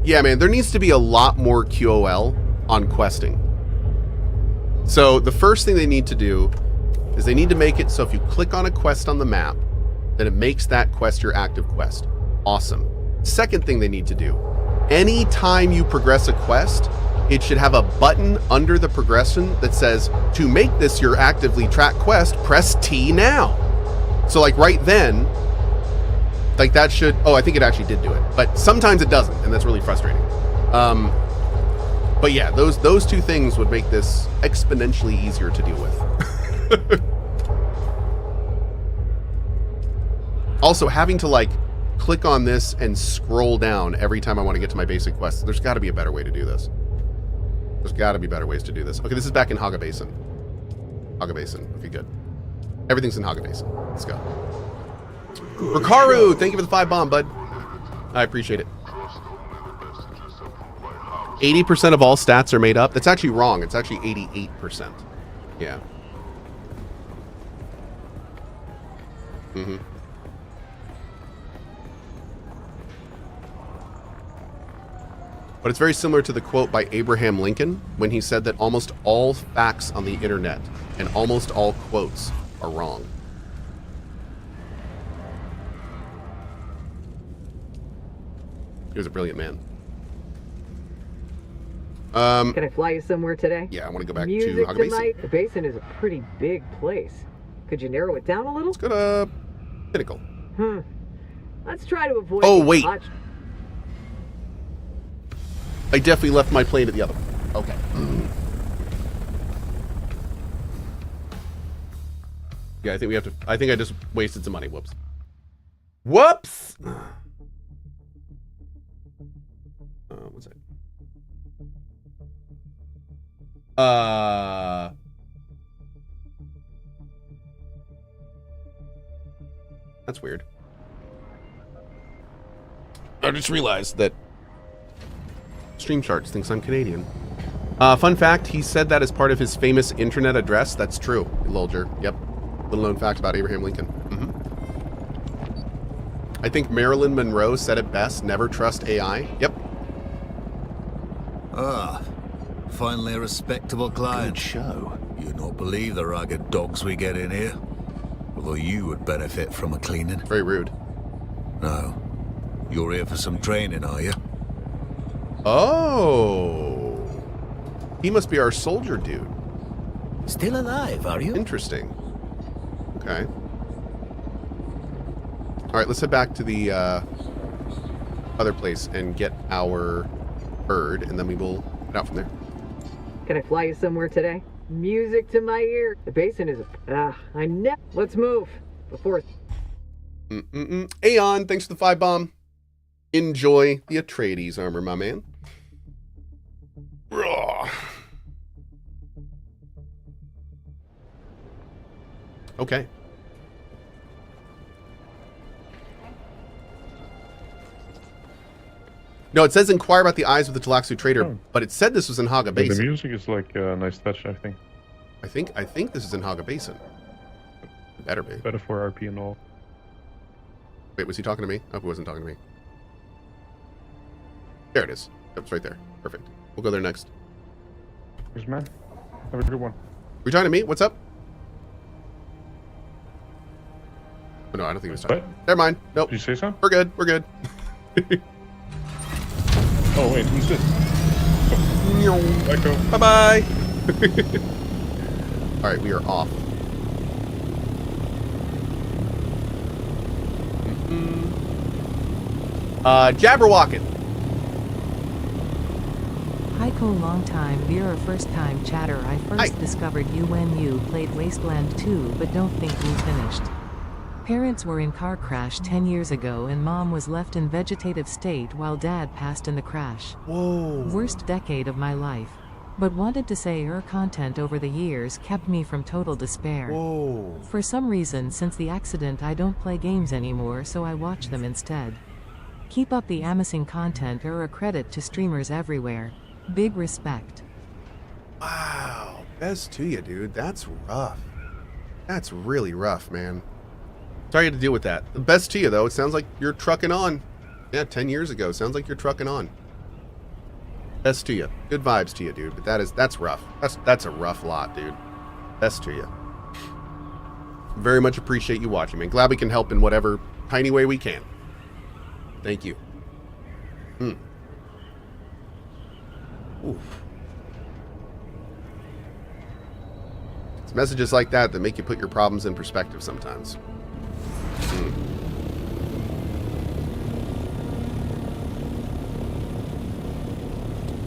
Yeah, man, there needs to be a lot more QOL on questing. So the first thing they need to do is they need to make it so if you click on a quest on the map, then it makes that quest your active quest. Awesome. Second thing they need to do, anytime you progress a quest, it should have a button under the progression that says, to make this your actively tracked quest, press T now. So like right then, like that should, oh, I think it actually did do it, but sometimes it doesn't, and that's really frustrating. But yeah, those two things would make this exponentially easier to deal with. Also, having to like click on this and scroll down every time I want to get to my basic quest, there's got to be a better way to do this. There's got to be better ways to do this. Okay, this is back in Haga Basin. Haga Basin. Okay, good. Everything's in Haga Basin. Let's go. Rikaru, thank you for the 5 bomb, bud. I appreciate it. 80% of all stats are made up. That's actually wrong. It's actually 88%. Yeah. Mm-hmm. But it's very similar to the quote by Abraham Lincoln when he said that almost all facts on the internet and almost all quotes are wrong. He was a brilliant man. Can I fly you somewhere today? Yeah, I want to go back Music to Haga tonight. Basin. The basin is a pretty big place. Could you narrow it down a little? Let's go to Pinnacle. Let's try to avoid. Oh, wait. I definitely left my plane at the other one. Okay. Yeah, I think we have to. I think I just wasted some money. Whoops. Whoops! What's that? That's weird. I just realized that Stream Charts thinks I'm Canadian. Fun fact, he said that as part of his famous internet address. That's true, Lolger. Yep. Little known fact about Abraham Lincoln. I think Marilyn Monroe said it best, never trust AI. Yep. Ah, finally a respectable client. Good show. You don't believe the ragged dogs we get in here. Although you would benefit from a cleaning. Very rude. No. You're here for some training, are you? Oh. He must be our soldier dude. Still alive, are you? Interesting. Okay. Alright, let's head back to the other place and get our bird, and then we will Get out from there. Can I fly you somewhere today? Music to my ear. The basin is let's move before. Aeon, thanks for the 5 bomb. Enjoy the Atreides armor, my man. Okay. No, it says inquire about the eyes of the Talaxu trader, but it said this was in Haga Basin. The music is like a nice touch, I think. I think this is in Haga Basin. It better be. Better for RP and all. Wait, was he talking to me? Oh, he wasn't talking to me. There it is. Yep, it's right there. Perfect. We'll go there next. Cheers, man. Have a good one. Were you talking to me? What's up? Oh, no, I don't think he was talking. What? Never mind. Nope. Did you say something? We're good. We're good. Oh, wait. Who's this? Oh. Bye-bye. All right, we are off. Jabberwockin'. Hi, Cohh, long time viewer, first time chatter. I first discovered you when you played Wasteland 2, but don't think we finished. Parents were in car crash 10 years ago and mom was left in vegetative state while dad passed in the crash. Whoa. Worst decade of my life. But wanted to say her content over the years kept me from total despair. Whoa. For some reason since the accident I don't play games anymore, so I watch them instead. Keep up the amazing content, or a credit to streamers everywhere. Big respect. Wow. Best to you, dude. That's rough. That's really rough, man. Sorry you had to deal with that. The best to you, though. It sounds like you're trucking on. Yeah, 10 years ago. Sounds like you're trucking on. Best to you. Good vibes to you, dude. But that's rough. That's a rough lot, dude. Best to you. Very much appreciate you watching, man. Glad we can help in whatever tiny way we can. Thank you. Oof. It's messages like that that make you put your problems in perspective sometimes.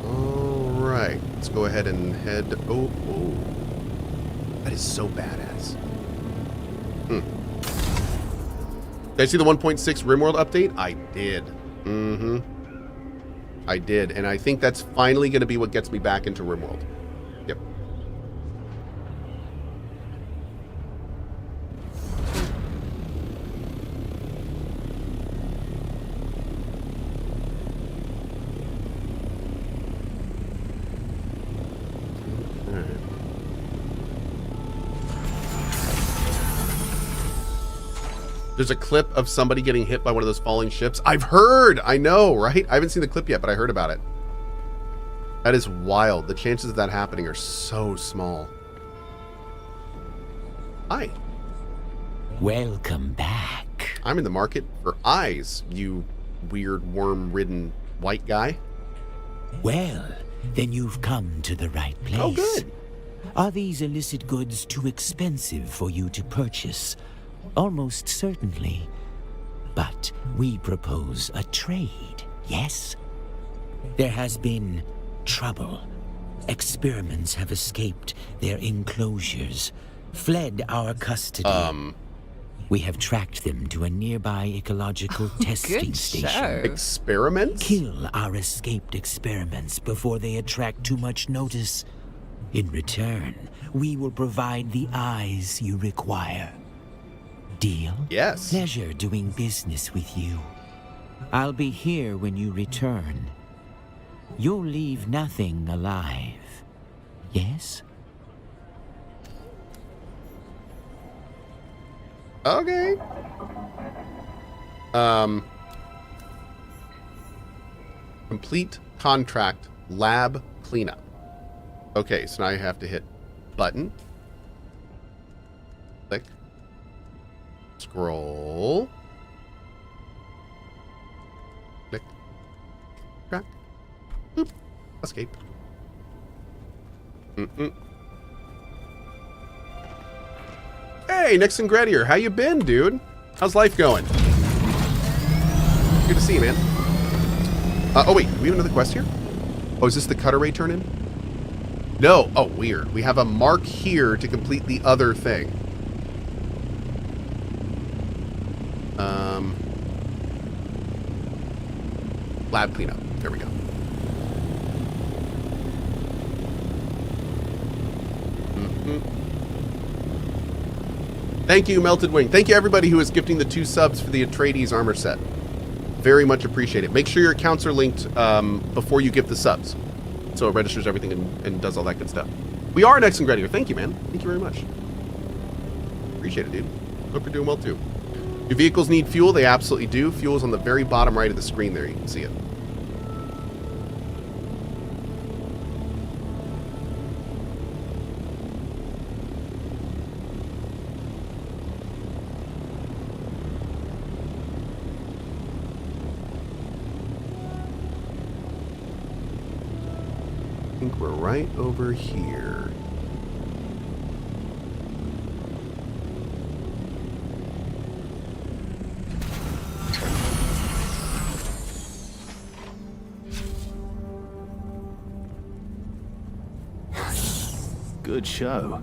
Alright, let's go ahead and head... Oh, that is so badass. Did I see the 1.6 RimWorld update? I did. I did, and I think that's finally going to be what gets me back into RimWorld. Yep. There's a clip of somebody getting hit by one of those falling ships. I've heard! I know, right? I haven't seen the clip yet, but I heard about it. That is wild. The chances of that happening are so small. Hi. Welcome back. I'm in the market for eyes, you weird worm-ridden white guy. Well, then you've come to the right place. Oh, good. Are these illicit goods too expensive for you to purchase? Almost certainly. But we propose a trade, yes? There has been trouble. Experiments have escaped their enclosures, fled our custody. We have tracked them to a nearby ecological testing station. Experiments? Kill our escaped experiments before they attract too much notice. In return, we will provide the eyes you require. Deal? Yes. Pleasure doing business with you. I'll be here when you return. You'll leave nothing alive. Yes? Okay. Complete contract lab cleanup. Okay, so now you have to hit button. Click. Scroll. Click. Track. Boop. Escape. Hey, Nixon Gretier, how you been, dude? How's life going? Good to see you, man. Oh wait, do we have another quest here? Oh, is this the cutaway turn-in? No. Oh, weird. We have a mark here to complete the other thing. Lab cleanup. There we go. Thank you, Melted Wing. Thank you, everybody who is gifting the 2 subs for the Atreides armor set. Very much appreciate it. Make sure your accounts are linked before you gift the subs, so it registers everything and does all that good stuff. We are an excellent graduate. Thank you, man. Thank you very much. Appreciate it, dude. Hope you're doing well, too. Your vehicles need fuel. They absolutely do. Fuel is on the very bottom right of the screen there. You can see it. I think we're right over here. Good show.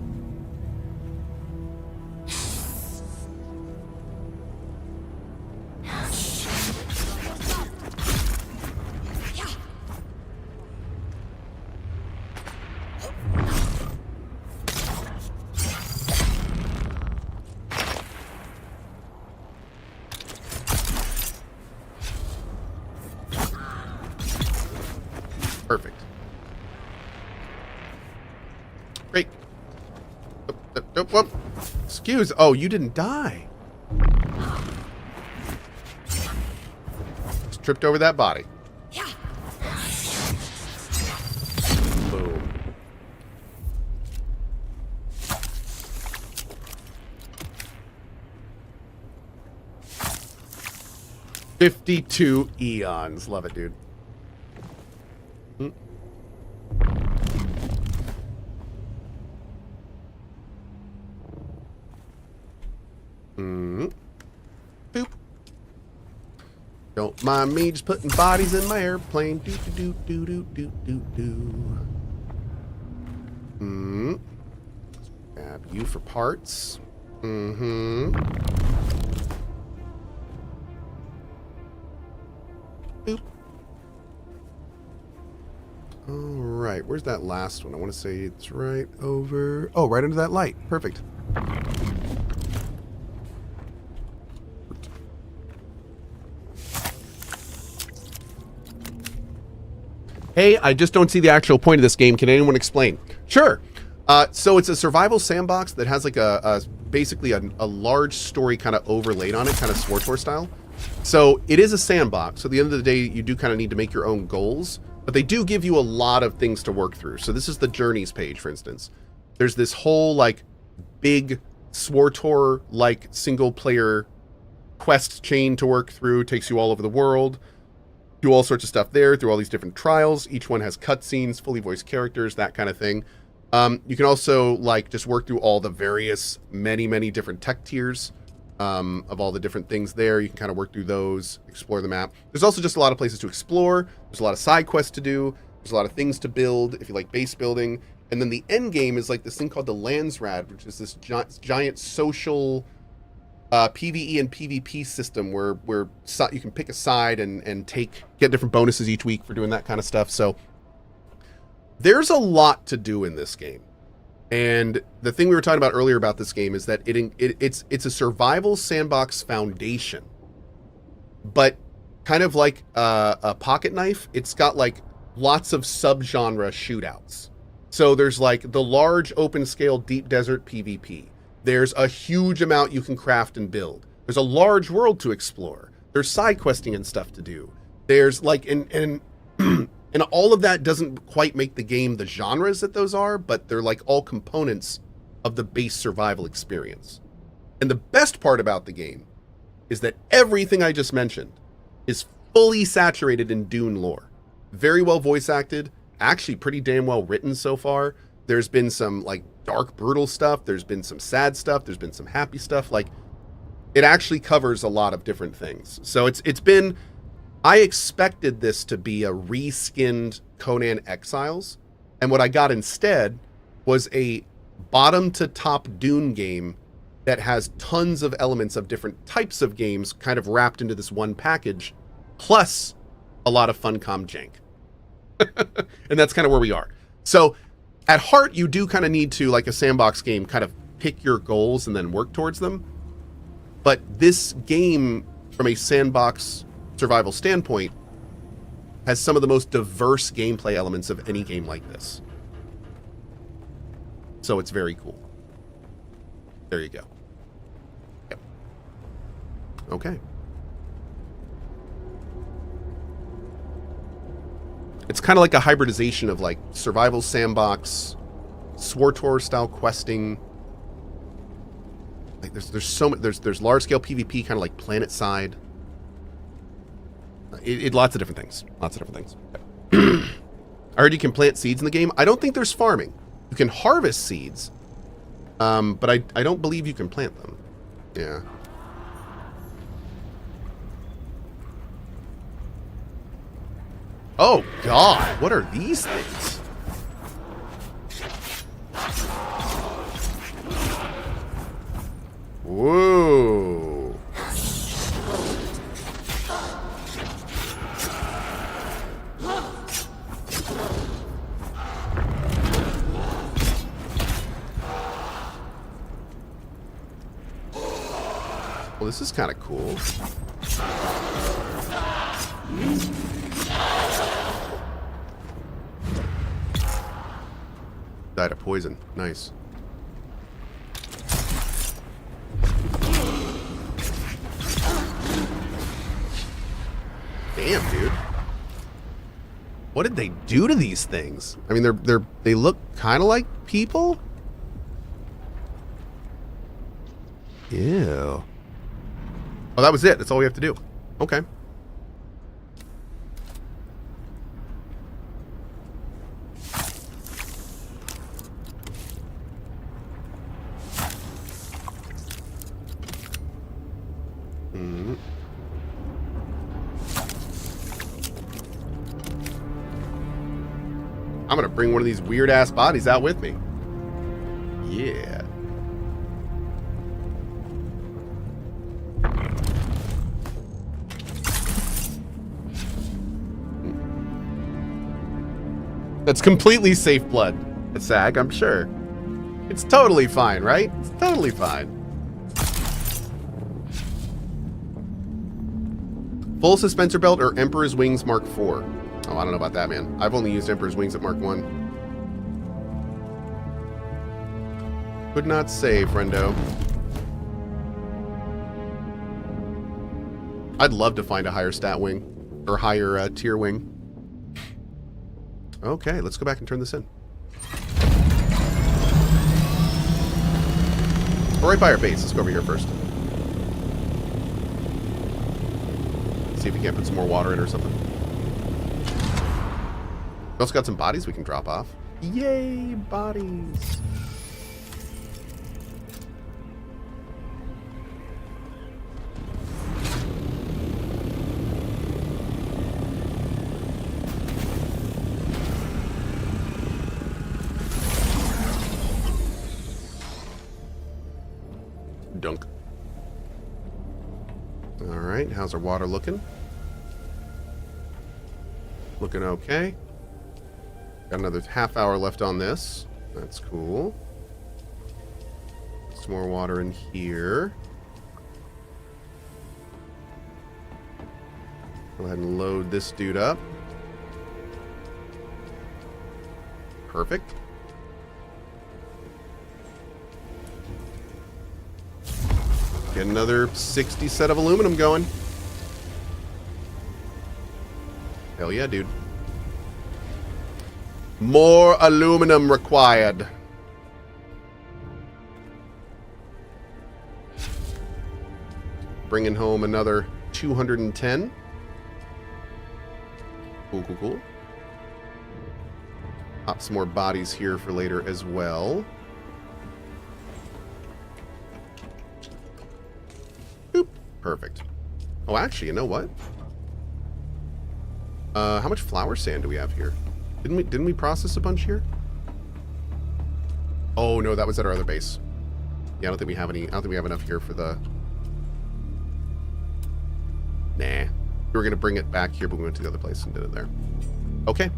Perfect. Great. Whoop. Excuse. Oh, you didn't die. Just tripped over that body. Boom. "52 eons." Love it, dude. Boop. Don't mind me just putting bodies in my airplane. Do do do do do do do. Grab you for parts. Boop. All right, where's that last one? I want to say it's right over. Oh, right under that light. Perfect. Hey, I just don't see the actual point of this game. Can anyone explain? Sure. So it's a survival sandbox that has like basically a large story kind of overlaid on it, kind of SWTOR style. So it is a sandbox. So at the end of the day, you do kind of need to make your own goals, but they do give you a lot of things to work through. So this is the journeys page, for instance. There's this whole like big SWTOR like single player quest chain to work through. Takes you all over the world. Do all sorts of stuff there through all these different trials. Each one has cutscenes, fully voiced characters, that kind of thing. You can also like just work through all the various many different tech tiers of all the different things there. You can kind of work through those, explore the map. There's also just a lot of places to explore. There's a lot of side quests to do. There's a lot of things to build if you like base building. And then the end game is like this thing called the Landsrad, which is this giant social PvE and PvP system where you can pick a side and get different bonuses each week for doing that kind of stuff. So there's a lot to do in this game. And the thing we were talking about earlier about this game is that it's a survival sandbox foundation, but kind of like a pocket knife. It's got like lots of subgenre shootouts. So there's like the large open scale deep desert PvP. There's a huge amount you can craft and build. There's a large world to explore. There's side questing and stuff to do. There's like, and all of that doesn't quite make the game the genres that those are, but they're like all components of the base survival experience. And the best part about the game is that everything I just mentioned is fully saturated in Dune lore. Very well voice acted, actually pretty damn well written so far. There's been some like dark, brutal stuff. There's been some sad stuff. There's been some happy stuff. Like, it actually covers a lot of different things. So it's been I expected this to be a reskinned Conan Exiles, and what I got instead was a bottom to top Dune game that has tons of elements of different types of games kind of wrapped into this one package, plus a lot of Funcom jank. And that's kind of where we are. So at heart, you do kind of need to, like a sandbox game, kind of pick your goals and then work towards them. But this game, from a sandbox survival standpoint, has some of the most diverse gameplay elements of any game like this. So it's very cool. There you go. Yep. Okay. It's kind of like a hybridization of like survival sandbox, SWTOR style questing. Like there's so much, there's large scale PvP, kind of like Planet Side. Lots of different things. Lots of different things. I heard you can plant seeds in the game. I don't think there's farming. You can harvest seeds, but I don't believe you can plant them. Yeah. Oh God, what are these things? Whoa. Well, this is kind of cool. Died of poison. Nice. Damn, dude. What did they do to these things? I mean, they look kind of like people. Ew. Oh, that was it. That's all we have to do. Okay. I'm gonna bring one of these weird ass bodies out with me. Yeah. That's completely safe blood. It's SAG, I'm sure. It's totally fine, right? It's totally fine. Full suspensor belt or Emperor's Wings Mark IV? Oh, I don't know about that, man. I've only used Emperor's Wings at Mark 1. Could not say, friendo. I'd love to find a higher stat wing. Or higher tier wing. Okay, let's go back and turn this in. We're right by our base. Let's go over here first. See if we can't put some more water in or something. We also got some bodies we can drop off. Yay, bodies! Dunk. Alright, how's our water looking? Looking okay. Got another half hour left on this. That's cool. Some more water in here. Go ahead and load this dude up. Perfect. Get another 60 set of aluminum going. Hell yeah, dude. More aluminum required. Bringing home another 210. Cool, cool, cool. Pop some more bodies here for later as well. Boop. Perfect. Oh, actually, you know what? How much flower sand do we have here? Didn't we process a bunch here? Oh no, that was at our other base. Yeah, I don't think we have any. I don't think we have enough here for the. Nah, we were gonna bring it back here, but we went to the other place and did it there. Okay,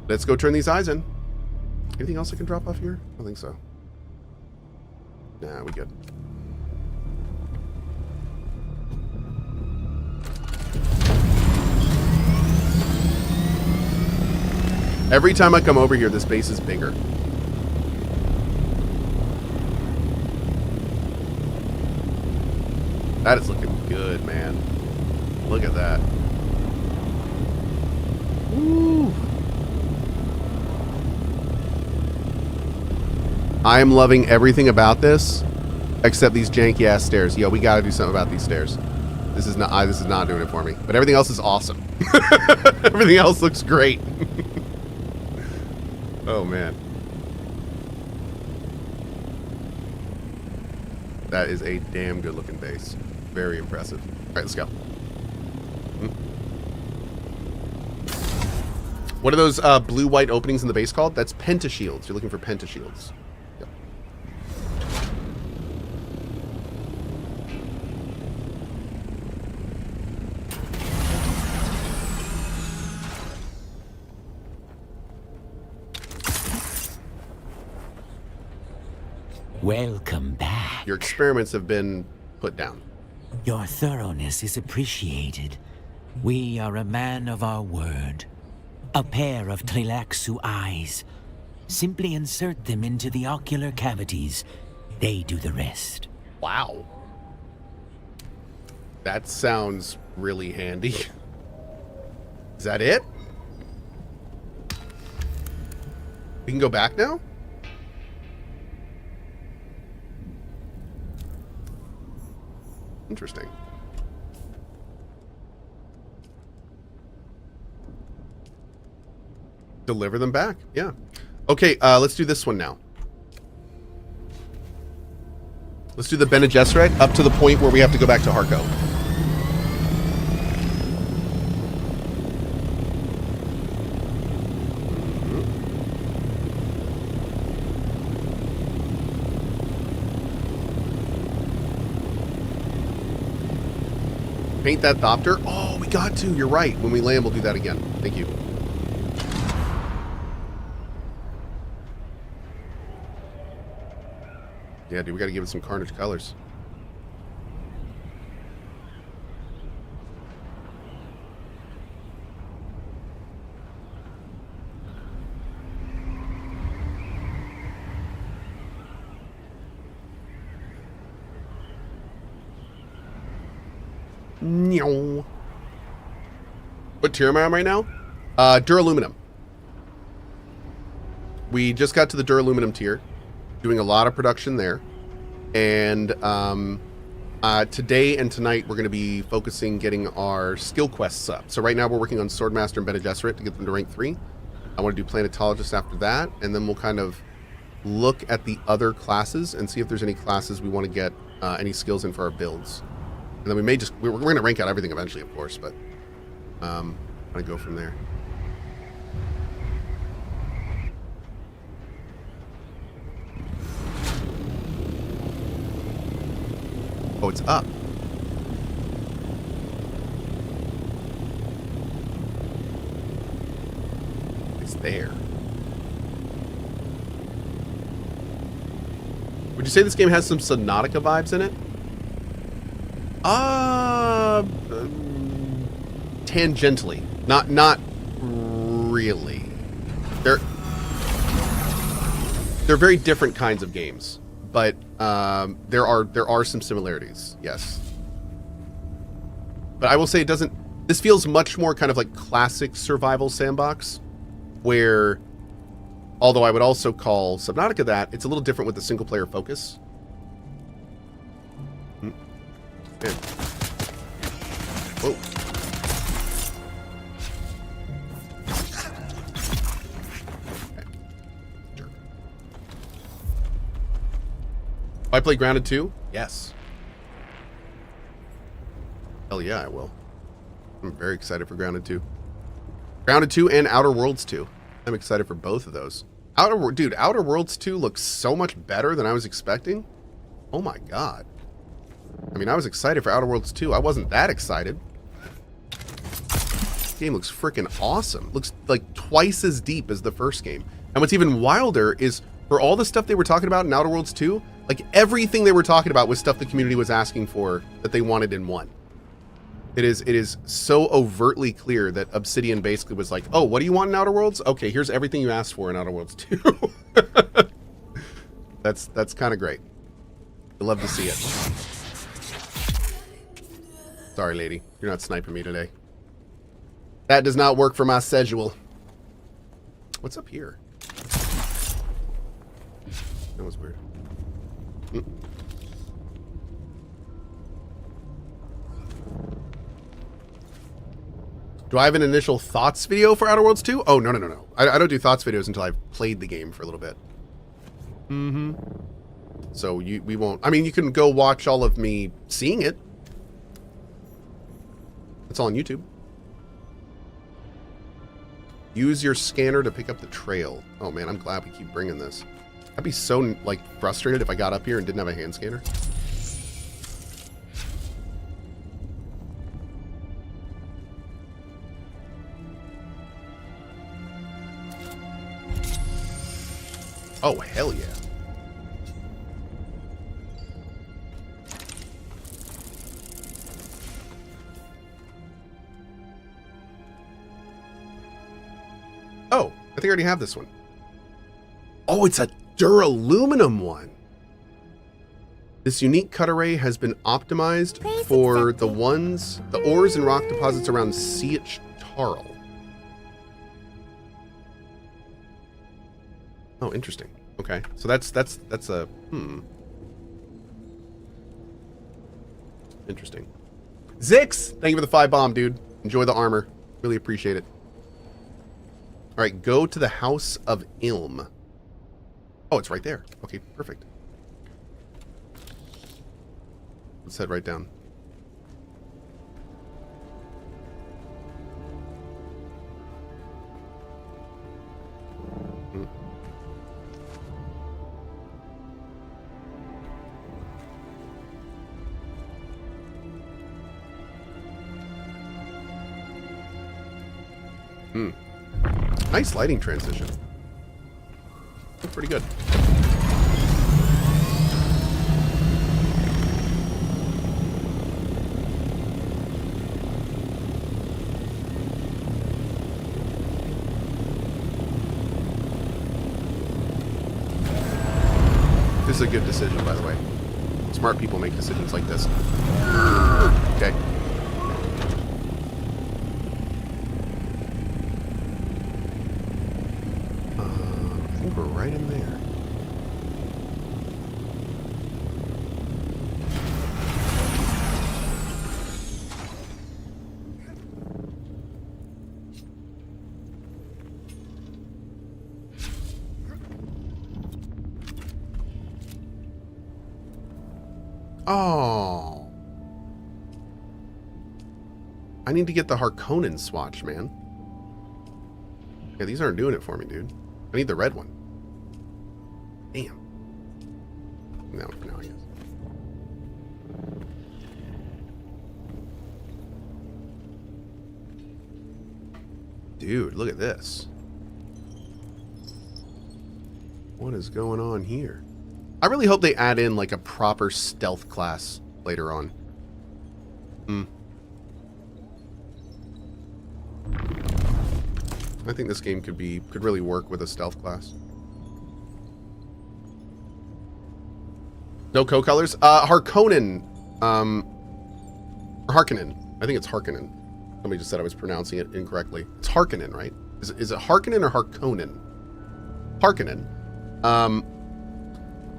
let's go turn these eyes in. Anything else I can drop off here? I don't think so. Nah, we good. Every time I come over here, this base is bigger. That is looking good, man. Look at that. Woo. I am loving everything about this, except these janky ass stairs. Yo, we gotta do something about these stairs. This is not doing it for me. But everything else is awesome. Everything else looks great. Oh man. That is a damn good looking base. Very impressive. Alright, let's go. What are those blue-white openings in the base called? That's pentashields. You're looking for pentashields. Yep. Welcome back. Your experiments have been put down. Your thoroughness is appreciated. We are a man of our word. A pair of Tleilaxu eyes. Simply insert them into the ocular cavities. They do the rest. Wow. That sounds really handy. Is that it? We can go back now? Interesting. Deliver them back. Yeah. Okay, let's do this one now. Let's do the Bene Gesserit up to the point where we have to go back to Harco. Paint that Thopter. Oh, we got to. You're right. When we land, we'll do that again. Thank you. Yeah, dude, we got to give it some Carnage colors. No. What tier am I on right now? Duraluminum. We just got to the Duraluminum tier. Doing a lot of production there. And today and tonight we're going to be focusing getting our skill quests up. So right now we're working on Swordmaster and Bene Gesserit to get them to rank 3. I want to do Planetologist after that. And then we'll kind of look at the other classes and see if there's any classes we want to get any skills in for our builds. And then we may just, we're going to rank out everything eventually, of course, but I'm going to go from there. Oh, it's up. It's there. Would you say this game has some Subnautica vibes in it? Tangentially, not really. They're very different kinds of games, but there are some similarities, yes. But I will say it doesn't. This feels much more kind of like classic survival sandbox, where, although I would also call Subnautica that, it's a little different with the single player focus. Whoa. Okay. Sure. I play Grounded 2? Yes. Hell yeah, I will. I'm very excited for Grounded 2. Grounded 2 and Outer Worlds 2. I'm excited for both of those. Outer Worlds 2 looks so much better than I was expecting. Oh my god. I mean, I was excited for Outer Worlds 2. I wasn't that excited. This game looks freaking awesome. Looks like twice as deep as the first game. And what's even wilder is for all the stuff they were talking about in Outer Worlds 2, like everything they were talking about was stuff the community was asking for that they wanted in 1. It is so overtly clear that Obsidian basically was like, oh, what do you want in Outer Worlds? Okay, here's everything you asked for in Outer Worlds 2. That's kind of great. I love to see it. Sorry, lady. You're not sniping me today. That does not work for my schedule. What's up here? That was weird. Do I have an initial thoughts video for Outer Worlds 2? Oh, no. I don't do thoughts videos until I've played the game for a little bit. So we won't... I mean, you can go watch all of me seeing it. It's all on YouTube. Use your scanner to pick up the trail. Oh man, I'm glad we keep bringing this. I'd be so, like, frustrated if I got up here and didn't have a hand scanner. Oh, hell yeah. Oh, I think I already have this one. Oh, it's a duraluminum one. This unique cut array has been optimized for the ores and rock deposits around Sietch Tarl. Oh, interesting. Okay, so that's a interesting. Zix, thank you for the 5 bomb, dude. Enjoy the armor. Really appreciate it. All right, go to the House of Ilm. Oh, it's right there. Okay, perfect. Let's head right down. Nice lighting transition. That's pretty good. This is a good decision, by the way. Smart people make decisions like this. Okay. I think we're right in there. Oh. I need to get the Harkonnen swatch, man. Yeah, these aren't doing it for me, dude. I need the red one. Damn. That one for now, I guess. Dude, look at this. What is going on here? I really hope they add in like a proper stealth class later on. I think this game could really work with a stealth class. No Cohh colors? Harkonnen. Harkonnen. I think it's Harkonnen. Somebody just said I was pronouncing it incorrectly. It's Harkonnen, right? Is it Harkonnen or Harkonnen? Harkonnen.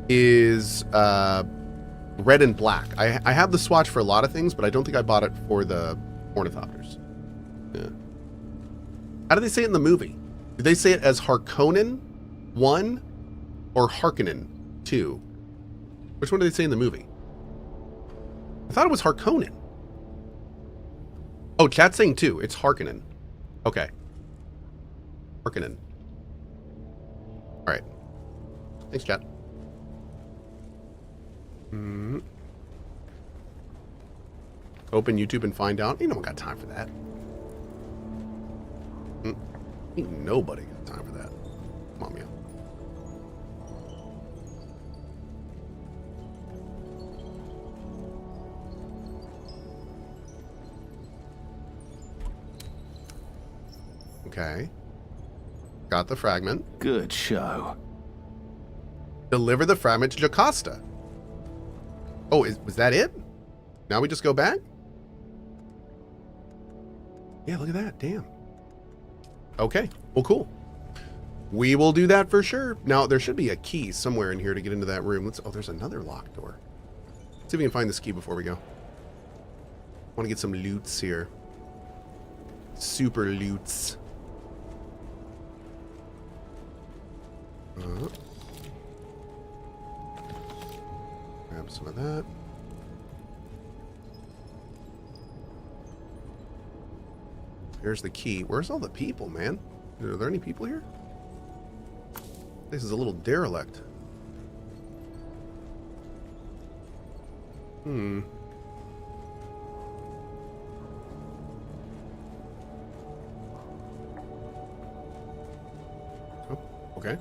Is red and black. I have the swatch for a lot of things, but I don't think I bought it for the ornithopters. Yeah. How do they say it in the movie? Do they say it as Harkonnen 1 or Harkonnen 2? Which one do they say in the movie? I thought it was Harkonnen. Oh, chat's saying 2. It's Harkonnen. Okay. Harkonnen. Alright. Thanks, chat. Open YouTube and find out. Ain't no one got time for that. Ain't nobody got time for that. Come on, man. Okay. Got the fragment. Good show. Deliver the fragment to Jocasta. Oh, was that it? Now we just go back? Yeah, look at that. Damn. Okay. Well, cool. We will do that for sure. Now, there should be a key somewhere in here to get into that room. Oh, there's another locked door. Let's see if we can find this key before we go. I want to get some loots here. Super loots. Grab some of that. Here's the key. Where's all the people, man? Are there any people here? This is a little derelict. Oh, okay.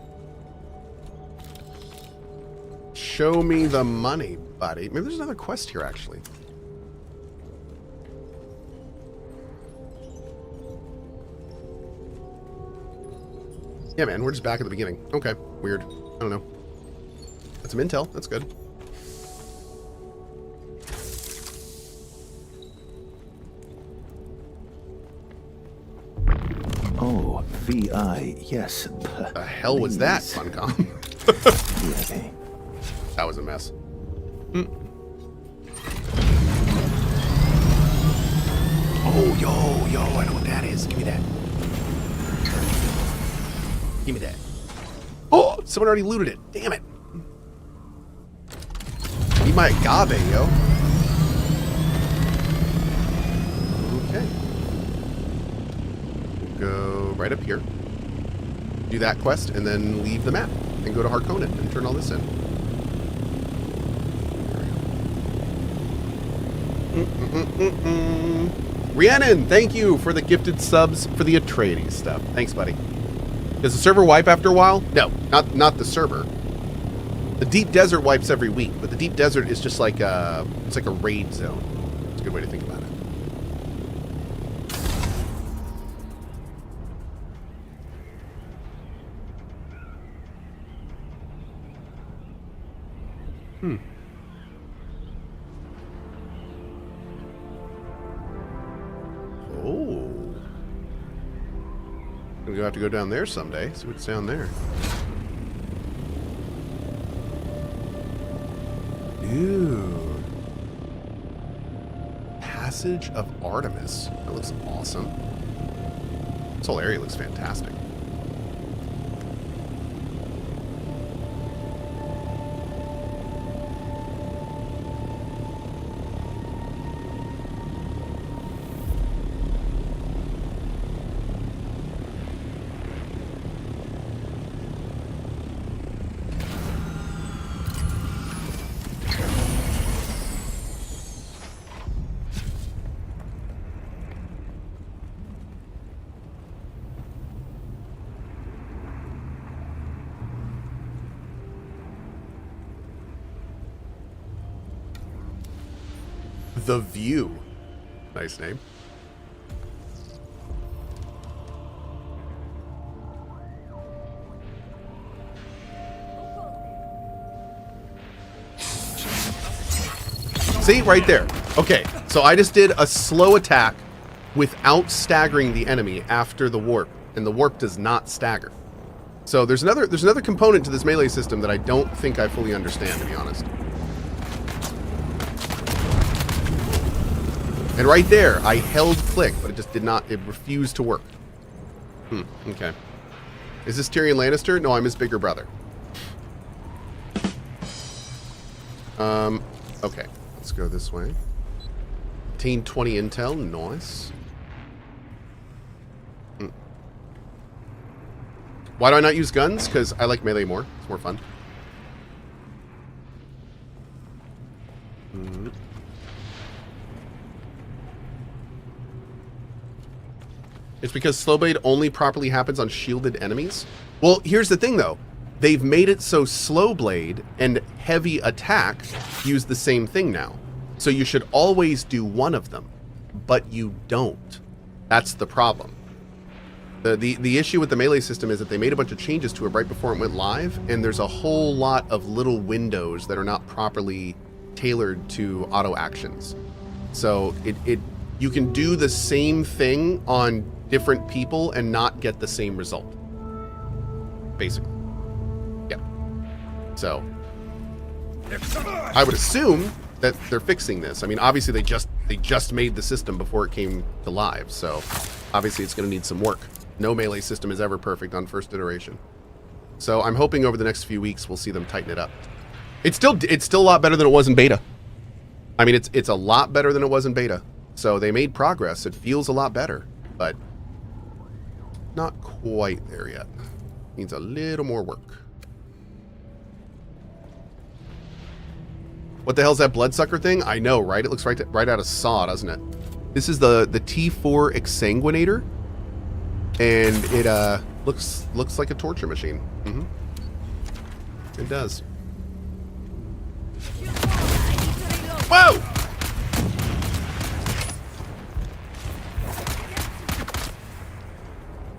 Show me the money, buddy. Maybe there's another quest here, actually. Yeah, man, we're just back at the beginning. Okay, weird. I don't know. That's some intel. That's good. Oh, VI, yes. The hell was that, Funcom? That was a mess. Oh, yo, I know what that is. Give me that. Give me that. Oh, someone already looted it. Damn it. Need my agave, yo. Okay. We'll go right up here. Do that quest and then leave the map and go to Harkonnen and turn all this in. Rhiannon, thank you for the gifted subs for the Atreides stuff. Thanks, buddy. Does the server wipe after a while? No, not the server. The deep desert wipes every week, but the deep desert is just like it's like a raid zone. It's a good way to think about it. Oh. We're gonna have to go down there someday. See what's down there. Dude. Passage of Artemis. That looks awesome. This whole area looks fantastic. The View. Nice name. See, right there. Okay, so I just did a slow attack without staggering the enemy after the warp, and the warp does not stagger. So there's another component to this melee system that I don't think I fully understand, to be honest. And right there, I held click, but it just did not, it refused to work. Okay. Is this Tyrion Lannister? No, I'm his bigger brother. Okay. Let's go this way. Obtain 20 intel, nice. Why do I not use guns? Because I like melee more. It's more fun. It's because slow blade only properly happens on shielded enemies. Well, here's the thing though. They've made it so slow blade and heavy attack use the same thing now. So you should always do one of them, but you don't. That's the problem. The issue with the melee system is that they made a bunch of changes to it right before it went live, and there's a whole lot of little windows that are not properly tailored to auto actions. So you can do the same thing on different people and not get the same result. Basically. Yeah. So I would assume that they're fixing this. I mean, obviously they just made the system before it came to live, so obviously it's going to need some work. No melee system is ever perfect on first iteration. So I'm hoping over the next few weeks we'll see them tighten it up. It's still a lot better than it was in beta. I mean, it's a lot better than it was in beta. So they made progress. It feels a lot better, but not quite there yet. Needs a little more work. What the hell's that bloodsucker thing? I know, right? It looks right out of Saw, doesn't it? This is the T4 Exsanguinator. And it looks like a torture machine. It does. Whoa!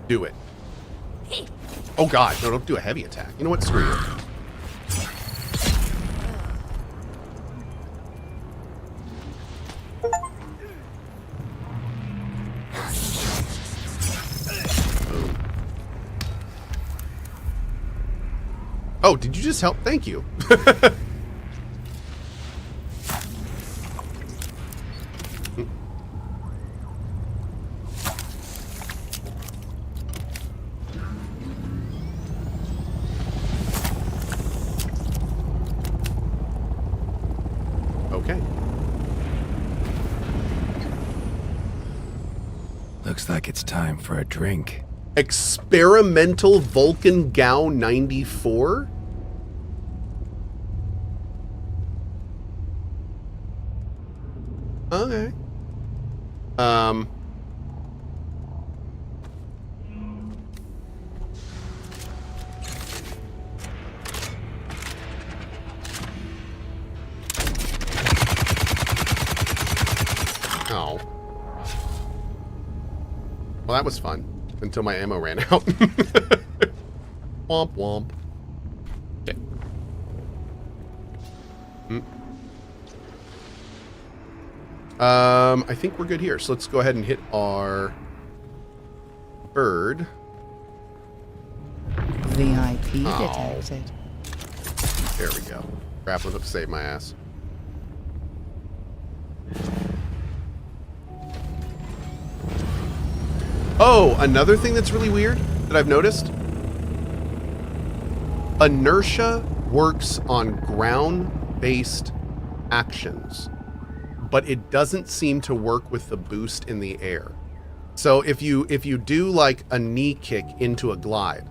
Do it. Oh god, no, don't do a heavy attack. You know what? Screw you. Oh, did you just help? Thank you. Okay. Looks like it's time for a drink. Experimental Vulcan Gao 94? Okay. Oh. Well, that was fun. Until my ammo ran out. Womp womp. Okay. I think we're good here. So let's go ahead and hit our bird. VIP detected. There we go. Grappling hook saved my ass. Oh, another thing that's really weird that I've noticed. Inertia works on ground-based actions, but it doesn't seem to work with the boost in the air. So if you do like a knee kick into a glide,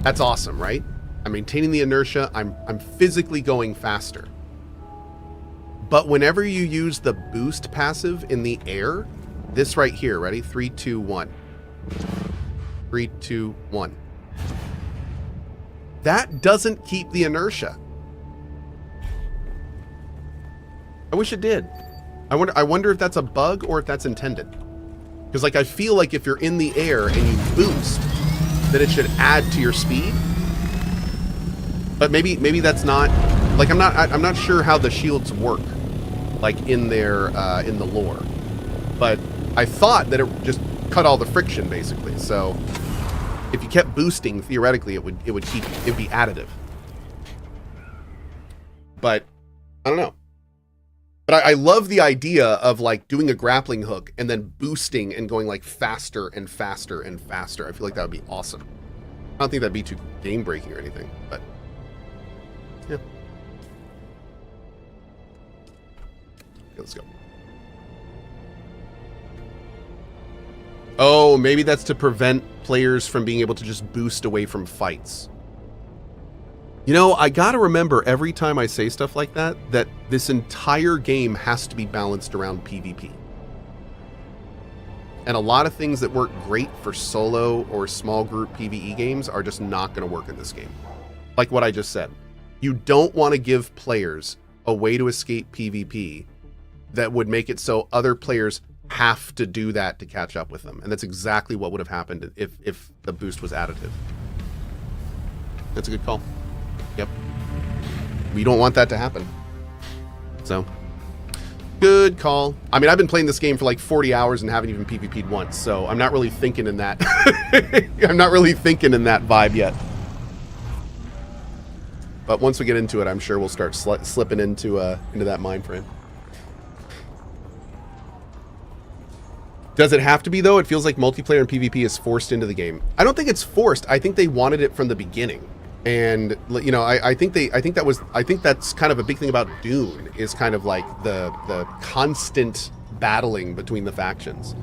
that's awesome, right? I'm maintaining the inertia. I'm physically going faster. But whenever you use the boost passive in the air, this right here, ready? 3, 2, 1. 3, 2, 1. That doesn't keep the inertia. I wish it did. I wonder if that's a bug or if that's intended. Because like I feel like if you're in the air and you boost, then it should add to your speed. But maybe that's not like I'm not sure how the shields work, like in their in the lore. But I thought that it just cut all the friction basically. So if you kept boosting, theoretically it would be additive. But I don't know. But I love the idea of like doing a grappling hook and then boosting and going like faster and faster and faster. I feel like that would be awesome. I don't think that'd be too game breaking or anything, but yeah. Okay, let's go. Oh, maybe that's to prevent players from being able to just boost away from fights. You know, I gotta remember every time I say stuff like that, that this entire game has to be balanced around PvP. And a lot of things that work great for solo or small group PvE games are just not going to work in this game. Like what I just said. You don't want to give players a way to escape PvP that would make it so other players have to do that to catch up with them. And that's exactly what would have happened if the boost was additive. That's a good call. Yep. We don't want that to happen. So, good call. I mean, I've been playing this game for like 40 hours and haven't even PvP'd once, so I'm not really thinking in that. I'm not really thinking in that vibe yet. But once we get into it, I'm sure we'll start slipping into that mind frame. Does it have to be though? It feels like multiplayer and PvP is forced into the game. I don't think it's forced. I think they wanted it from the beginning. And you know, I think that's kind of a big thing about Dune is kind of like the constant battling between the factions.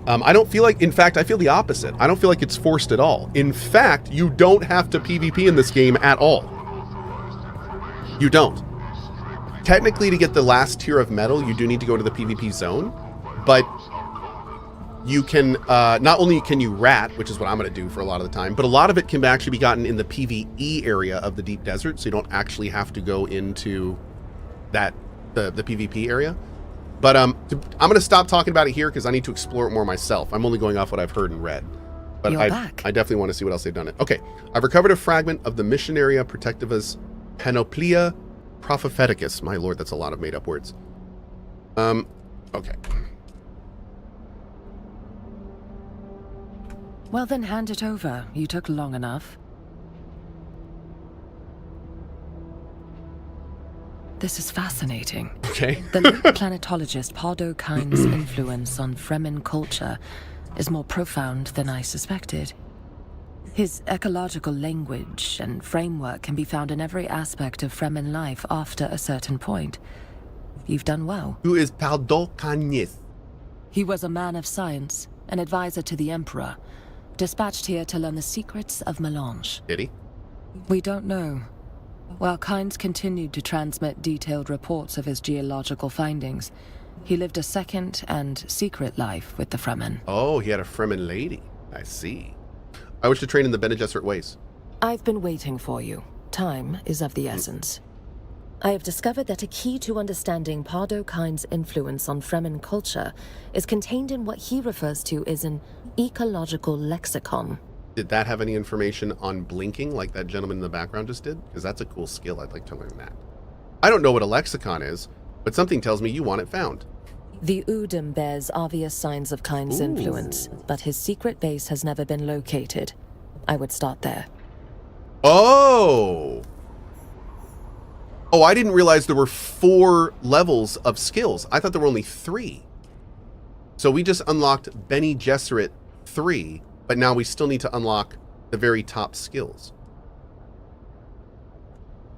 I don't feel like, in fact, I feel the opposite. I don't feel like it's forced at all. In fact, you don't have to PvP in this game at all. You don't. Technically, to get the last tier of metal, you do need to go to the PvP zone, but you can, not only can you rat, which is what I'm going to do for a lot of the time, but a lot of it can actually be gotten in the PvE area of the deep desert, so you don't actually have to go into that, the PvP area. But I'm going to stop talking about it here because I need to explore it more myself. I'm only going off what I've heard and read. But I definitely want to see what else they've done it. Okay, I've recovered a fragment of the Missionaria Protectiva's Panoplia Propheticus. My lord, that's a lot of made-up words. Okay. Well then, hand it over. You took long enough. This is fascinating. Okay. The late planetologist Pardo Kine's influence on Fremen culture is more profound than I suspected. His ecological language and framework can be found in every aspect of Fremen life after a certain point. You've done well. Who is Pardo Kine? He was a man of science, an advisor to the Emperor, dispatched here to learn the secrets of melange. Did he? We don't know. While Kynes continued to transmit detailed reports of his geological findings, he lived a second and secret life with the Fremen. Oh, he had a Fremen lady. I see. I wish to train in the Bene Gesserit ways. I've been waiting for you. Time is of the essence. I have discovered that a key to understanding Pardo Kine's influence on Fremen culture is contained in what he refers to as an ecological lexicon. Did that have any information on blinking like that gentleman in the background just did? Because that's a cool skill. I'd like to learn that. I don't know what a lexicon is, but something tells me you want it found. The Udum bears obvious signs of Kine's influence, but his secret base has never been located. I would start there. Oh! Oh, I didn't realize there were 4 levels of skills. I thought there were only 3. So we just unlocked Bene Gesserit 3, but now we still need to unlock the very top skills.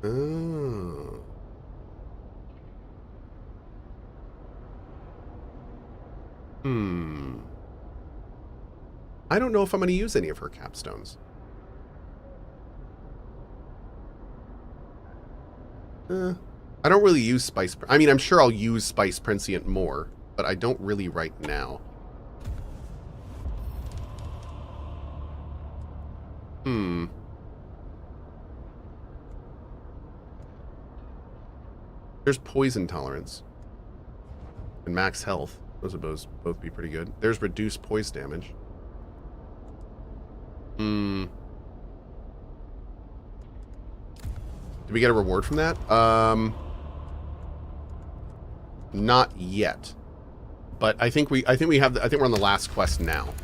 Oh. I don't know if I'm going to use any of her capstones. I don't really use Spice... I mean, I'm sure I'll use Spice Princient more, but I don't really right now. There's Poison Tolerance. And Max Health. Those would both be pretty good. There's Reduced Poise Damage. Did we get a reward from that? Not yet. But I think we're on the last quest now.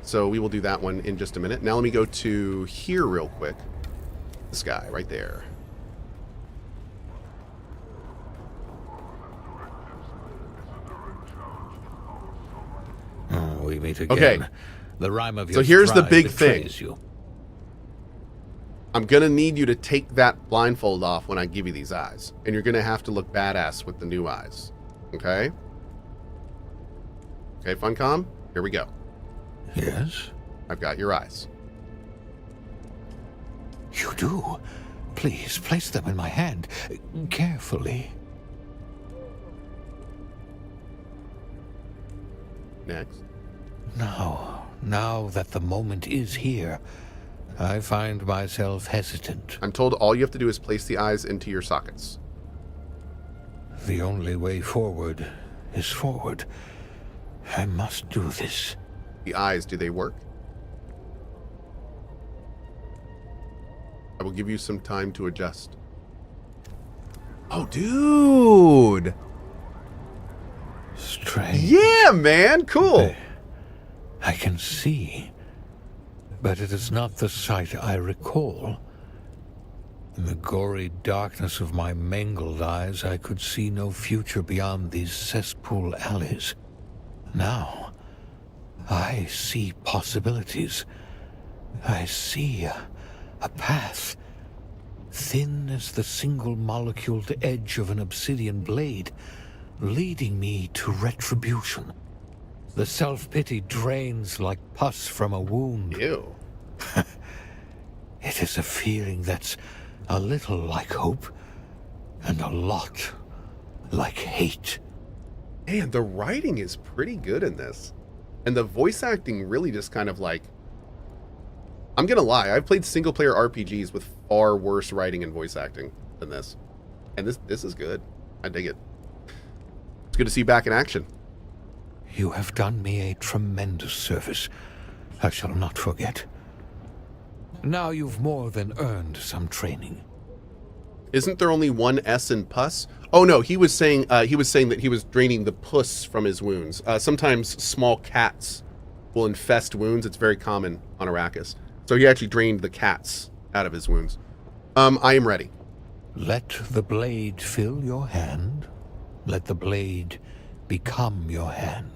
So we will do that one in just a minute. Now let me go to here real quick. This guy right there. Oh, we meet again. Okay. The rhyme of your So here's the stride big thing. betrays you. I'm going to need you to take that blindfold off when I give you these eyes. And you're going to have to look badass with the new eyes. Okay? Okay, Funcom? Here we go. Yes? I've got your eyes. You do? Please, place them in my hand. Carefully. Next. Now that the moment is here, I find myself hesitant. I'm told all you have to do is place the eyes into your sockets. The only way forward is forward. I must do this. The eyes, do they work? I will give you some time to adjust. Oh, dude! Strange. Yeah, man! Cool! I can see, but it is not the sight I recall. In the gory darkness of my mangled eyes, I could see no future beyond these cesspool alleys. Now, I see possibilities. I see a path, thin as the single moleculed edge of an obsidian blade, leading me to retribution. The self-pity drains like pus from a wound. Ew. It is a feeling that's a little like hope, and a lot like hate. Man, the writing is pretty good in this. And the voice acting really just kind of like... I'm gonna lie, I've played single-player RPGs with far worse writing and voice acting than this. And this is good. I dig it. It's good to see you back in action. You have done me a tremendous service. I shall not forget. Now you've more than earned some training. Isn't there only one S in pus? Oh no, he was saying that he was draining the pus from his wounds. Sometimes small cats will infest wounds. It's very common on Arrakis. So he actually drained the cats out of his wounds. I am ready. Let the blade fill your hand. Let the blade become your hand.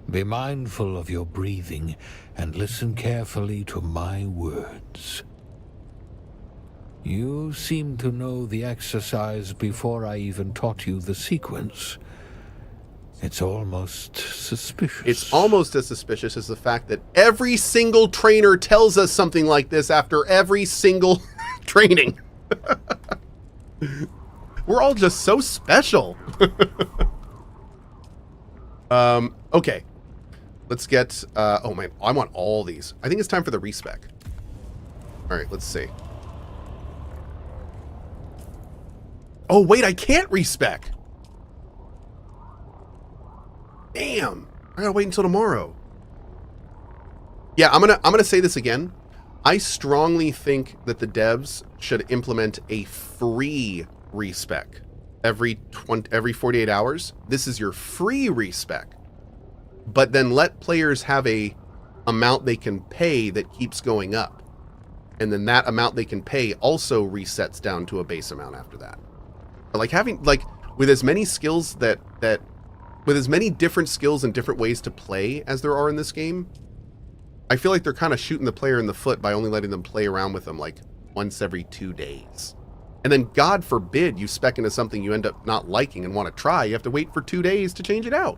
Be mindful of your breathing and listen carefully to my words. You seem to know the exercise before I even taught you the sequence. It's almost suspicious. It's almost as suspicious as the fact that every single trainer tells us something like this after every single training. We're all just so special. Okay. Let's get, oh man, I want all these. I think it's time for the respec. All right, let's see. Oh wait, I can't respec. Damn, I gotta wait until tomorrow. Yeah, I'm gonna say this again. I strongly think that the devs should implement a free respec every 48 hours. This is your free respec. But then let players have a amount they can pay that keeps going up. And then that amount they can pay also resets down to a base amount after that. But like having, like, with as many skills with as many different skills and different ways to play as there are in this game, I feel like they're kind of shooting the player in the foot by only letting them play around with them like once every 2 days. And then God forbid you spec into something you end up not liking and want to try, you have to wait for 2 days to change it out.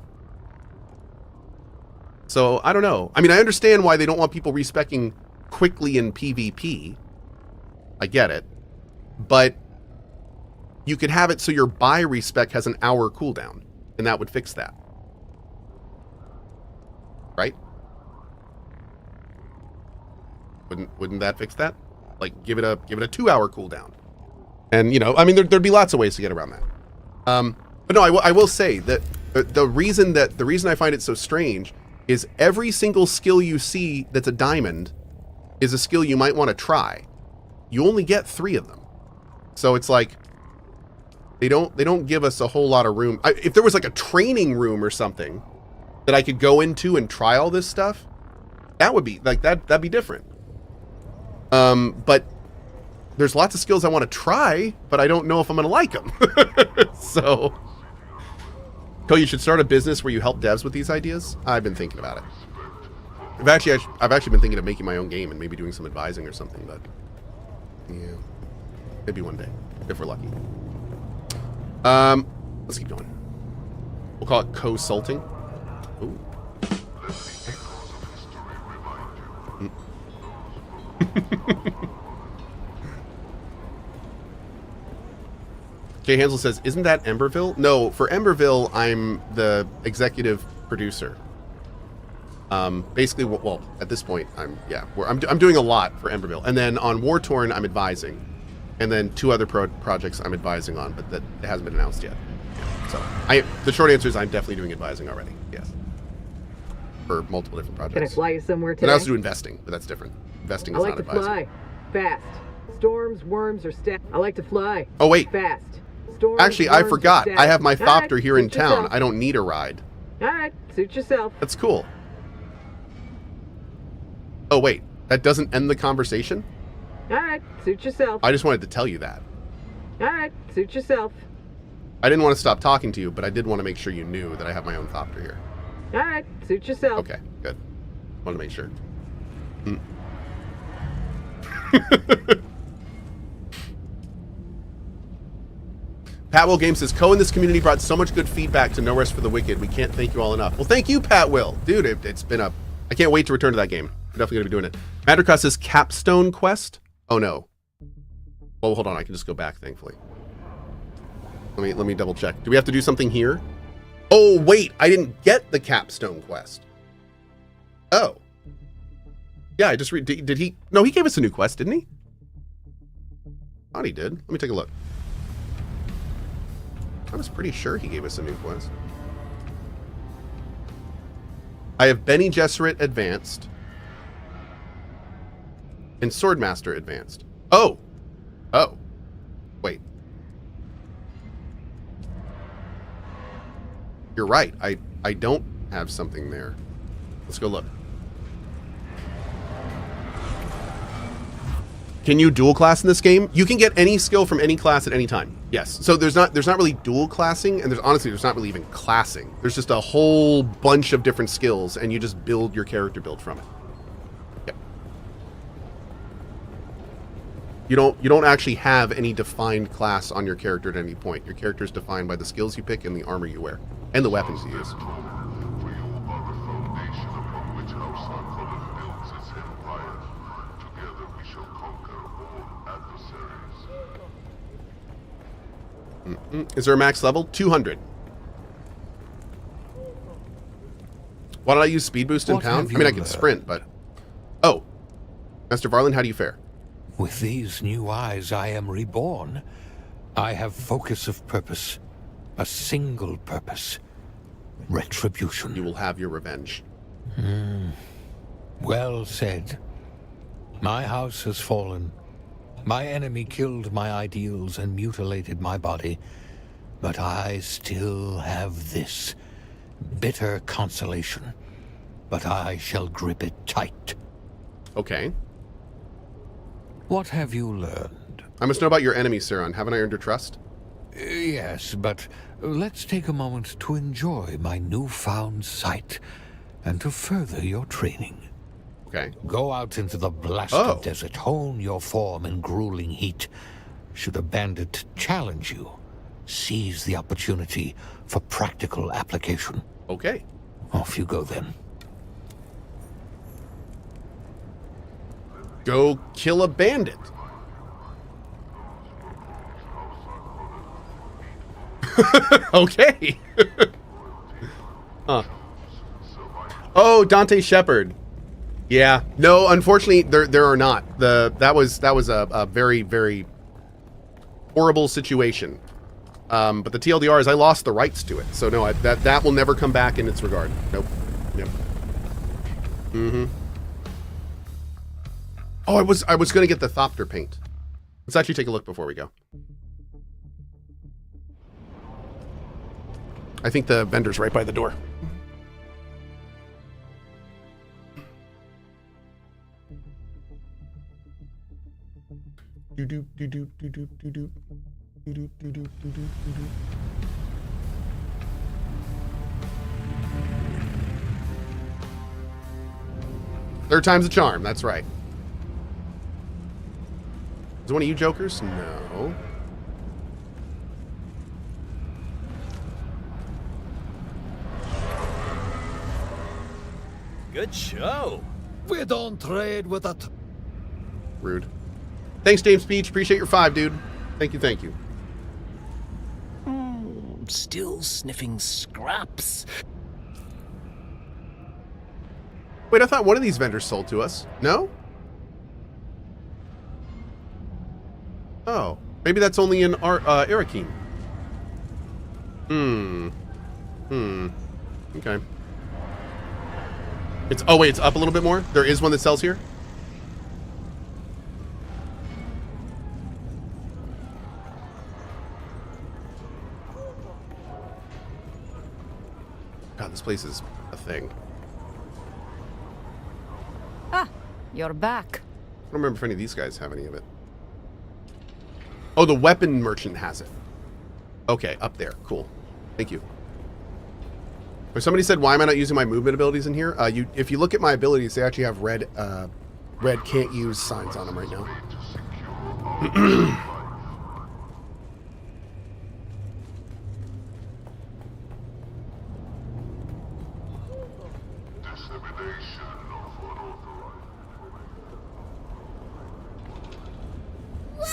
So, I don't know. I mean, I understand why they don't want people respecking quickly in PvP. I get it. But you could have it so your buy respec has an hour cooldown, and that would fix that. Right? Wouldn't that fix that? Like, give it a 2-hour cooldown. And, you know, I mean, there'd be lots of ways to get around that. But no, I will say that the reason I find it so strange is every single skill you see that's a diamond is a skill you might want to try. You only get 3 of them. So it's like, they don't give us a whole lot of room. If there was like a training room or something that I could go into and try all this stuff, that would be, like, that'd be different. But there's lots of skills I want to try, but I don't know if I'm going to like them. So, Cohh, you should start a business where you help devs with these ideas. I've been thinking about it. I've actually been thinking of making my own game and maybe doing some advising or something, but yeah, maybe one day if we're lucky. Let's keep going. We'll call it co-sulting. Ooh. Jay Hansel says, "Isn't that Emberville?" No, for Emberville, I'm the executive producer. Basically, well, at this point, I'm doing a lot for Emberville, and then on War Torn, I'm advising, and then 2 other projects I'm advising on, but that hasn't been announced yet. So, the short answer is I'm definitely doing advising already. Yes, for multiple different projects. Can I fly you somewhere today? And I also do investing, but that's different. Investing is not advising. I like to fly fast. Storms, worms, or stat. I like to fly. Oh wait. Fast. Storms, actually, I forgot. I have my Thopter here in town. Yourself. I don't need a ride. All right, suit yourself. That's cool. Oh wait, that doesn't end the conversation? All right, suit yourself. I just wanted to tell you that. All right, suit yourself. I didn't want to stop talking to you, but I did want to make sure you knew that I have my own Thopter here. All right, suit yourself. Okay, good. Wanted to make sure. Pat Will Game says, Cohh in this community brought so much good feedback to No Rest for the Wicked. We can't thank you all enough. Well, thank you, Pat Will. Dude, it's been a... I can't wait to return to that game. We're definitely going to be doing it. Madricus says, Capstone Quest? Oh, no. Oh, hold on. I can just go back, thankfully. Let me double check. Do we have to do something here? Oh, wait. I didn't get the Capstone Quest. Oh. Yeah, I just read... Did he... No, he gave us a new quest, didn't he? Thought he did. Let me take a look. I was pretty sure he gave us a new quest. I have Bene Gesserit Advanced and Swordmaster Advanced. Oh! Oh. Wait. You're right. I don't have something there. Let's go look. Can you dual class in this game? You can get any skill from any class at any time. Yes. So there's not really dual classing, and there's not really even classing. There's just a whole bunch of different skills, and you just build your character build from it. Yep. You don't actually have any defined class on your character at any point. Your character is defined by the skills you pick and the armor you wear and the weapons you use. Is there a max level? 200. Why did I use speed boost in pound? I mean, I can sprint, but... Oh. Master Varlin, how do you fare? With these new eyes, I am reborn. I have focus of purpose. A single purpose. Retribution. You will have your revenge. Well said. My house has fallen. My enemy killed my ideals and mutilated my body, but I still have this bitter consolation. But I shall grip it tight. Okay. What have you learned? I must know about your enemy, Sauron. Haven't I earned your trust? Yes, but let's take a moment to enjoy my newfound sight and to further your training. Okay. Go out into the blasted desert, hone your form in grueling heat. Should a bandit challenge you, seize the opportunity for practical application. Okay. Off you go then. Go kill a bandit. Okay. Huh. Oh, Dante Shepherd. Yeah. No, unfortunately, there are not. That was a very, very horrible situation. But the TLDR is I lost the rights to it. So no, that will never come back in its regard. Nope. Nope. Oh, I was going to get the Thopter paint. Let's actually take a look before we go. I think the vendor's right by the door. Third time's a charm, that's right. Is it one of you jokers? No. Good show. We don't trade with a... Rude. Thanks, James Beach. Appreciate your 5, dude. Thank you, thank you. Still sniffing scraps. Wait, I thought one of these vendors sold to us. No? Oh. Maybe that's only in Arakeen. Okay. Oh wait, it's up a little bit more? There is one that sells here? God, this place is a thing. Ah, you're back. I don't remember if any of these guys have any of it. Oh, the weapon merchant has it. Okay, up there. Cool. Thank you. If somebody said, why am I not using my movement abilities in here? If you look at my abilities, they actually have red can't use signs on them right now.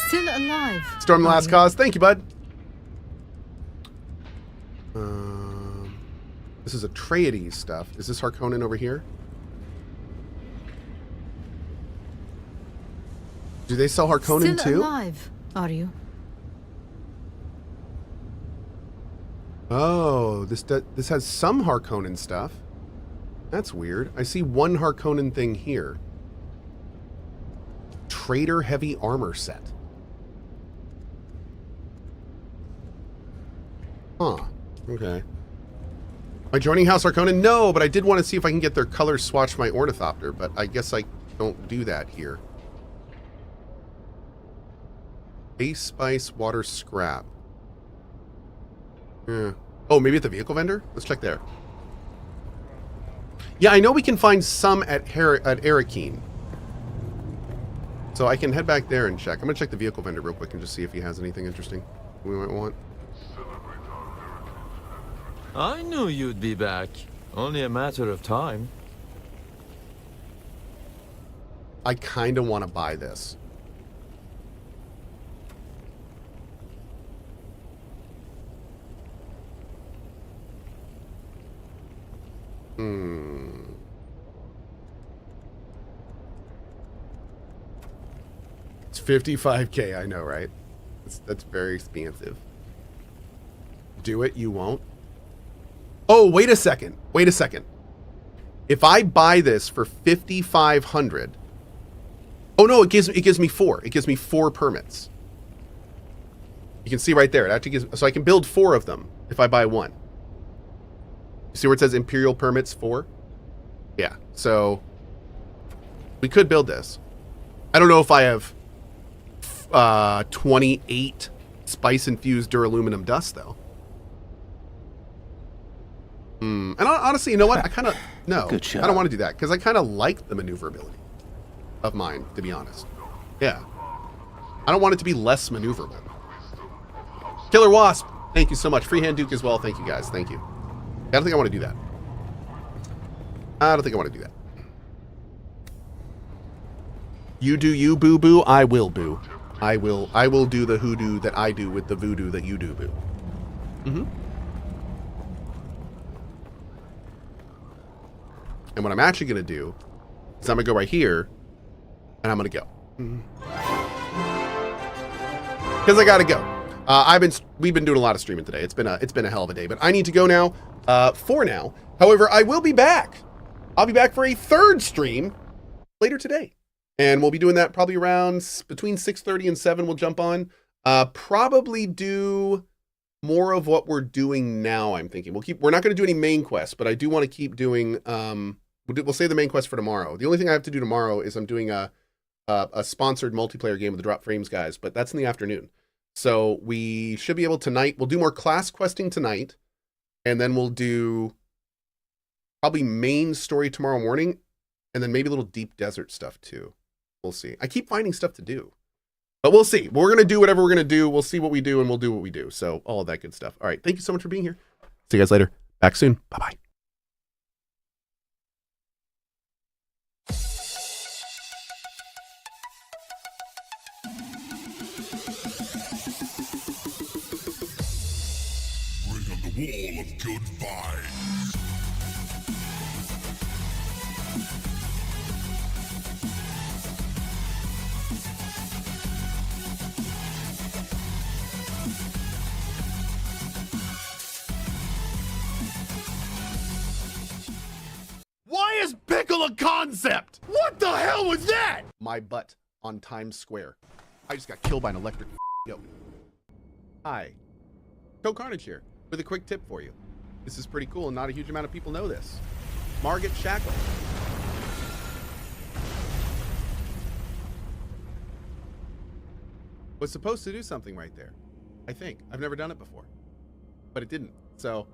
Still alive. Storm the Last Cause. Thank you, bud. This is Atreides stuff. Is this Harkonnen over here? Do they sell Harkonnen Still too? alive, are you? Oh, this has some Harkonnen stuff. That's weird. I see one Harkonnen thing here. Trader heavy armor set. Huh. Okay. Am I joining House Harkonnen? No, but I did want to see if I can get their color swatch my Ornithopter, but I guess I don't do that here. Base spice, water scrap. Yeah. Oh, maybe at the vehicle vendor? Let's check there. Yeah, I know we can find some at Arakeen. So I can head back there and check. I'm going to check the vehicle vendor real quick and just see if he has anything interesting we might want. I knew you'd be back. Only a matter of time. I kind of want to buy this. It's $55K, I know, right? That's very expensive. Do it, you won't. Oh, wait a second. Wait a second. If I buy this for $5,500. Oh no, it gives me 4. It gives me 4 permits. You can see right there. It actually gives, so I can build 4 of them if I buy one. You see where it says Imperial permits 4? Yeah. So we could build this. I don't know if I have 28 spice infused duraluminum dust though. And honestly, you know what? I kind of no. Good shot. I don't want to do that because I kind of like the maneuverability of mine, to be honest. Yeah. I don't want it to be less maneuverable. Killer Wasp, thank you so much. Freehand Duke as well. Thank you guys. Thank you. I don't think I want to do that. I don't think I want to do that. You do you, boo boo. I will boo. I will do the hoodoo that I do with the voodoo that you do, boo. And what I'm actually going to do is I'm going to go right here and I'm going to go. Because I got to go. We've been doing a lot of streaming today. It's been a hell of a day, but I need to go now for now. However, I will be back. I'll be back for a 3rd stream later today. And we'll be doing that probably around between 6:30 and 7 we'll jump on. Probably do more of what we're doing now, I'm thinking. We're not going to do any main quests, but I do want to keep doing we'll save the main quest for tomorrow. The only thing I have to do tomorrow is I'm doing a sponsored multiplayer game with the Drop Frames guys, but that's in the afternoon. So we should be able tonight. We'll do more class questing tonight, and then we'll do probably main story tomorrow morning, and then maybe a little deep desert stuff too. We'll see. I keep finding stuff to do, but we'll see. We're going to do whatever we're going to do. We'll see what we do, and we'll do what we do. So all of that good stuff. All right. Thank you so much for being here. See you guys later. Back soon. Bye-bye. Why is pickle a concept? What the hell was that? My butt on Times Square. I just got killed by an electric yoke. Hi, CohhCarnage here with a quick tip for you. This is pretty cool and not a huge amount of people know this. Margit Shackle. Was supposed to do something right there. I think. I've never done it before, but it didn't. So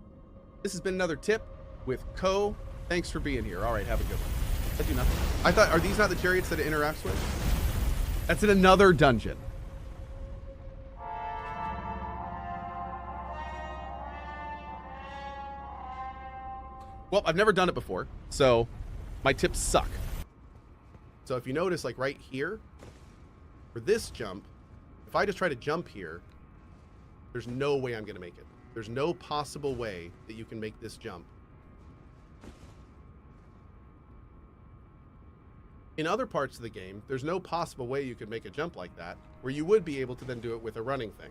this has been another tip with Cohh. Thanks for being here. All right, have a good one. I do nothing. I thought, are these not the chariots that it interacts with? That's in another dungeon. Well, I've never done it before, so my tips suck. So if you notice, like right here, for this jump, if I just try to jump here, there's no way I'm gonna make it. There's no possible way that you can make this jump. In other parts of the game, there's no possible way you could make a jump like that, where you would be able to then do it with a running thing.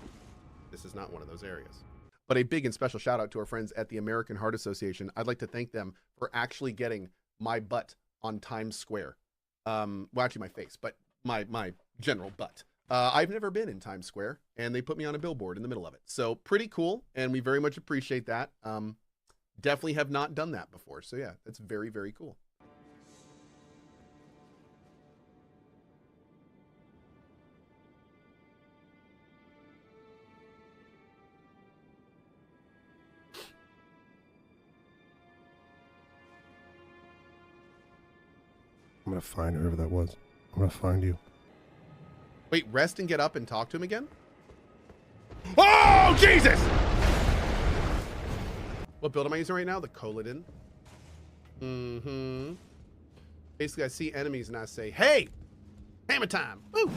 This is not one of those areas. But a big and special shout out to our friends at the American Heart Association. I'd like to thank them for actually getting my butt on Times Square. Well, actually my face, but my general butt. I've never been in Times Square, and they put me on a billboard in the middle of it. So pretty cool, and we very much appreciate that. Definitely have not done that before. So yeah, that's very, very cool. I'm gonna find whoever that was. I'm gonna find you. Wait, rest and get up and talk to him again? Oh, Jesus! What build am I using right now? The Colodin. Mm-hmm. Basically, I see enemies and I say, hey! Hammer time! Woo!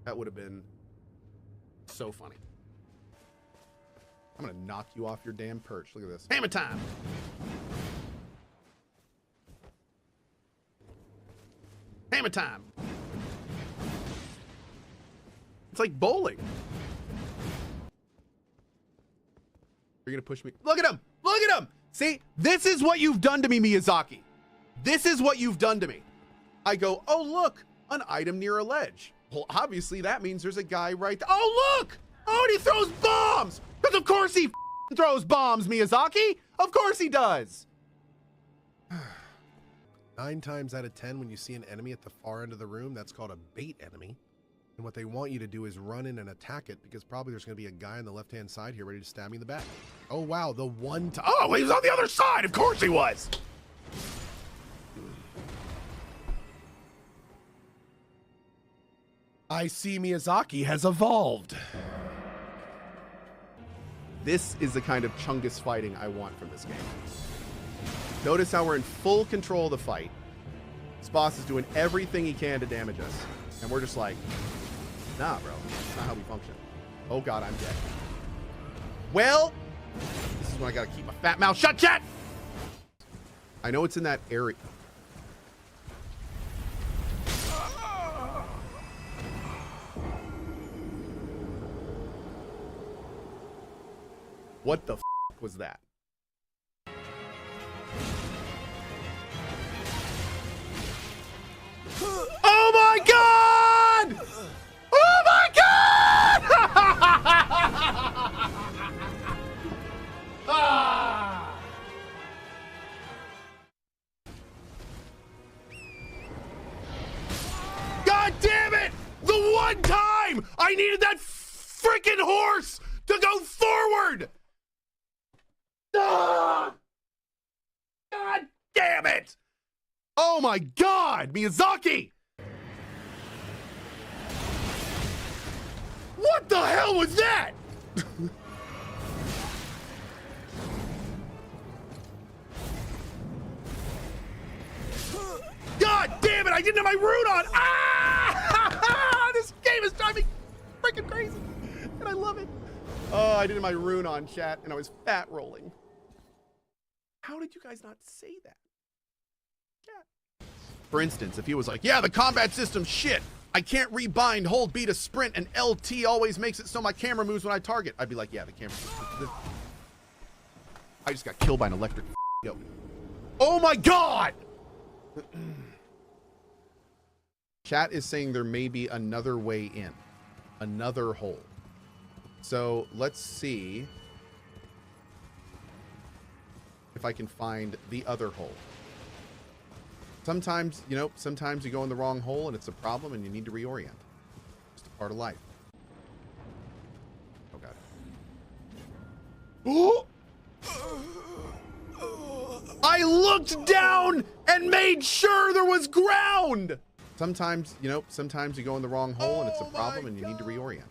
That would have been so funny. I'm gonna knock you off your damn perch. Look at this. Hammer time! Hammer time! It's like bowling. You're gonna push me. Look at him! Look at him! See, this is what you've done to me, Miyazaki. This is what you've done to me. I go, oh look, an item near a ledge. Well, obviously that means there's a guy right there. Oh look! Oh, and he throws bombs! Because of course he throws bombs, Miyazaki! Of course he does! 9 times out of 10, when you see an enemy at the far end of the room, that's called a bait enemy. And what they want you to do is run in and attack it, because probably there's going to be a guy on the left-hand side here ready to stab me in the back. Oh, wow, the one time. Oh, he was on the other side! Of course he was! I see Miyazaki has evolved. This is the kind of Chungus fighting I want from this game. Notice how we're in full control of the fight. This boss is doing everything he can to damage us. And we're just like, nah, bro. That's not how we function. Oh, God, I'm dead. Well, this is when I got to keep my fat mouth shut, chat! I know it's in that area. What the f was that? Oh my God! Oh my God! Ah! God damn it! The one time I needed that freaking horse to go forward! Ah! God damn it! Oh my God, Miyazaki! What the hell was that? God damn it, I didn't have my rune on! Ah! This game is driving me freaking crazy, and I love it. Oh, I did my rune on chat and I was fat rolling. How did you guys not say that? Yeah. For instance, if he was like, yeah, the combat system's shit. I can't rebind, hold B to sprint, and LT always makes it so my camera moves when I target. I'd be like, yeah, the camera. I just got killed by an electric goat. Oh my God! Chat is saying there may be another way in. Another hole. So let's see if I can find the other hole. Sometimes, you know, sometimes you go in the wrong hole and it's a problem and you need to reorient. It's a part of life. Oh God. Oh! I looked down and made sure there was ground! Sometimes, you know, sometimes you go in the wrong hole and it's a problem and you need to reorient.